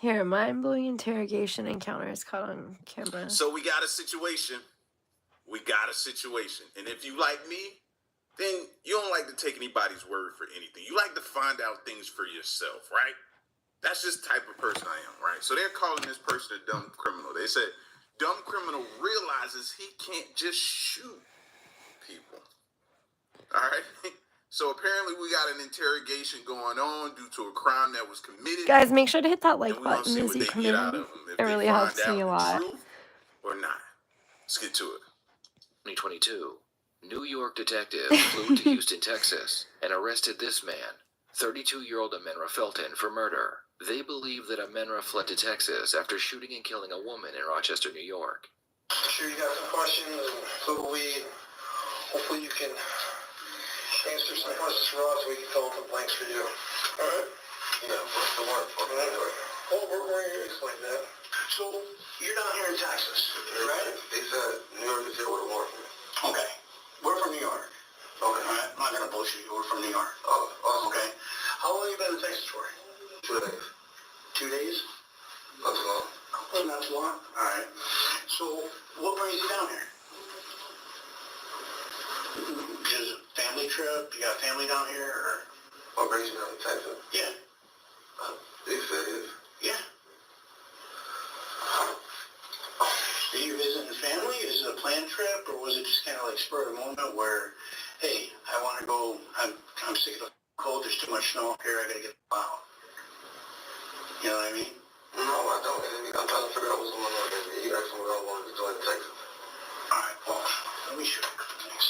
Here, mind-blowing interrogation encounters caught on camera. So we got a situation. And if you like me, then you don't like to take anybody's word for anything. You like to find out things for yourself, right? That's just the type of person I am, right? So they're calling this person a dumb criminal. They said, dumb criminal realizes he can't just shoot people. All right? So apparently we got an interrogation going on due to a crime that was committed. Guys, make sure to hit that like And we're gonna button see as what you they come get in. out of them. If It they really find helps out me a the lot. truth or not. Let's get to it. 2022, New York detectives flew to Houston, Texas, and arrested this man, 32-year-old Amenra Felton, for murder. They believe that Amenra fled to Texas after shooting and killing a woman in Rochester, New York. I'm sure you got some questions, and so do we. Hopefully you can answer some questions for us, we can fill in some blanks for you. All right? Yeah, what's the warrant for? Well, we're going to explain that. So, you're down here in Texas, right? They said New York is here with a warrant for me. Okay. We're from New York. Okay. All right? I'm not going to bullshit you. We're from New York. Oh, awesome. Okay. How long have you been in Texas for? 2 days. 2 days? That's long. Oh, not too long? All right. So, what brings you down here? Just a family trip? You got family down here, or? What brings you down to Texas? Yeah. Big cities. Yeah. Are you visiting family? Is it a planned trip, or was it just kind of like spur of the moment where, hey, I want to go, I'm sick of the cold, there's too much snow up here, I got to get out. You know what I mean? No, I don't. I'm trying to figure out what's going on, baby. You got someone else wanted to join Texas. All right, well, let me show you. Thanks.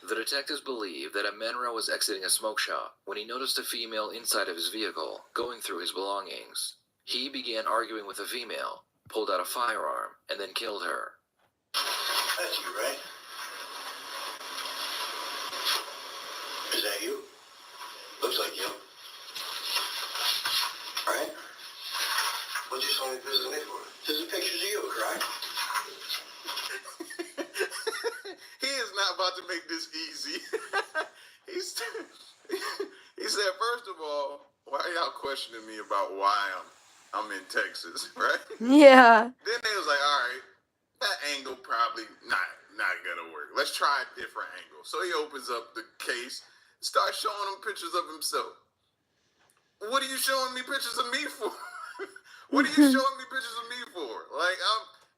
The detectives believe that Amenra was exiting a smoke shop when he noticed a female inside of his vehicle, going through his belongings. He began arguing with the female, pulled out a firearm, and then killed her. That's you, right? Is that you? Looks like you. Right? What'd you show me pictures of me for? These are pictures of you, correct? He is not about to make this easy. He said, first of all, why are y'all questioning me about why I'm in Texas, right? Yeah. Then they was like, all right, that angle probably not gonna work. Let's try a different angle. So he opens up the case, starts showing them pictures of himself. What are you showing me pictures of me for? What are you showing me pictures of me for? Like,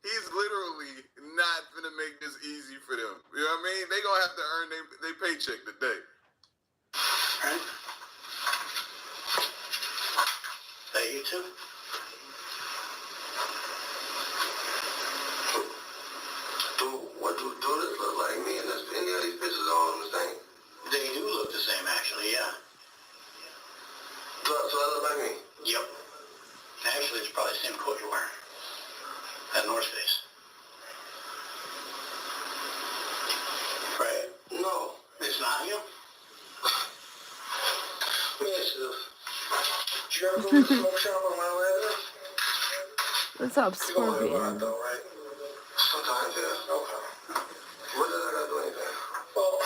he's literally not gonna make this easy for them. You know what I mean? They gonna have to earn their paycheck today. Right? That you too? What do this look like? Me and any of these pictures are all the same. They do look the same, actually, yeah. So I look like me? Yep. Actually, it's probably the same coat you're wearing. That North Face. Right? No. It's not you? Let me ask you this. Did you ever go to the smoke shop on my way? What's up, You go there a lot, Scorpion? though, right? Sometimes, yeah. Okay. What does that got to do anything? Well,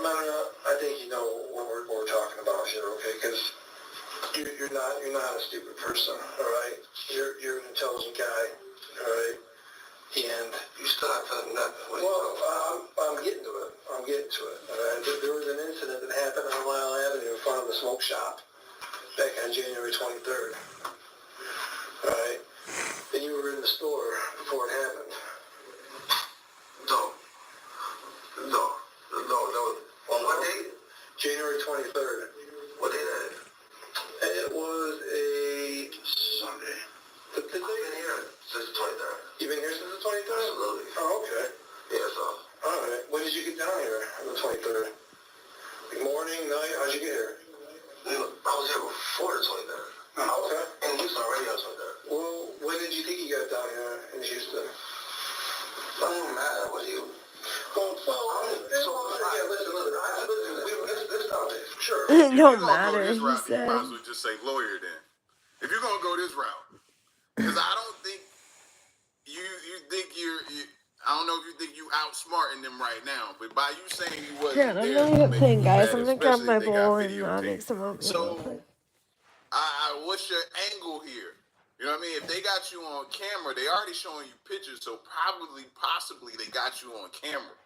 I think you know what we're talking about here, okay? Because you're not a stupid person, all right? You're an intelligent guy, all right? And you still have to nothing. Well, I'm getting to it. All right? There was an incident that happened on Lyle Avenue in front of the smoke shop back on January 23rd. All right? And you were in the store before it happened. No. On what date? January 23rd. What day that is? It was a Sunday. I've been here since the 23rd. You've been here since the 23rd? Absolutely. Oh, okay. Yeah, so. All right. When did you get down here on the 23rd? Morning, night? How'd you get here? I was here before the 23rd. Oh, okay. And Houston already on the 23rd. Well, when did you think you got down here in Houston? Doesn't matter what you... Sure. It don't matter, This he route, you might as said. well just say lawyer then. If you're gonna go this route, because I don't think you think I don't know if you think you outsmarting them right now, but by you saying you wasn't Here, I'm there, gonna leave it make playing, you guys. mad, I'm gonna grab especially my if they got bowl and videotape. make some oatmeal real So quick. what's your angle here? You know what I mean? If they got you on camera, they already showing you pictures, so possibly they got you on camera.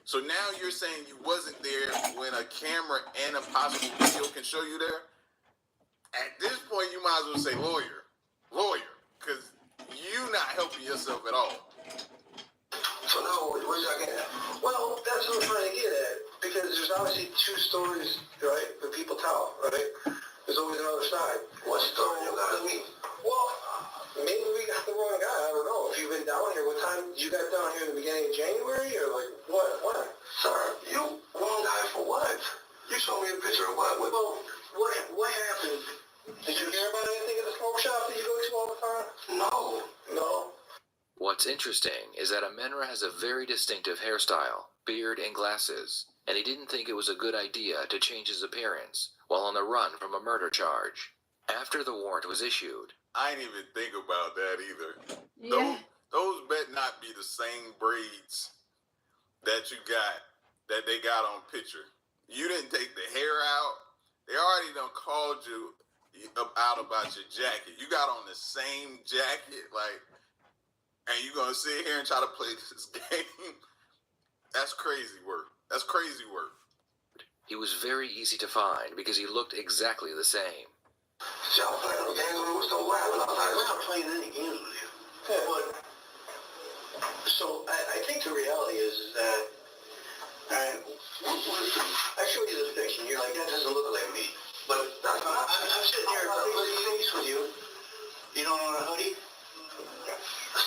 So now you're saying you wasn't there when a camera and a possible video can show you there? At this point, you might as well say lawyer, because you not helping yourself at all. So now, where's y'all getting at? Well, that's what I'm trying to get at, because there's obviously two stories, right, that people tell, right? There's always another side. What story you got? Well, maybe we got the wrong guy. I don't know. If you've been down here, what time you got down here in the beginning of January, or like what? When? Sir, you wrong guy for what? You showed me a picture of what? Well, what happened? Did you hear about anything at the smoke shop that you go to all the time? No. What's interesting is that Amenra has a very distinctive hairstyle, beard, and glasses, and he didn't think it was a good idea to change his appearance while on the run from a murder charge. After the warrant was issued, I didn't even think about that either. Yeah. Those bet not be the same braids that they got on picture. You didn't take the hair out. They already done called you out about your jacket. You got on the same jacket, like, and you gonna sit here and try to play this game? That's crazy work. he was very easy to find because he looked exactly the same. Y'all playing no games with me? What's so wild? We're not playing any games with you. Yeah. But, so I think the reality is that I showed you the picture, and you're like, that doesn't look like me. But I'm sitting here face with you. You don't own a hoodie?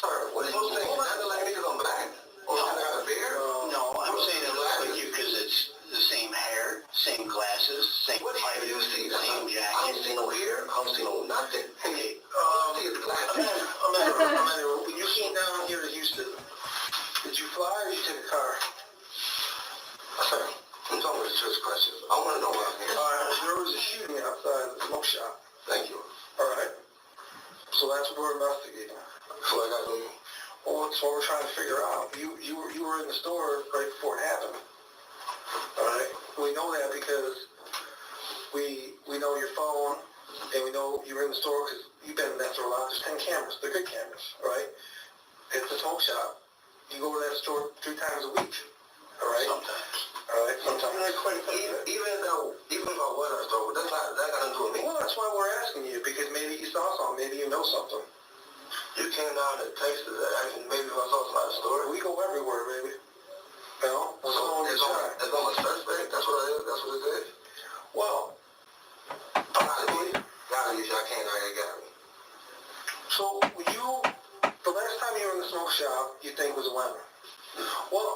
Sir, what is those things? Doesn't like me because I'm black? Or I got a beard? No, I'm saying it looks like you because it's the same hair, same glasses, same height, same jacket. I don't see no hair. I don't see no nothing. Hey, see the glasses. When you came down here to Houston, did you fly or did you take a car? Sir, I'm talking with serious questions. I want to know what I'm here. All right, there was a shooting outside the smoke shop. Thank you. All right. So that's what we're investigating. So I got to, well, that's what we're trying to figure out. You were in the store right before it happened. All right. We know that because we know your phone, and we know you were in the store because you've been in that store a lot. There's 10 cameras. They're good cameras, right? It's a smoke shop. You go to that store 3 times a week. All right. Sometimes. All right. Sometimes. Even if I was at a store, that got nothing to do with me. Well, that's why we're asking you, because maybe you saw something, maybe you know something. You came down to Texas, maybe if I saw something at the store. We go everywhere, baby. You know? So it's on my suspect. That's what it is. Well, I'm not a I can't got me. So the last time you were in the smoke shop, you think was when? Well,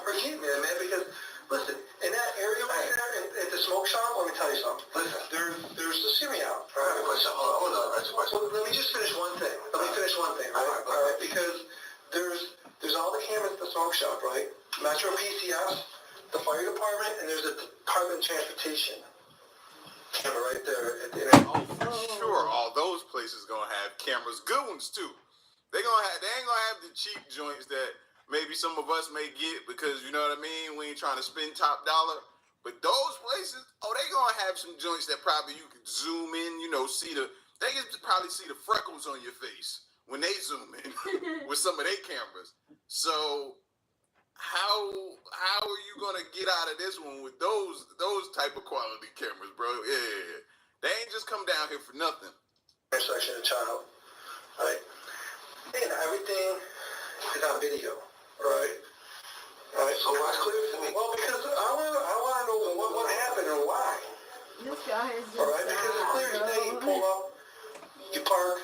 forgive me, man, because listen, in that area right there, at the smoke shop, let me tell you something. Listen, there's the semi out. All right, hold on, well, let me just finish one thing. All right, because there's all the cameras at the smoke shop, right? Metro PCS, the fire department, and there's the Department of Transportation camera right there at the end. Oh, for sure, all those places gonna have cameras, good ones too. They ain't gonna have the cheap joints that maybe some of us may get because, you know what I mean, we ain't trying to spend top dollar. But those places, they gonna have some joints that probably you can zoom in, they can probably see the freckles on your face when they zoom in with some of their cameras. So how are you gonna get out of this one with those type of quality cameras, bro? Yeah. They ain't just come down here for nothing. Intersection of child, right? And everything is on video, right? Right. So why clear to me? Well, because I want to know what happened and why. This guy is just all right, because it's clear today. You pull up, you park,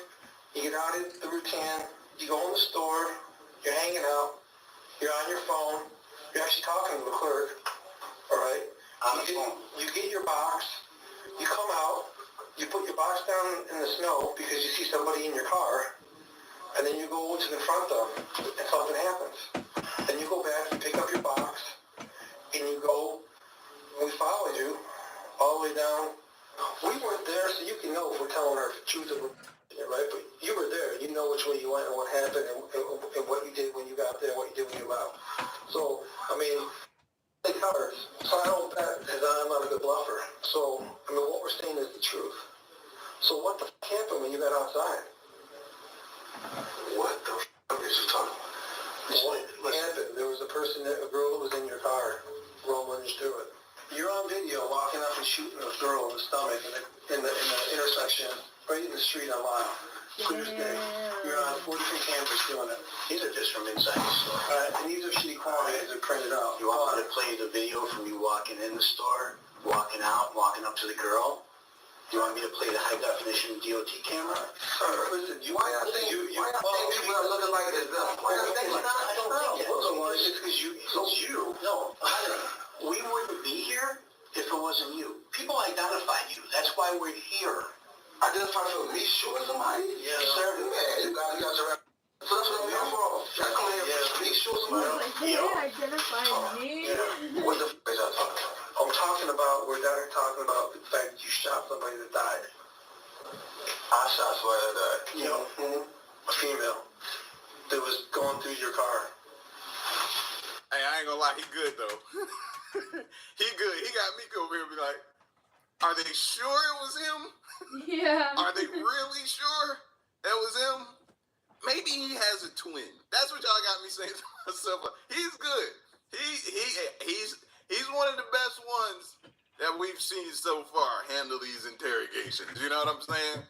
you get out of the routine, you go in the store, you're hanging out, you're on your phone, you're actually talking to the clerk, all right? You get your box, you come out, you put your box down in the snow because you see somebody in your car, and then you go to confront them, and something happens. Then you go back, you pick up your box, and you go, we followed you all the way down. We weren't there, so you can know if we're telling our truth or right? But you were there. You know which way you went and what happened and what you did when you got there and what you did when you left. So, I mean, they cards. So I don't bet because I'm not a good bluffer. So, I mean, what we're saying is the truth. So what the f*** happened when you got outside? What the f*** is you talking about? What happened? There was a girl that was in your car, rolling through it. You're on video walking up and shooting a girl in the stomach in the intersection, right in the street on Lyle. Clear as day. You're on 43 cameras doing it. These are just from inside the store. And these are shitty quality as they're printed out. You want me to play the video from you walking in the store, walking out, walking up to the girl? You want me to play the high definition DOT camera? Sir, listen, why y'all think people are looking like this? Why y'all think that? I don't think it. It's because you. No, we wouldn't be here if it wasn't you. People identified you. That's why we're here. Identified for me shooting somebody? Yes, sir. Man, you guys are right. So that's what I'm here for. I come here for me shooting somebody. They identified me. What the f*** is that talking about? I'm talking about, we're down here talking about the fact that you shot somebody that died. I shot somebody that died? Yeah. A female that was going through your car. Hey, I ain't gonna lie, he good though. He good. He got me over here and be like, are they sure it was him? Yeah. Are they really sure that was him? Maybe he has a twin. That's what y'all got me saying to myself. He's good. He's one of the best ones that we've seen so far handle these interrogations. You know what I'm saying?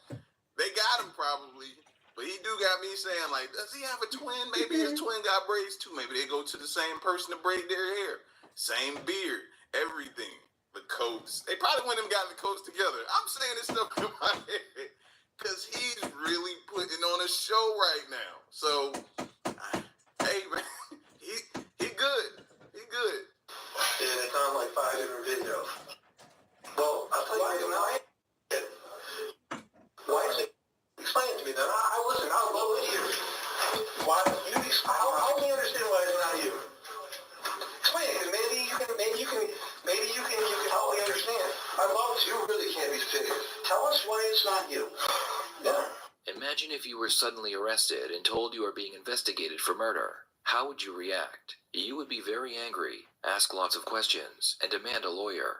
They got him probably, but he do got me saying, like, does he have a twin? Maybe his twin got braids too. Maybe they go to the same person to braid their hair. Same beard, everything. The coats. They probably went and got the coats together. I'm saying this stuff in my head because he's really putting on a show right now. So, hey, man, he good. He good. Yeah, it's on like 5 different videos. Well, I'll tell you right now. Why is it? Explain it to me then. I listen, I'll love to hear it. Why don't you help me understand why it's not you? Explain it, because maybe you can help me understand. I'd love to. You really can't be serious. Tell us why it's not you. Yeah. Imagine if you were suddenly arrested and told you are being investigated for murder. How would you react? You would be very angry, ask lots of questions, and demand a lawyer.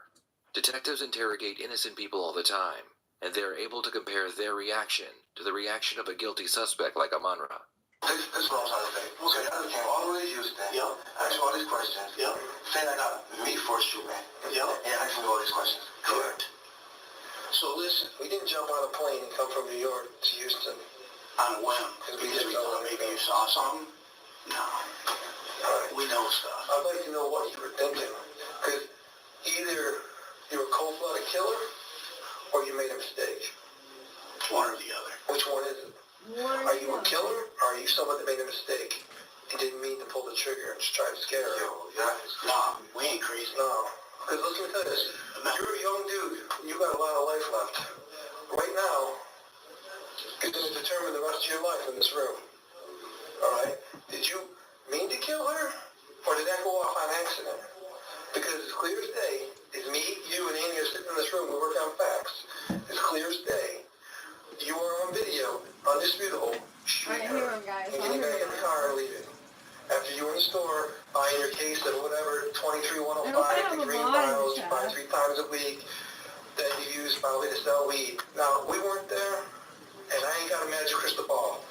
Detectives interrogate innocent people all the time, and they are able to compare their reaction to the reaction of a guilty suspect like Amanra. This is what I'm trying to say. Okay, I came all the way to Houston. Yep. Asked you all these questions. Yep. Saying I got me for a shooting. Yep. And asking you all these questions. Correct. So listen, we didn't jump on a plane and come from New York to Houston. On a whim. Because we didn't know maybe you saw something? No. Right. We know stuff. I'd like to know what you were thinking. Because either you're a cold-blooded killer or you made a mistake. One or the other. Which one is it? Are you a killer or are you someone that made a mistake and didn't mean to pull the trigger and just try to scare her? No, we ain't crazy. No. Because listen to this. You're a young dude. You got a lot of life left. Right now, it's going to determine the rest of your life in this room. Alright? Did you mean to kill her? Or did that go off on accident? Because as clear as day, is me, you, and Andy are sitting in this room, we work on facts. As clear as day, you are on video, undisputable, shooting her, and getting back in the car and leaving. After you were in the store, buying your case at whatever, 23-105, the green bottles you buy 3 times a week, that you use probably to sell weed. Now, we weren't there, and I ain't got a magic crystal ball,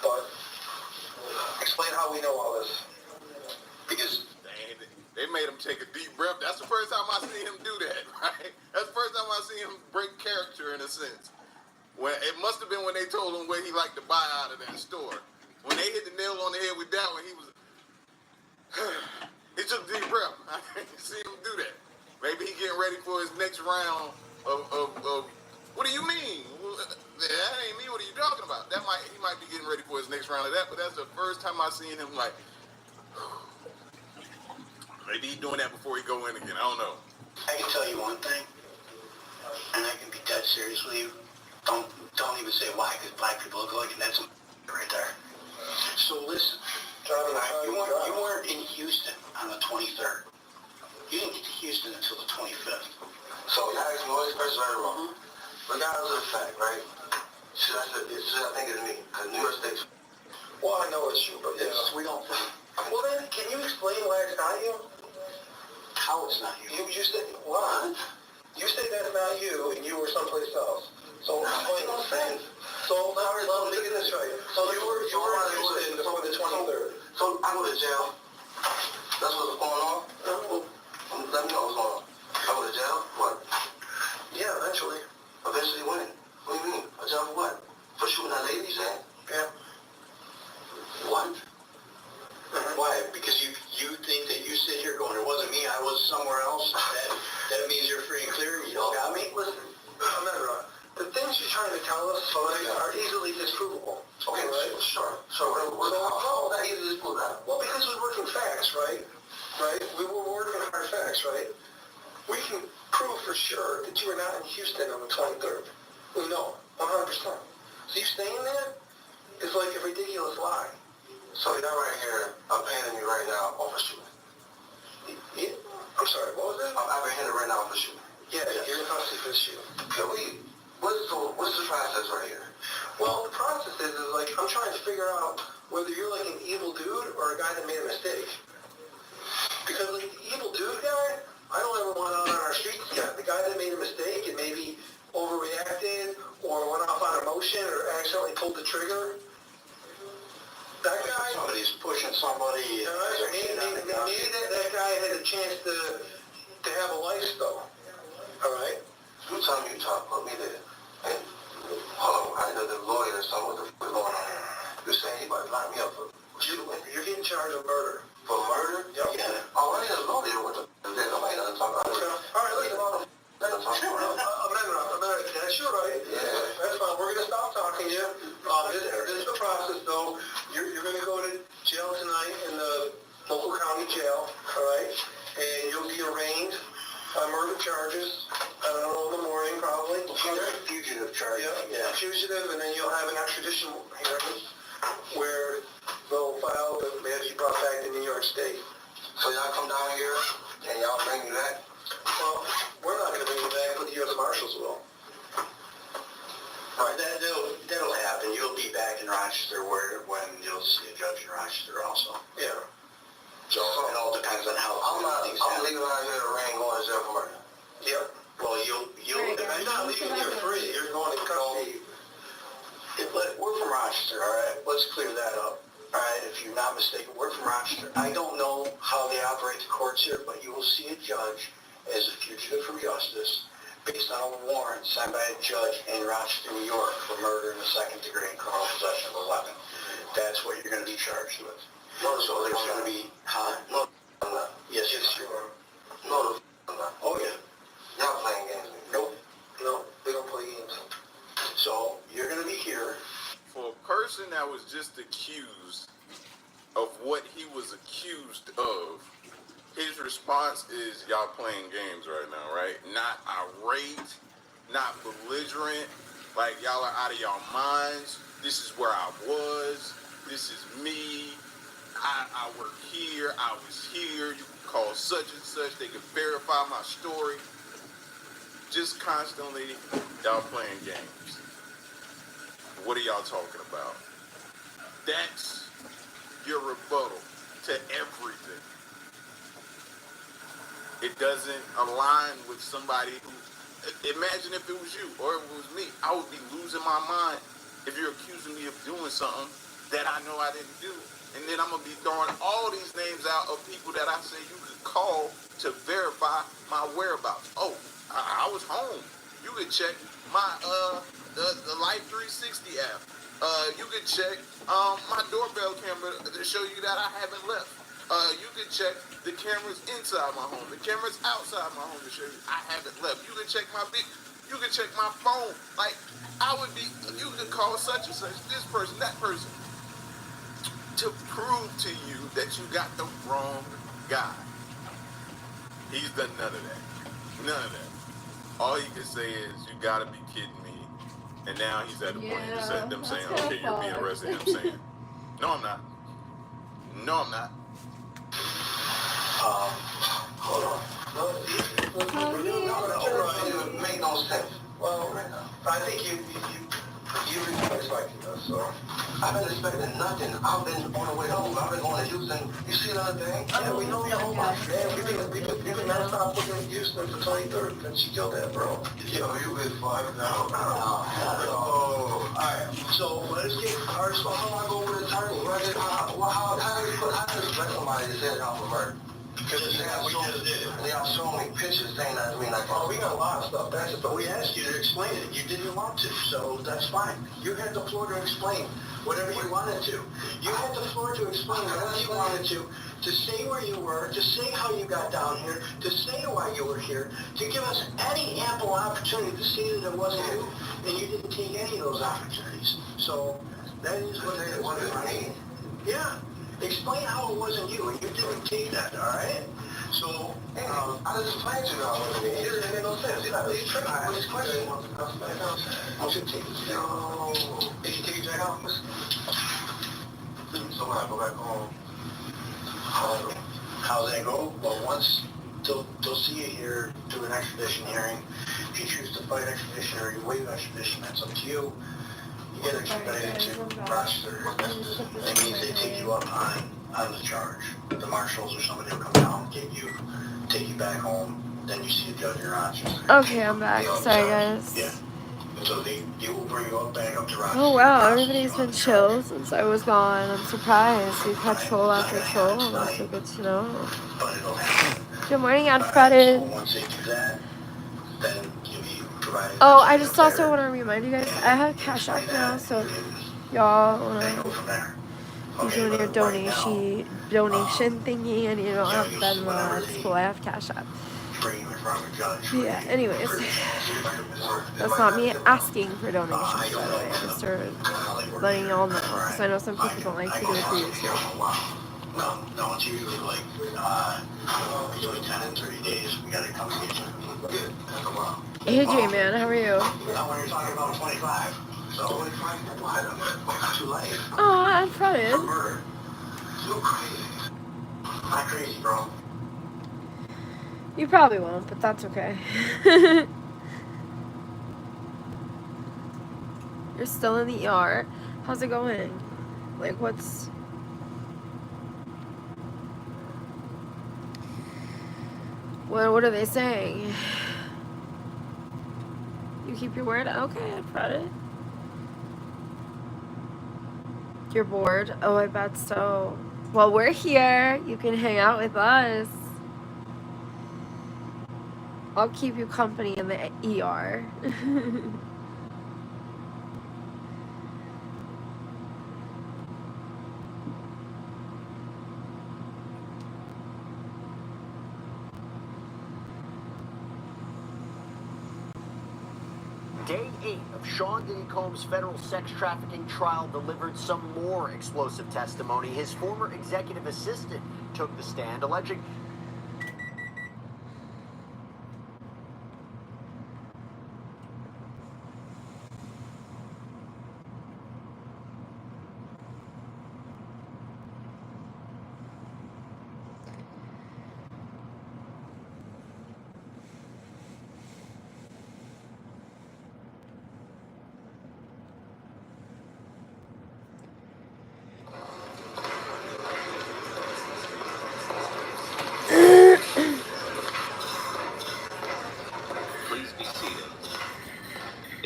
but explain how we know all this. Because they made him take a deep breath. That's the first time I seen him do that, right? That's the first time I seen him break character in a sense. When it must have been when they told him what he liked to buy out of that store. When they hit the nail on the head with that one, he was he took a deep breath. I didn't see him do that. Maybe he getting ready for his next round of what do you mean? That ain't me. What are you talking about? He might be getting ready for his next round of that, but that's the first time I seen him like maybe he doing that before he go in again. I don't know. I can tell you one thing, and I can be dead serious with you. Don't even say why, because black people look like it. That's right there. So listen, you weren't in Houston on the 23rd. You didn't get to Houston until the 25th. So you asked me what is preservable. Regardless of the fact, right? So I think it's me, because New York State's... Well, I know it's you, but we don't think... Well then, can you explain why it's not you? How it's not you? You said, what? You said that's not you, and you were someplace else. So, you know what I'm saying? So, let me get this right. So, you were interested before the 23rd. So, I go to jail. That's what's going on? Let me know what's going on. I go to jail? What? Yeah, eventually. Eventually when? What do you mean? A jail for what? For shooting that lady, you said? Yeah. What? Why? Because you think that you sit here going, it wasn't me, I was somewhere else. That means you're free and clear. You don't got me? Listen, remember, the things you're trying to tell us are easily disprovable. Okay, right? Sure. So how that easily disprove that? Well, because we're working facts, right? Right? We were working hard facts, right? We can prove for sure that you were not in Houston on the 23rd. We know, 100%. So you staying there is like a ridiculous lie. So you're right here, apprehending me right now off a shooting. Yeah. I'm sorry, what was that? I'm apprehended right now off a shooting. Yeah, you're in custody for the shooting. What's the process right here? Well, the process is like, I'm trying to figure out whether you're like an evil dude or a guy that made a mistake. Because like the evil dude guy, I don't ever want out on our streets yet. The guy that made a mistake and maybe overreacted or went off on emotion or accidentally pulled the trigger. That guy, somebody's pushing somebody. Maybe that guy had a chance to have a life though. All right. You tell me you put me there. And hold on, I know the lawyer or something. What the fuck is going on? You're saying he might lock me up for shooting? You're getting charged of murder. For murder? Yep. Yeah. Oh, I need a lawyer. What the fuck is that? Nobody doesn't talk about it. All right, listen. Amendment. That's your right. Yeah. That's fine. We're going to stop talking to you. This is the process, though. You're going to go to jail tonight in the local county jail, all right? And you'll be arraigned on murder charges. I don't know, in the morning, probably. Fugitive charge. Yeah. Fugitive, and then you'll have an extradition hearing where they'll file to have you brought back to New York State. So y'all come down here and y'all bring me back? Well, we're not going to bring you back, but the U.S. Marshals will. All right, that'll happen. You'll be back in Rochester when you'll see a judge in Rochester also. Yeah. So it all depends on how I'm leaving out here to rain going to jail for murder. Yep. Well, you're not leaving here free. You're going to custody. We're from Rochester, all right? Let's clear that up. All right, if you're not mistaken, we're from Rochester. I don't know how they operate the courts here, but you will see a judge as a fugitive from justice based on a warrant signed by a judge in Rochester, New York for murder in the second degree and criminal possession of a weapon. That's what you're going to be charged with. So there's going to be, no, yes, you are. No, oh yeah. You're not playing games. Nope. No, they don't play games. So you're going to be here. For a person that was just accused of what he was accused of, his response is, y'all playing games right now, right? Not irate, not belligerent, like y'all are out of y'all minds. This is where I was. This is me. I work here. I was here. You can call such and such. They can verify my story. Just constantly, y'all playing games. What are y'all talking about? That's your rebuttal to everything. It doesn't align with somebody who, imagine if it was you or if it was me. I would be losing my mind if you're accusing me of doing something that I know I didn't do. And then I'm going to be throwing all these names out of people that I say you could call to verify my whereabouts. Oh, I was home. You could check my, the Life 360 app. You could check my doorbell camera to show you that I haven't left. You could check the cameras inside my home, the cameras outside my home to show you I haven't left. You could check you could check my phone. Like, you could call such and such, this person, that person, to prove to you that you got the wrong guy. He's done none of that. None of that. All he can say is, you gotta be kidding me. And now he's at the point of them saying, okay, you're being arrested. I'm saying, no, I'm not. No, I'm not. Hold on. No, make no sense. Well, I think you've been expecting us, so. I've been expecting nothing. I've been on the way home. I've been going to Houston. You see another thing? Yeah, we know your whole life, man. We've been the man stopped looking at Houston for 23rd, and she killed that bro. Yo, you been fucked up. Oh, alright. So let's get alright, so how do I go with an attorney? How does Brent somebody to set out for murder? Because they have so many pictures saying that. I mean, like, oh, we got a lot of stuff. That's it. But we asked you to explain it. You didn't want to, so that's fine. You had the floor to explain whatever you wanted to. You had the floor to explain whatever you wanted to say where you were, to say how you got down here, to say why you were here, to give us any ample opportunity to say that it wasn't you, and you didn't take any of those opportunities. So that is what it is. Yeah. Explain how it wasn't you, and you didn't take that, all right? So, I just explained to you how it wasn't me. It didn't make no sense. It's tricky with this question. I should take this jack off. Did you take your jack off? So when I go back home, how's that go? Well, once they'll see you here do an extradition hearing. If you choose to fight extradition or you waive extradition, that's up to you. You get extradited to Rochester. That means they take you up on the charge. The marshals or somebody will come down, take you back home. Then you see a judge in Rochester. Okay, I'm back. Sorry, guys. Yeah. So they will bring you back up to Rochester. Oh wow, everybody's been chill since I was gone. I'm surprised. We've had troll after troll. That's so good to know. Good morning, Unfretted. Once they do that, then you'll be provided. Oh, I just also want to remind you guys, I have Cash App now, so if y'all want to be doing your donation thingy and you don't have Venmo, that's cool. I have Cash App. Yeah, anyways, that's not me asking for donations, by the way. I just started letting y'all know, because I know some people don't like to do it for YouTube. No, it's usually like, usually 10 and 30 days, we gotta come get you. Hey J-Man, how are you? Now when you're talking about 25, so 25, too late. Oh, I'm fretted. So crazy. Not crazy, bro. You probably won't, but that's okay. You're still in the ER. How's it going? Like, what are they saying? You keep your word? Okay, I'd read it. You're bored? Oh, I bet so. Well, we're here. You can hang out with us. I'll keep you company in the ER. Day 8 of Sean Diddy Combs' federal sex trafficking trial delivered some more explosive testimony. His former executive assistant took the stand, alleging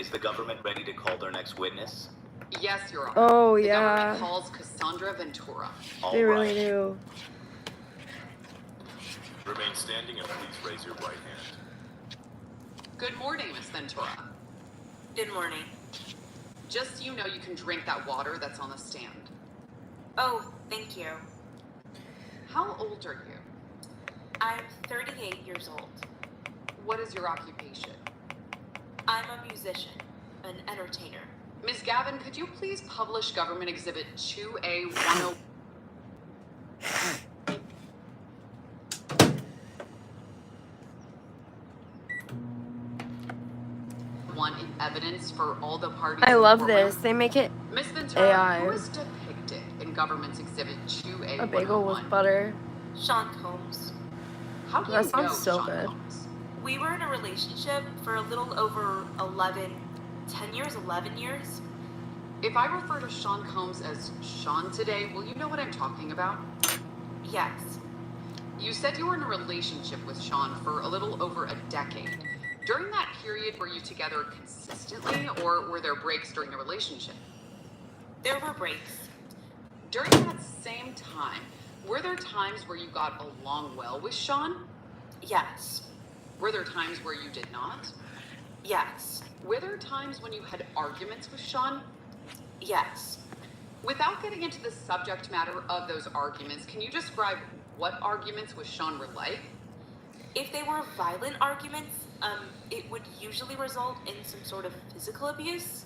the government ready to call their next witness? Yes, Your Honor. Oh, the yeah. government calls Cassandra Ventura. They really do. Remain standing and please raise your right hand. Good morning, Miss Ventura. Good morning. Just so you know, you can drink that water that's on the stand. Oh, thank you. How old are you? I'm 38 years old. What is your occupation? I'm a musician, an entertainer. Ms. Gavin, could you please publish Government Exhibit 2A10? In evidence for all the parties. I love this. They make it Ms. Ventura, AI. who is depicted in Government's Exhibit 2A101? A bagel with butter. Sean Combs. How do that you sounds know so Sean good. Combs? We were in a relationship for a little over 11 years. If I refer to Sean Combs as Sean today, will you know what I'm talking about? Yes. You said you were in a relationship with Sean for a little over a decade. During that period, were you together consistently, or were there breaks during the relationship? There were breaks. During that same time, were there times where you got along well with Sean? Yes. Were there times where you did not? Yes. Were there times when you had arguments with Sean? Yes. Without getting into the subject matter of those arguments, can you describe what arguments with Sean were like? If they were violent arguments, it would usually result in some sort of physical abuse,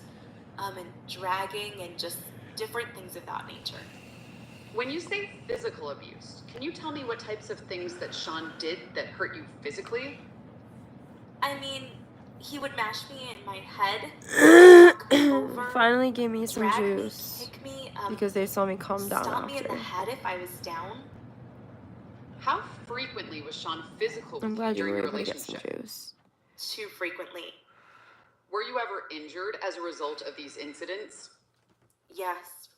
and dragging and just different things of that nature. When you say physical abuse, can you tell me what types of things that Sean did that hurt you physically? I mean, he would mash me in my head, over, Finally gave me some drag juice. me, kick me, Because they saw me calm down stomp me in the after. head if I was down. How frequently was Sean physical I'm with glad you you were during your able to get some relationship? juice. Too frequently. Were you ever injured as a result of these incidents? Yes.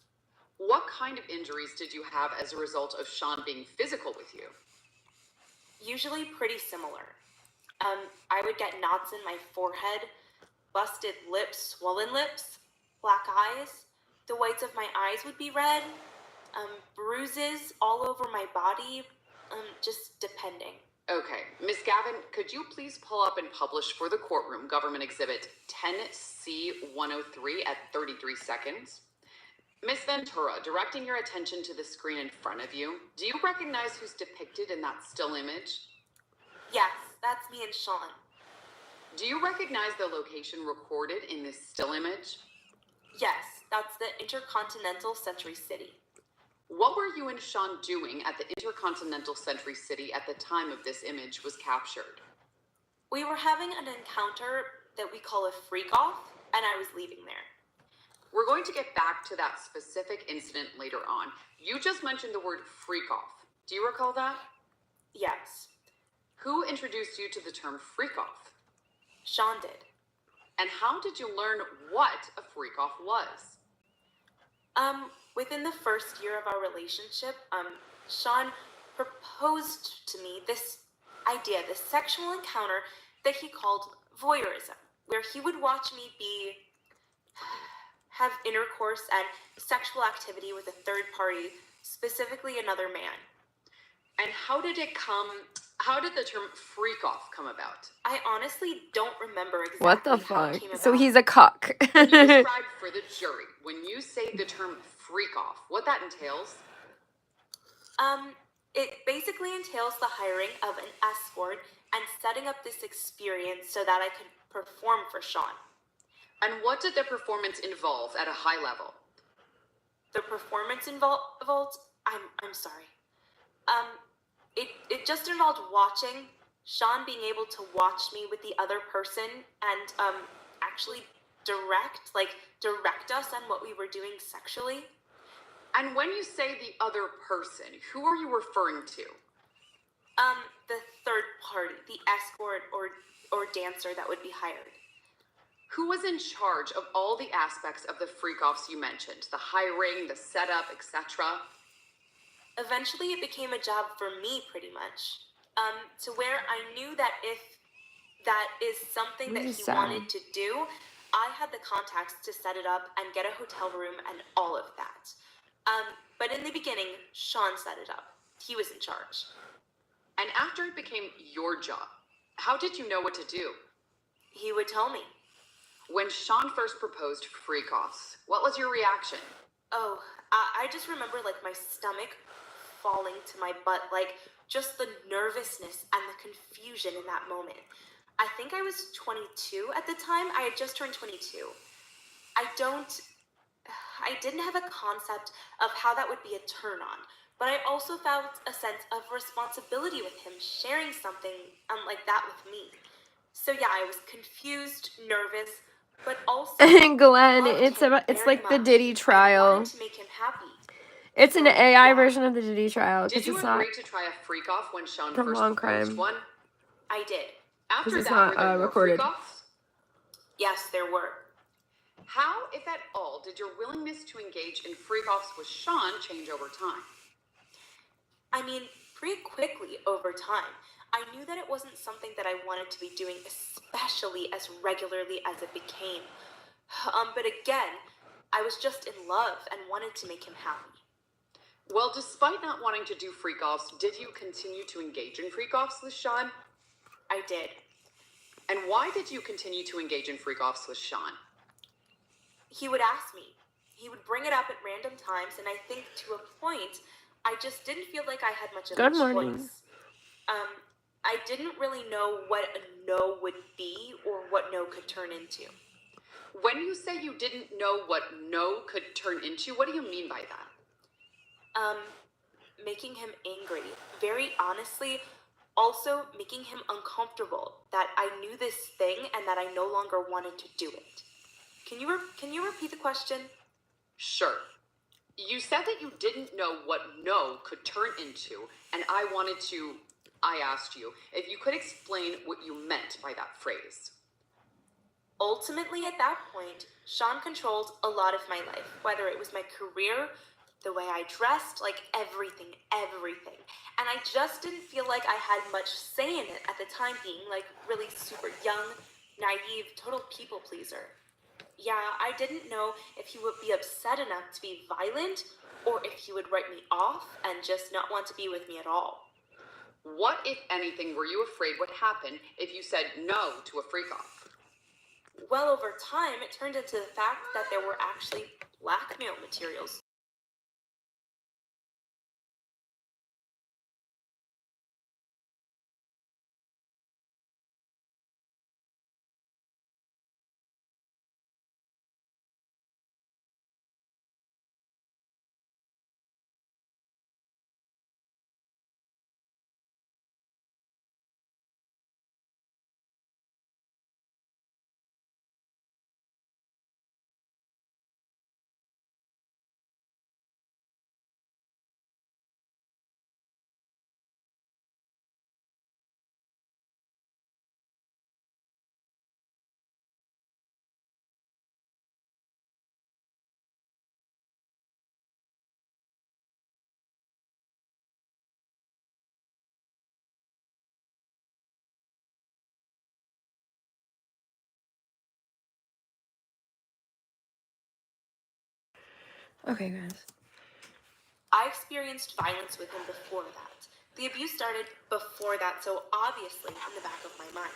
What kind of injuries did you have as a result of Sean being physical with you? Usually pretty similar. I would get knots in my forehead, busted lips, swollen lips, black eyes. The whites of my eyes would be red. Bruises all over my body. Just depending. Okay, Miss Gavin, could you please pull up and publish for the courtroom Government Exhibit 10C103 at 33 seconds? Miss Ventura, directing your attention to the screen in front of you, do you recognize who's depicted in that still image? Yes, that's me and Sean. Do you recognize the location recorded in this still image? Yes, that's the Intercontinental Century City. What were you and Sean doing at the Intercontinental Century City at the time of this image was captured? We were having an encounter that we call a freak-off, and I was leaving there. We're going to get back to that specific incident later on. You just mentioned the word freak-off. Do you recall that? Yes. Who introduced you to the term freak-off? Sean did. And how did you learn what a freak-off was? Within the first year of our relationship, Sean proposed to me this idea, this sexual encounter that he called voyeurism, where he would watch me have intercourse and sexual activity with a third party, specifically another man. And how did the term freak-off come about? I honestly don't remember exactly What the how it fuck? came about. So he's a cuck. Can you describe for the jury, when you say the term freak-off, what that entails? It basically entails the hiring of an escort and setting up this experience so that I could perform for Sean. And what did the performance involve at a high level? The performance involved, I'm sorry. It just involved watching, Sean being able to watch me with the other person and, actually direct us on what we were doing sexually. And when you say the other person, who are you referring to? The third party, the escort or dancer that would be hired. Who was in charge of all the aspects of the freak-offs you mentioned? The hiring, the setup, etc.? Eventually it became a job for me, pretty much. To where I knew that if that is something that he wanted to do, I had the contacts to set it up and get a hotel room and all of that. But in the beginning, Sean set it up. He was in charge. And after it became your job, how did you know what to do? He would tell me. When Sean first proposed freak-offs, what was your reaction? Oh, I just remember like my stomach falling to my butt, like just the nervousness and the confusion in that moment. I think I was 22 at the time. I had just turned 22. I didn't have a concept of how that would be a turn on, but I also felt a sense of responsibility with him sharing something like that with me. So yeah, I was confused, nervous, but also Glenn, it's like the Diddy trial. I wanted to make him happy. It's an AI version of the Diddy trial. Did you it's agree not to try a freak-off when Sean from first long proposed crime. one? I did. After it's that, not were there more recorded. freak-offs? Yes, there were. How, if at all, did your willingness to engage in freak-offs with Sean change over time? I mean, pretty quickly over time. I knew that it wasn't something that I wanted to be doing, especially as regularly as it became. But again, I was just in love and wanted to make him happy. Well, despite not wanting to do freak-offs, did you continue to engage in freak-offs with Sean? I did. And why did you continue to engage in freak-offs with Sean? He would ask me. He would bring it up at random times, and I think to a point, I just didn't feel like I had much of a Good morning. choice. I didn't really know what a no would be or what no could turn into. When you say you didn't know what no could turn into, what do you mean by that? Making him angry. Very honestly, also making him uncomfortable that I knew this thing and that I no longer wanted to do it. Can you repeat the question? Sure. You said that you didn't know what no could turn into, and I asked you if you could explain what you meant by that phrase. Ultimately, at that point, Sean controlled a lot of my life, whether it was my career, the way I dressed, like everything. And I just didn't feel like I had much say in it at the time being, like really super young, naive, total people pleaser. Yeah, I didn't know if he would be upset enough to be violent, or if he would write me off and just not want to be with me at all. What, if anything, were you afraid would happen if you said no to a freak-off? Well, over time, it turned into the fact that there were actually blackmail materials. Okay, guys. I experienced violence with him before that. The abuse started before that, so obviously in the back of my mind.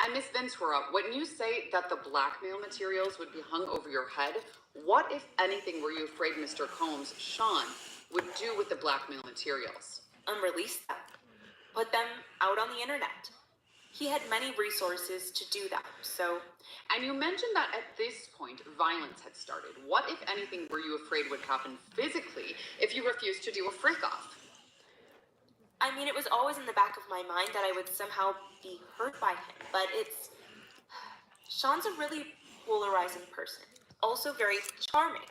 And Miss Ventura, when you say that the blackmail materials would be hung over your head, what, if anything, were you afraid Mr. Combs, Sean, would do with the blackmail materials? Release them. Put them out on the internet. He had many resources to do that, so... And you mentioned that at this point, violence had started. What, if anything, were you afraid would happen physically if you refused to do a freak-off? I mean, it was always in the back of my mind that I would somehow be hurt by him, but it's... Sean's a really polarizing person, also very charming,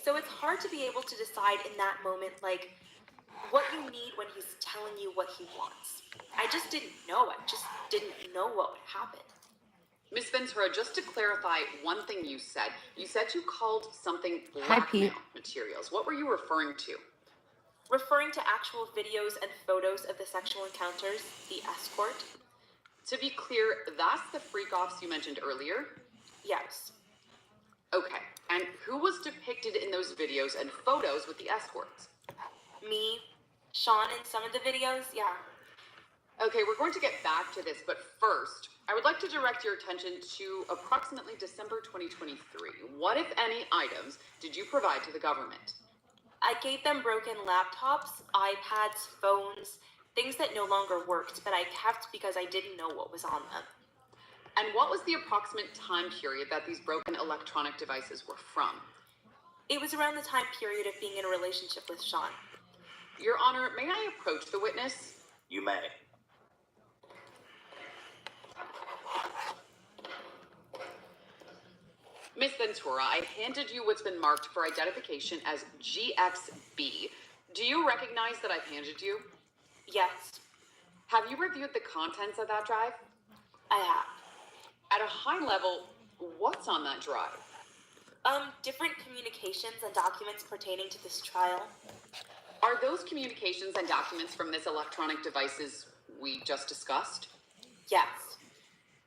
so it's hard to be able to decide in that moment, like, what you need when he's telling you what he wants. I just didn't know. I just didn't know what would happen. Miss Ventura, just to clarify one thing you said you called something Hi, Pete. blackmail materials. What were you referring to? Referring to actual videos and photos of the sexual encounters, the escort. To be clear, that's the freak-offs you mentioned earlier? Yes. Okay, and who was depicted in those videos and photos with the escorts? Me, Sean in some of the videos, yeah. Okay, we're going to get back to this, but first, I would like to direct your attention to approximately December 2023. What, if any, items did you provide to the government? I gave them broken laptops, iPads, phones, things that no longer worked, but I kept because I didn't know what was on them. And what was the approximate time period that these broken electronic devices were from? It was around the time period of being in a relationship with Sean. Your Honor, may I approach the witness? You may. Miss Ventura, I handed you what's been marked for identification as GXB. Do you recognize that I've handed you? Yes. Have you reviewed the contents of that drive? I have. At a high level, what's on that drive? Different communications and documents pertaining to this trial. Are those communications and documents from this electronic devices we just discussed? Yes.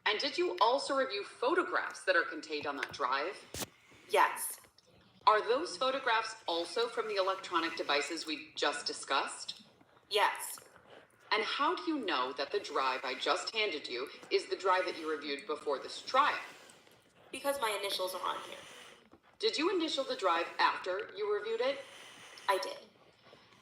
And did you also review photographs that are contained on that drive? Yes. Are those photographs also from the electronic devices we just discussed? Yes. And how do you know that the drive I just handed you is the drive that you reviewed before this trial? Because my initials are on here. Did you initial the drive after you reviewed it? I did.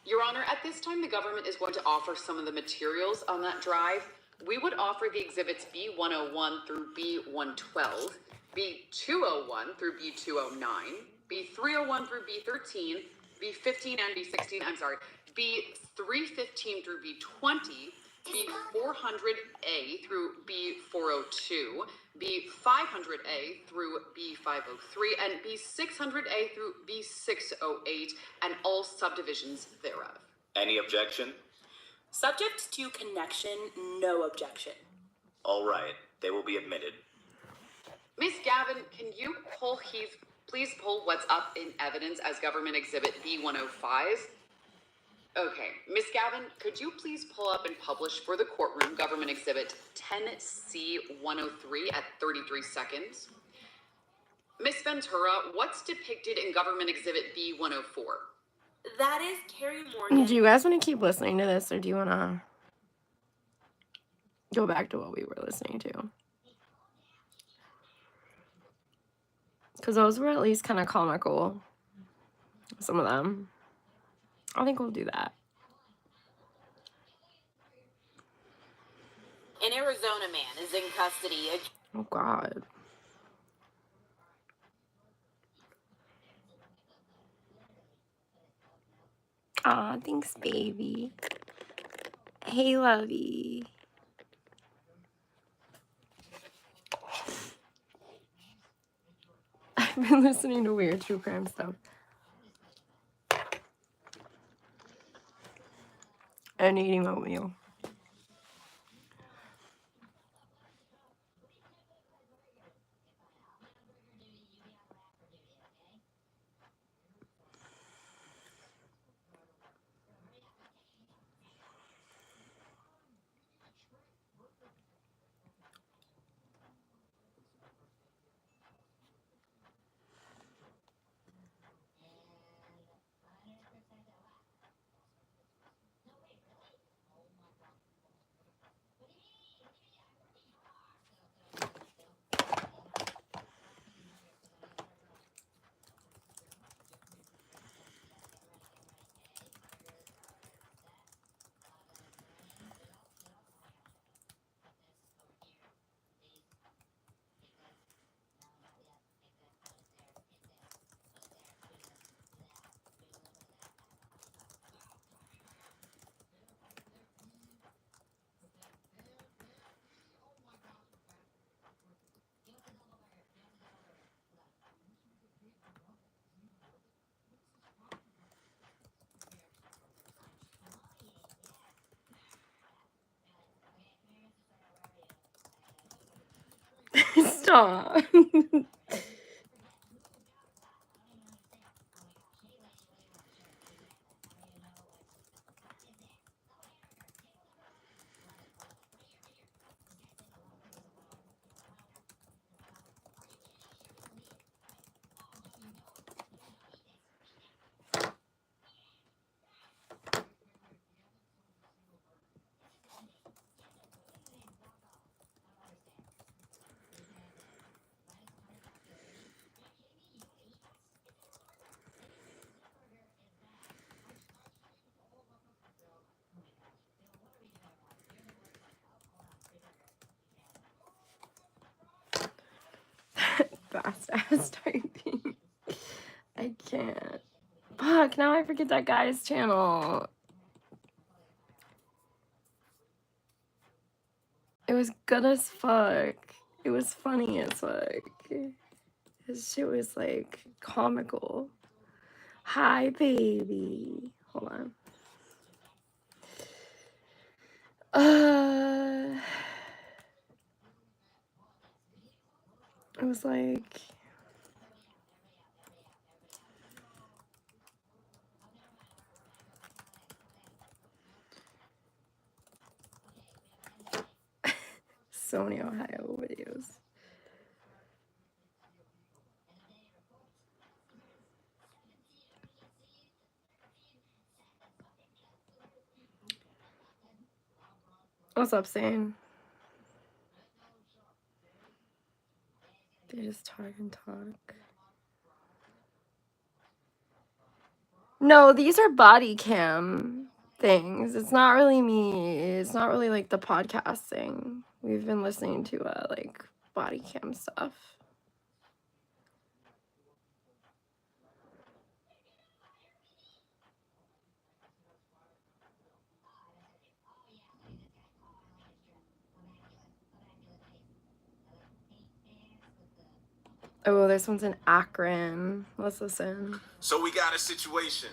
Your Honor, at this time, the government is going to offer some of the materials on that drive. We would offer the exhibits B101 through B112, B201 through B209, B301 through B13, B15 and B16, B315 through B20, B400A through B402, B500A through B503, and B600A through B608, and all subdivisions thereof. Any objection? Subject to connection, no objection. All right, they will be admitted. Miss Gavin, can you please pull what's up in evidence as government exhibit B105? Okay, Miss Gavin, could you please pull up and publish for the courtroom government exhibit 10C103 at 33 seconds? Miss Ventura, what's depicted in government exhibit B104? That is Carrie Morgan. Do you guys want to keep listening to this, or do you want to go back to what we were listening to? Because those were at least kind of comical. Some of them. I think we'll do that. An Arizona man is in custody. Oh, God. Aw, thanks, baby. Hey, lovey. I've been listening to weird true crime stuff. And eating oatmeal. Stop. Fast ass typing. I can't. Fuck, now I forget that guy's channel. It was good as fuck. It was funny as fuck. His shit was like comical. Hi, baby. Hold on. It was like, so many Ohio videos. What's up, Sane? They just talk and talk. No, these are body cam things. It's not really me. It's not really like the podcast thing. We've been listening to like body cam stuff. Oh, this one's in Akron. Let's listen. So we got a situation.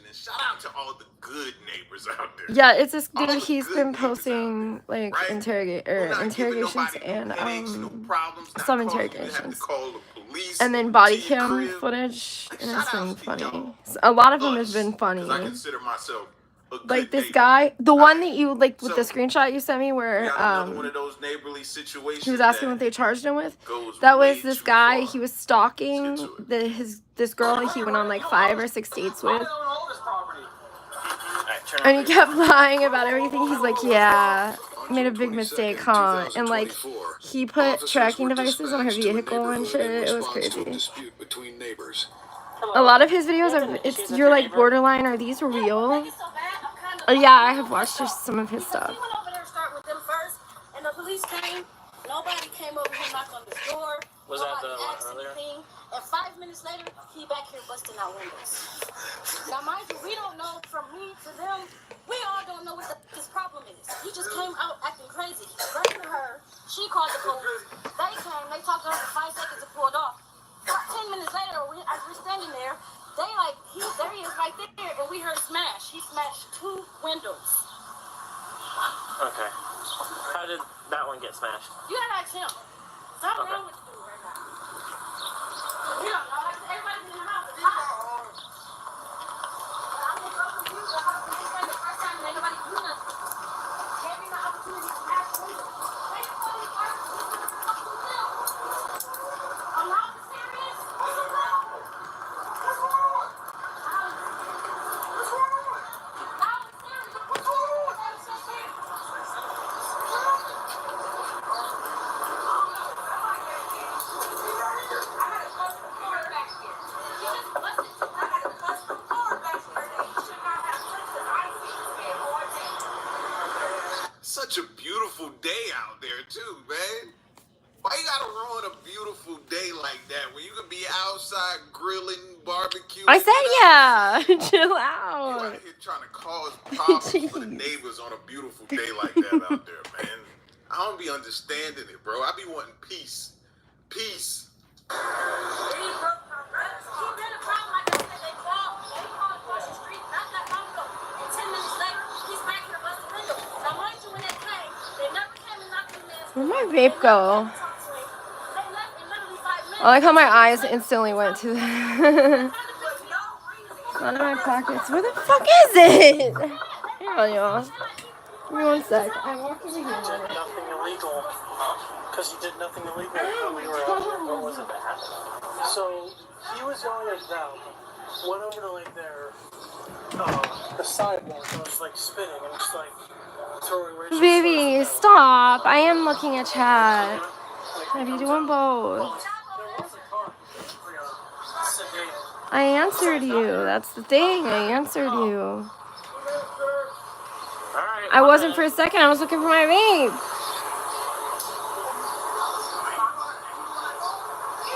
And shout out to all the good neighbors out there. Yeah, it's this All dude. the He's good been neighbors out posting like right? interrogations nobody no and headaches, no problems, not some causing you to have to interrogations. call the police And then body to your cam crib. footage, Like, and shout it's been outs to funny. y'all. A lot of them have Us, been funny. 'cause I consider myself a good Like this neighbor. guy, the one that you like with So, the screenshot you sent me, We where got another one of those neighborly situations. he was asking that what they charged him with. goes That way was this too guy. far. He was stalking this girl that he went on like 5 or 6 dates with, and he kept lying about everything. He's like, yeah, made a big mistake, huh? And like he put tracking devices on her vehicle and shit. It was crazy. A lot of his videos are you're like borderline. Are these real? Oh yeah, I have watched just some of his stuff. He went over there to start with them first, and the police came. Nobody came over here, knocked on the door. Was that Nobody the one asked earlier? anything. And 5 minutes later, he back here busting out windows. Now, mind you, we don't know from me to them. We all don't know what his problem is. He just came out acting crazy. He ran to her. She called the police. They came. They talked to her for 5 seconds and pulled off. 10 minutes later, as we're standing there, they like, there he is right there, and we heard smash. He smashed 2 windows. Okay. How did that one get smashed? You gotta ask him. Something wrong with the dude right now. You don't know. Like, everybody's in the house. It's hot. I'm so confused about how this is the first time and ain't nobody do nothing. Gave me the opportunity to pass through. They didn't call me first. I'm not serious. What's wrong? What's wrong? What's wrong? I'm serious. What's wrong? I'm so serious. Such a beautiful day out there too, man. Why you gotta ruin a beautiful day like that when you could be outside grilling, barbecuing? I said yeah. Chill You out. out here trying to cause problems for the neighbors on a beautiful day like that out there, man. I don't be understanding it, bro. I be wanting peace. Peace. Where'd my vape go? I like how my eyes instantly went to the out of my pockets. Where the fuck is it? Hang on, y'all. Give me 1 sec. I walked over here. Nothing illegal. Because you did nothing illegal when we were out here. What was it that happened? So, he was yelling at them. Went over to like their, the sidewalk. I was like spinning and just like throwing Rachel's Baby, stop. I am looking at chat. I be doing both. I answered you. That's the thing. I answered you. I wasn't for a second. I was looking for my vape.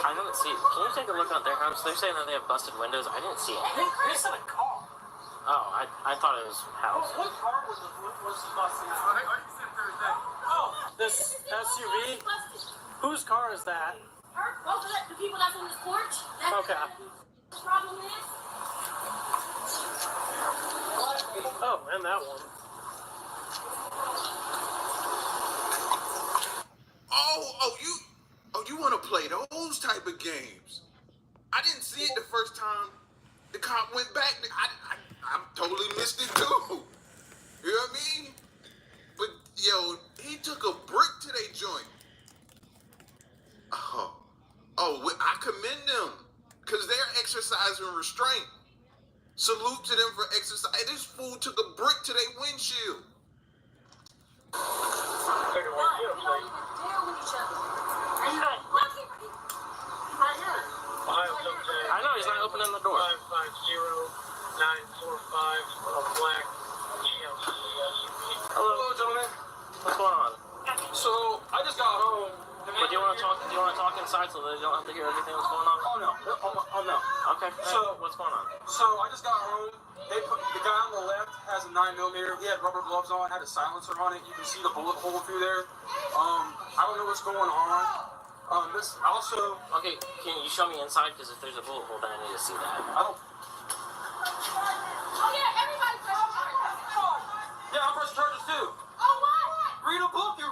I didn't see it. Can you take a look at their house? They're saying that they have busted windows. I didn't see it. They said a car. Oh, I thought it was house. What car was busted? Oh, this SUV? Whose car is that? Both of the people that's on this porch. Okay. Problem is. Oh, and that one. You want to play those type of games? I didn't see it the first time the cop went back. I totally missed it too. You know what I mean? But Yo, he took a brick to their joint. I commend them because they're exercising restraint. Salute to them for exercise. This fool took a brick to their windshield. We don't even deal with each other. Right here. I know he's not opening the door. 550945 black GMC SUV. Hello, gentlemen. What's going on? So I just got home. But do you want to talk? Do you want to talk inside so that you don't have to hear everything that's going on? Oh no. Oh no. Okay. So what's going on? So I just got home. The guy on the left has a 9mm. He had rubber gloves on, had a silencer on it. You can see the bullet hole through there. I don't know what's going on. This also. Okay, can you show me inside? Because if there's a bullet hole, then I need to see that. I don't. Oh yeah, everybody press charges. Yeah, I'm pressing charges too. Oh what? Read a book, you.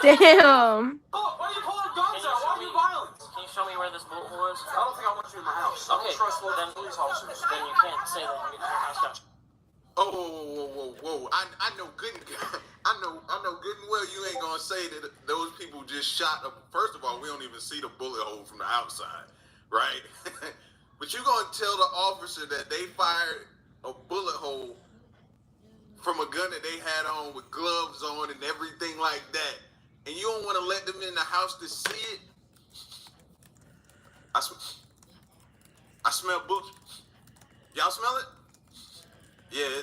Damn. Look, why are you pulling guns out? Why are you violent? Can you show me where this bullet hole is? I don't think I want you in my house. I don't Okay, trust then police officers. Then you can't say that you're getting your house shot. Whoa. I know good and well you ain't gonna say that those people just shot up. First of all, we don't even see the bullet hole from the outside, right? But you gonna tell the officer that they fired a bullet hole from a gun that they had on with gloves on and everything like that, and you don't want to let them in the house to see it? I smell bullshit. Y'all smell it? Yeah,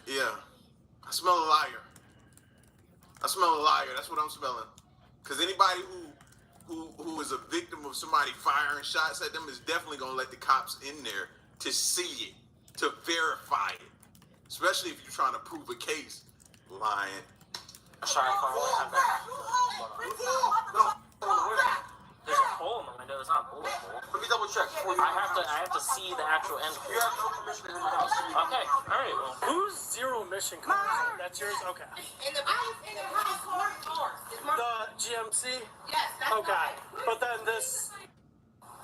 yeah. I smell a liar. That's what I'm smelling. Because anybody who is a victim of somebody firing shots at them is definitely gonna let the cops in there to see it, to verify it. Especially if you're trying to prove a case. Lying. Sorry, I have that. There's a hole in the window. It's not a bullet hole. Let me double check. I have to see the actual end. You have no permission to enter my house. Okay, all right. Well, Who's Zero Mission Car? That's yours? Okay. In the house, The GMC? yes, that's Okay. But then this,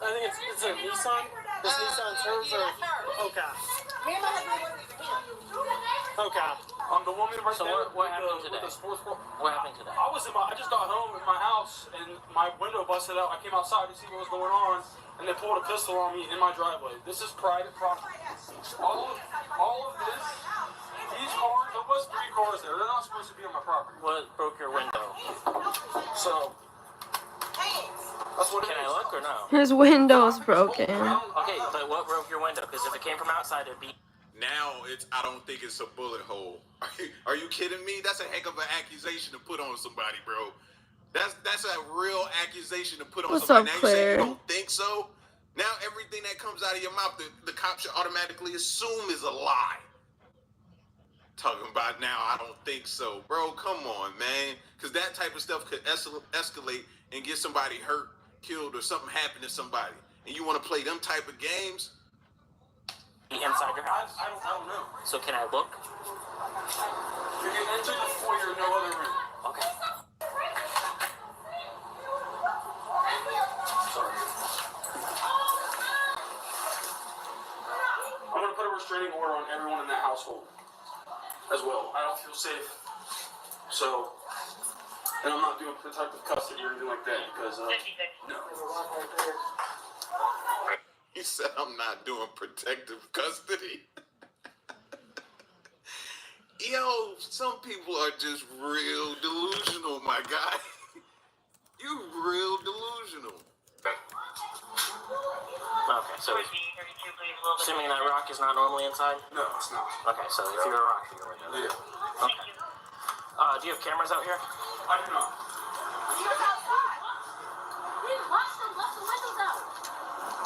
I think it's a Nissan? This Nissan's hers or? Okay. Me and my husband wasn't even here. Okay. The woman right So there. what happened with today? the sports bra. what happened today? I just got home in my house and my window busted out. I came outside to see what was going on, and they pulled a pistol on me in my driveway. This is private property. All of this, these cars, there was 3 cars there. They're not supposed to be on my property. What broke your window? So that's what Can I look or no? His window's broken. Okay, but what broke your window? Because if it came from outside, it'd be. Now I don't think it's a bullet hole. Are you kidding me? That's a heck of an accusation to put on somebody, bro. That's a real accusation to put on What's somebody. up, Now you say Claire? you don't think so. Now everything that comes out of your mouth, the cop should automatically assume is a lie. Talking about now, I don't think so, bro. Come on, man, because that type of stuff could escalate and get somebody hurt, killed, or something happen to somebody. And you want to play them type of games? Inside your house. I don't know. So can I look? You can enter the foyer, no other room. Okay. Sorry. I'm gonna put a restraining order on everyone in that household as well. I don't feel safe. So, and I'm not doing protective custody or anything like that because no. He said, I'm not doing protective custody. Yo, some people are just real delusional, my guy. You real delusional. Okay, so assuming that rock is not normally inside? No, it's not. Okay, so if you're a rock, you're a window. Yeah. Okay. Do you have cameras out here? I do not. He was outside. He left the windows out.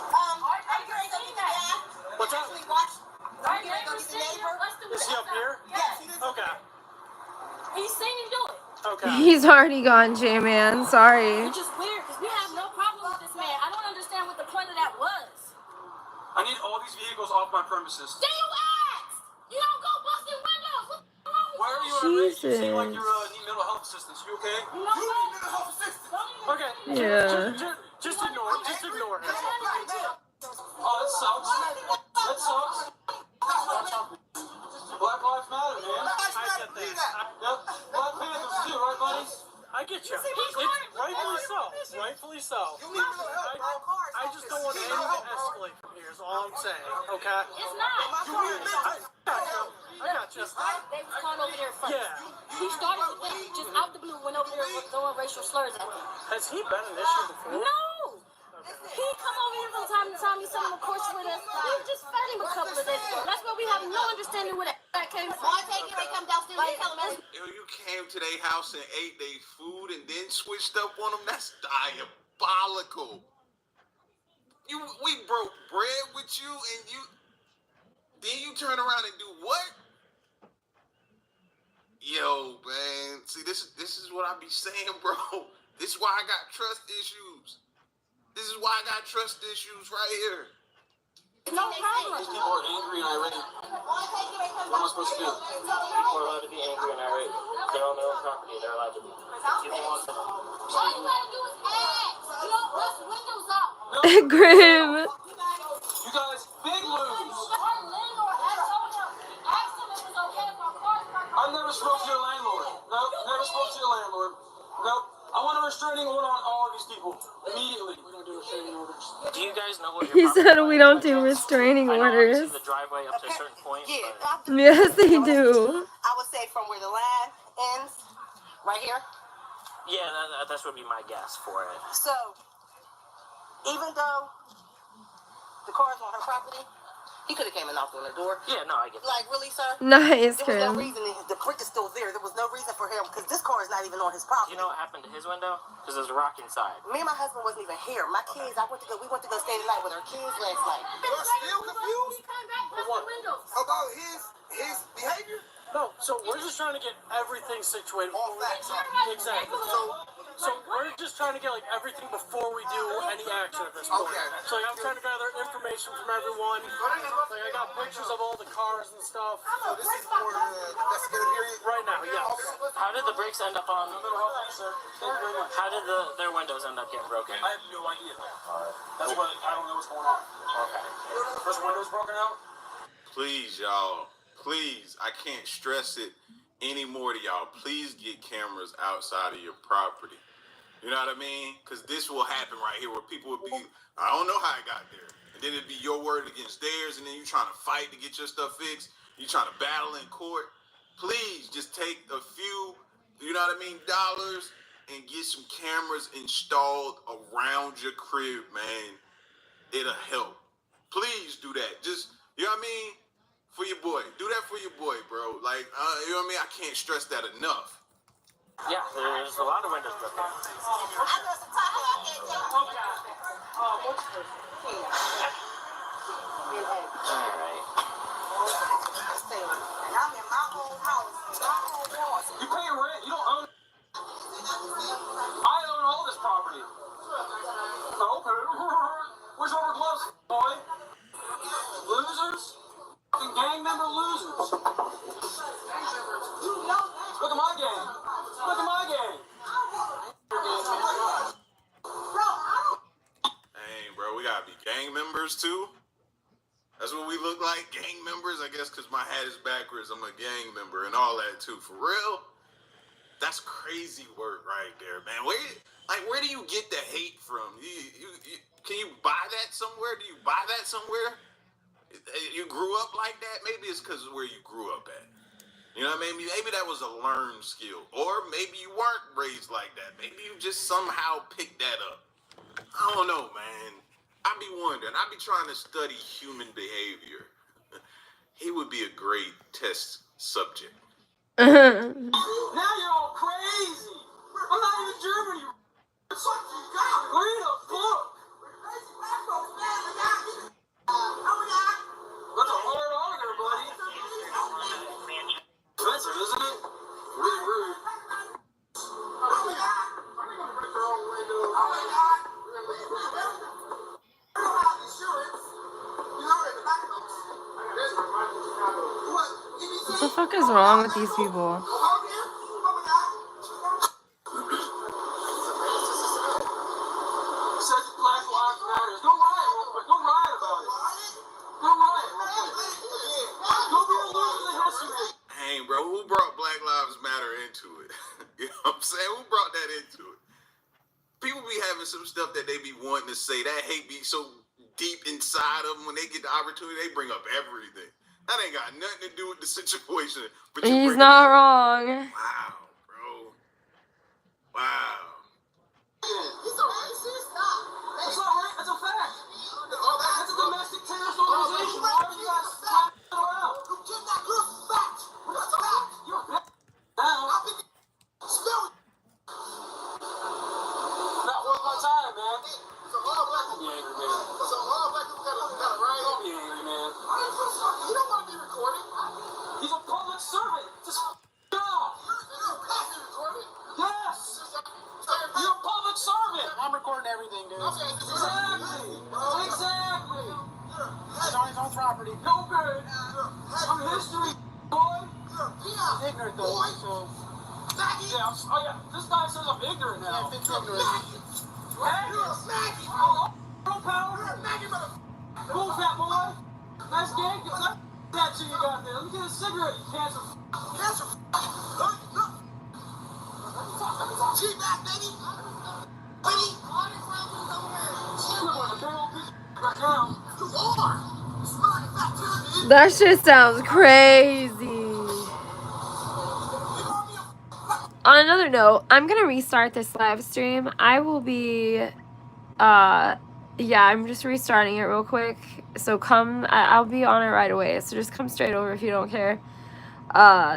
Are you ready to go get the dad? What's up? Actually, watch. Are you ready to go get the neighbor? Is he up here? Yes. Okay. He's seen him do it. Okay. He's already gone, J-Man. Sorry. Which is weird because we have no problem with this man. I don't understand what the point of that was. I need all these vehicles off my premises. Then you asked. You don't go busting windows. What's wrong with Why are you Jesus. You seem like you need mental health assistance. You okay? you? You need mental health assistance. Okay. Yeah. Just ignore it. Just ignore it. Oh, that sucks. That sucks. Black Lives Matter, man. I Yep. Black Panthers too, right, buddies? I get you. It's rightfully so. Rightfully so. I just don't want anything to escalate from here. Is all I'm saying. Okay. It's not. I got you. They was calling over there first. Yeah. He started with them, just out the blue, went over there throwing racial slurs at them. Has he been an issue before? No! He come over here from time to time, he's selling a course with us. We just fed him a couple of days ago. That's why we have no understanding where that came from. I take it, they come downstairs and tell him. Yo, you came to their house and ate their food and then switched up on them? That's diabolical. We broke bread with you and then you turn around and do what? Yo, man. See, this is what I be saying, bro. This is why I got trust issues. This is why I got trust issues right here. No problem. These people are angry and irate. What am I supposed to do? People are allowed to be angry and irate. They're on their own property. They're allowed to be. People want to. All you gotta do is ask. You don't bust windows out. Grim. You guys, big lose. I never spoke to your landlord. Nope, never spoke to your landlord. Nope. I want a restraining order on all of these people immediately. We don't do restraining orders. Do you guys know what He said we don't do restraining orders. the driveway up to a certain point? Yes, they do. I would say from where the line ends, right here. Yeah, that would be my guess for it. So, even though the car is on her property, he could have came and knocked on the door. Yeah, no, I get that. Like, really, sir? Nice, There was no Grim. reason. The brick is still there. There was no reason for him, because this car is not even on his property. Do you know what happened to his window? Because there's a rock inside. Me and my husband wasn't even here. My kids, we went to go stay the night with our kids last night. You're still confused about his behavior? No, so we're just trying to get everything situated. All facts. Exactly. So we're just trying to get like everything before we do any action at this point. Okay. So like, I'm trying to gather information from everyone. Like I got pictures of all the cars and stuff. So this is for the investigative hearing? Right now, yes. How did the brakes end up on? Mental health officer. Thank you very much. How did their windows end up getting broken? I have no idea. That's what I don't know what's going on. Okay. First window's broken out. Please, y'all. Please, I can't stress it anymore to y'all. Please get cameras outside of your property. You know what I mean? Because this will happen right here where people would be, I don't know how I got there. And then it'd be your word against theirs, and then you trying to fight to get your stuff fixed. You trying to battle in court. Please just take a few, you know what I mean, dollars and get some cameras installed around your crib, man. It'll help. Please do that. Just, you know what I mean? For your boy. Do that for your boy, bro. Like, you know what I mean? I can't stress that enough. Yeah, there's a lot of windows broken. Alright. You pay rent. You don't own it. I own all this property. Okay. Where's rubber gloves, boy? Losers? Fucking gang member losers. Look at my game. Look at my game. Dang, bro, we gotta be gang members too? That's what we look like, gang members? I guess because my hat is backwards, I'm a gang member and all that too. For real? That's crazy work right there, man. Where do you get the hate from? Can you buy that somewhere? Do you buy that somewhere? You grew up like that? Maybe it's because of where you grew up at. You know what I mean? Maybe that was a learned skill. Or maybe you weren't raised like that. Maybe you just somehow picked that up. I don't know, man. I be wondering. I be trying to study human behavior. He would be a great test subject. Now you're all crazy. I'm not even German. You read a book. That's a hard auger, buddy. Offensive, isn't it? Really rude. What the fuck is wrong with these people? Dang, bro, who brought Black Lives Matter into it? You know what I'm saying? Who brought that into it? People be having some stuff that they be wanting to say. That hate be so deep inside of them. When they get the opportunity, they bring up everything. That ain't got nothing to do with the situation. But you He's bring not it up. wrong. Wow, bro. Wow. He's a racist? That's not right. That's a fact. That's a domestic terrorist organization. Why are you guys clapping it around? You kidnapped girls, fact. That's a fact. You're a now. Spill it. Not worth my time, man. So all black Don't be people. angry, man. So all black people got it right. Don't be angry, man. You don't want to be recorded. He's a public servant. Just go. You're passive recorded. Yes. You're a public servant. I'm recording everything, dude. Exactly. Exactly. It's on his own property. No good. I'm history, boy. He's ignorant, though, so... Yeah, oh yeah, this guy says I'm ignorant now. Yeah, it's ignorant. Girl power. Cool, fat boy. Nice gang. Get that tattoo you got there. Let me get a cigarette, you cancer. Cancer. T-Mac, baby. Baby. That shit sounds crazy. On another note, I'm gonna restart this live stream. I will be, yeah, I'm just restarting it real quick. So I'll be on it right away. So just come straight over if you don't care.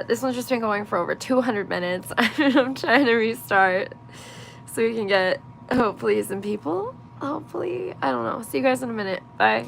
This one's just been going for over 200 minutes. I'm trying to restart so we can get, hopefully, some people. Hopefully, I don't know. See you guys in a minute. Bye.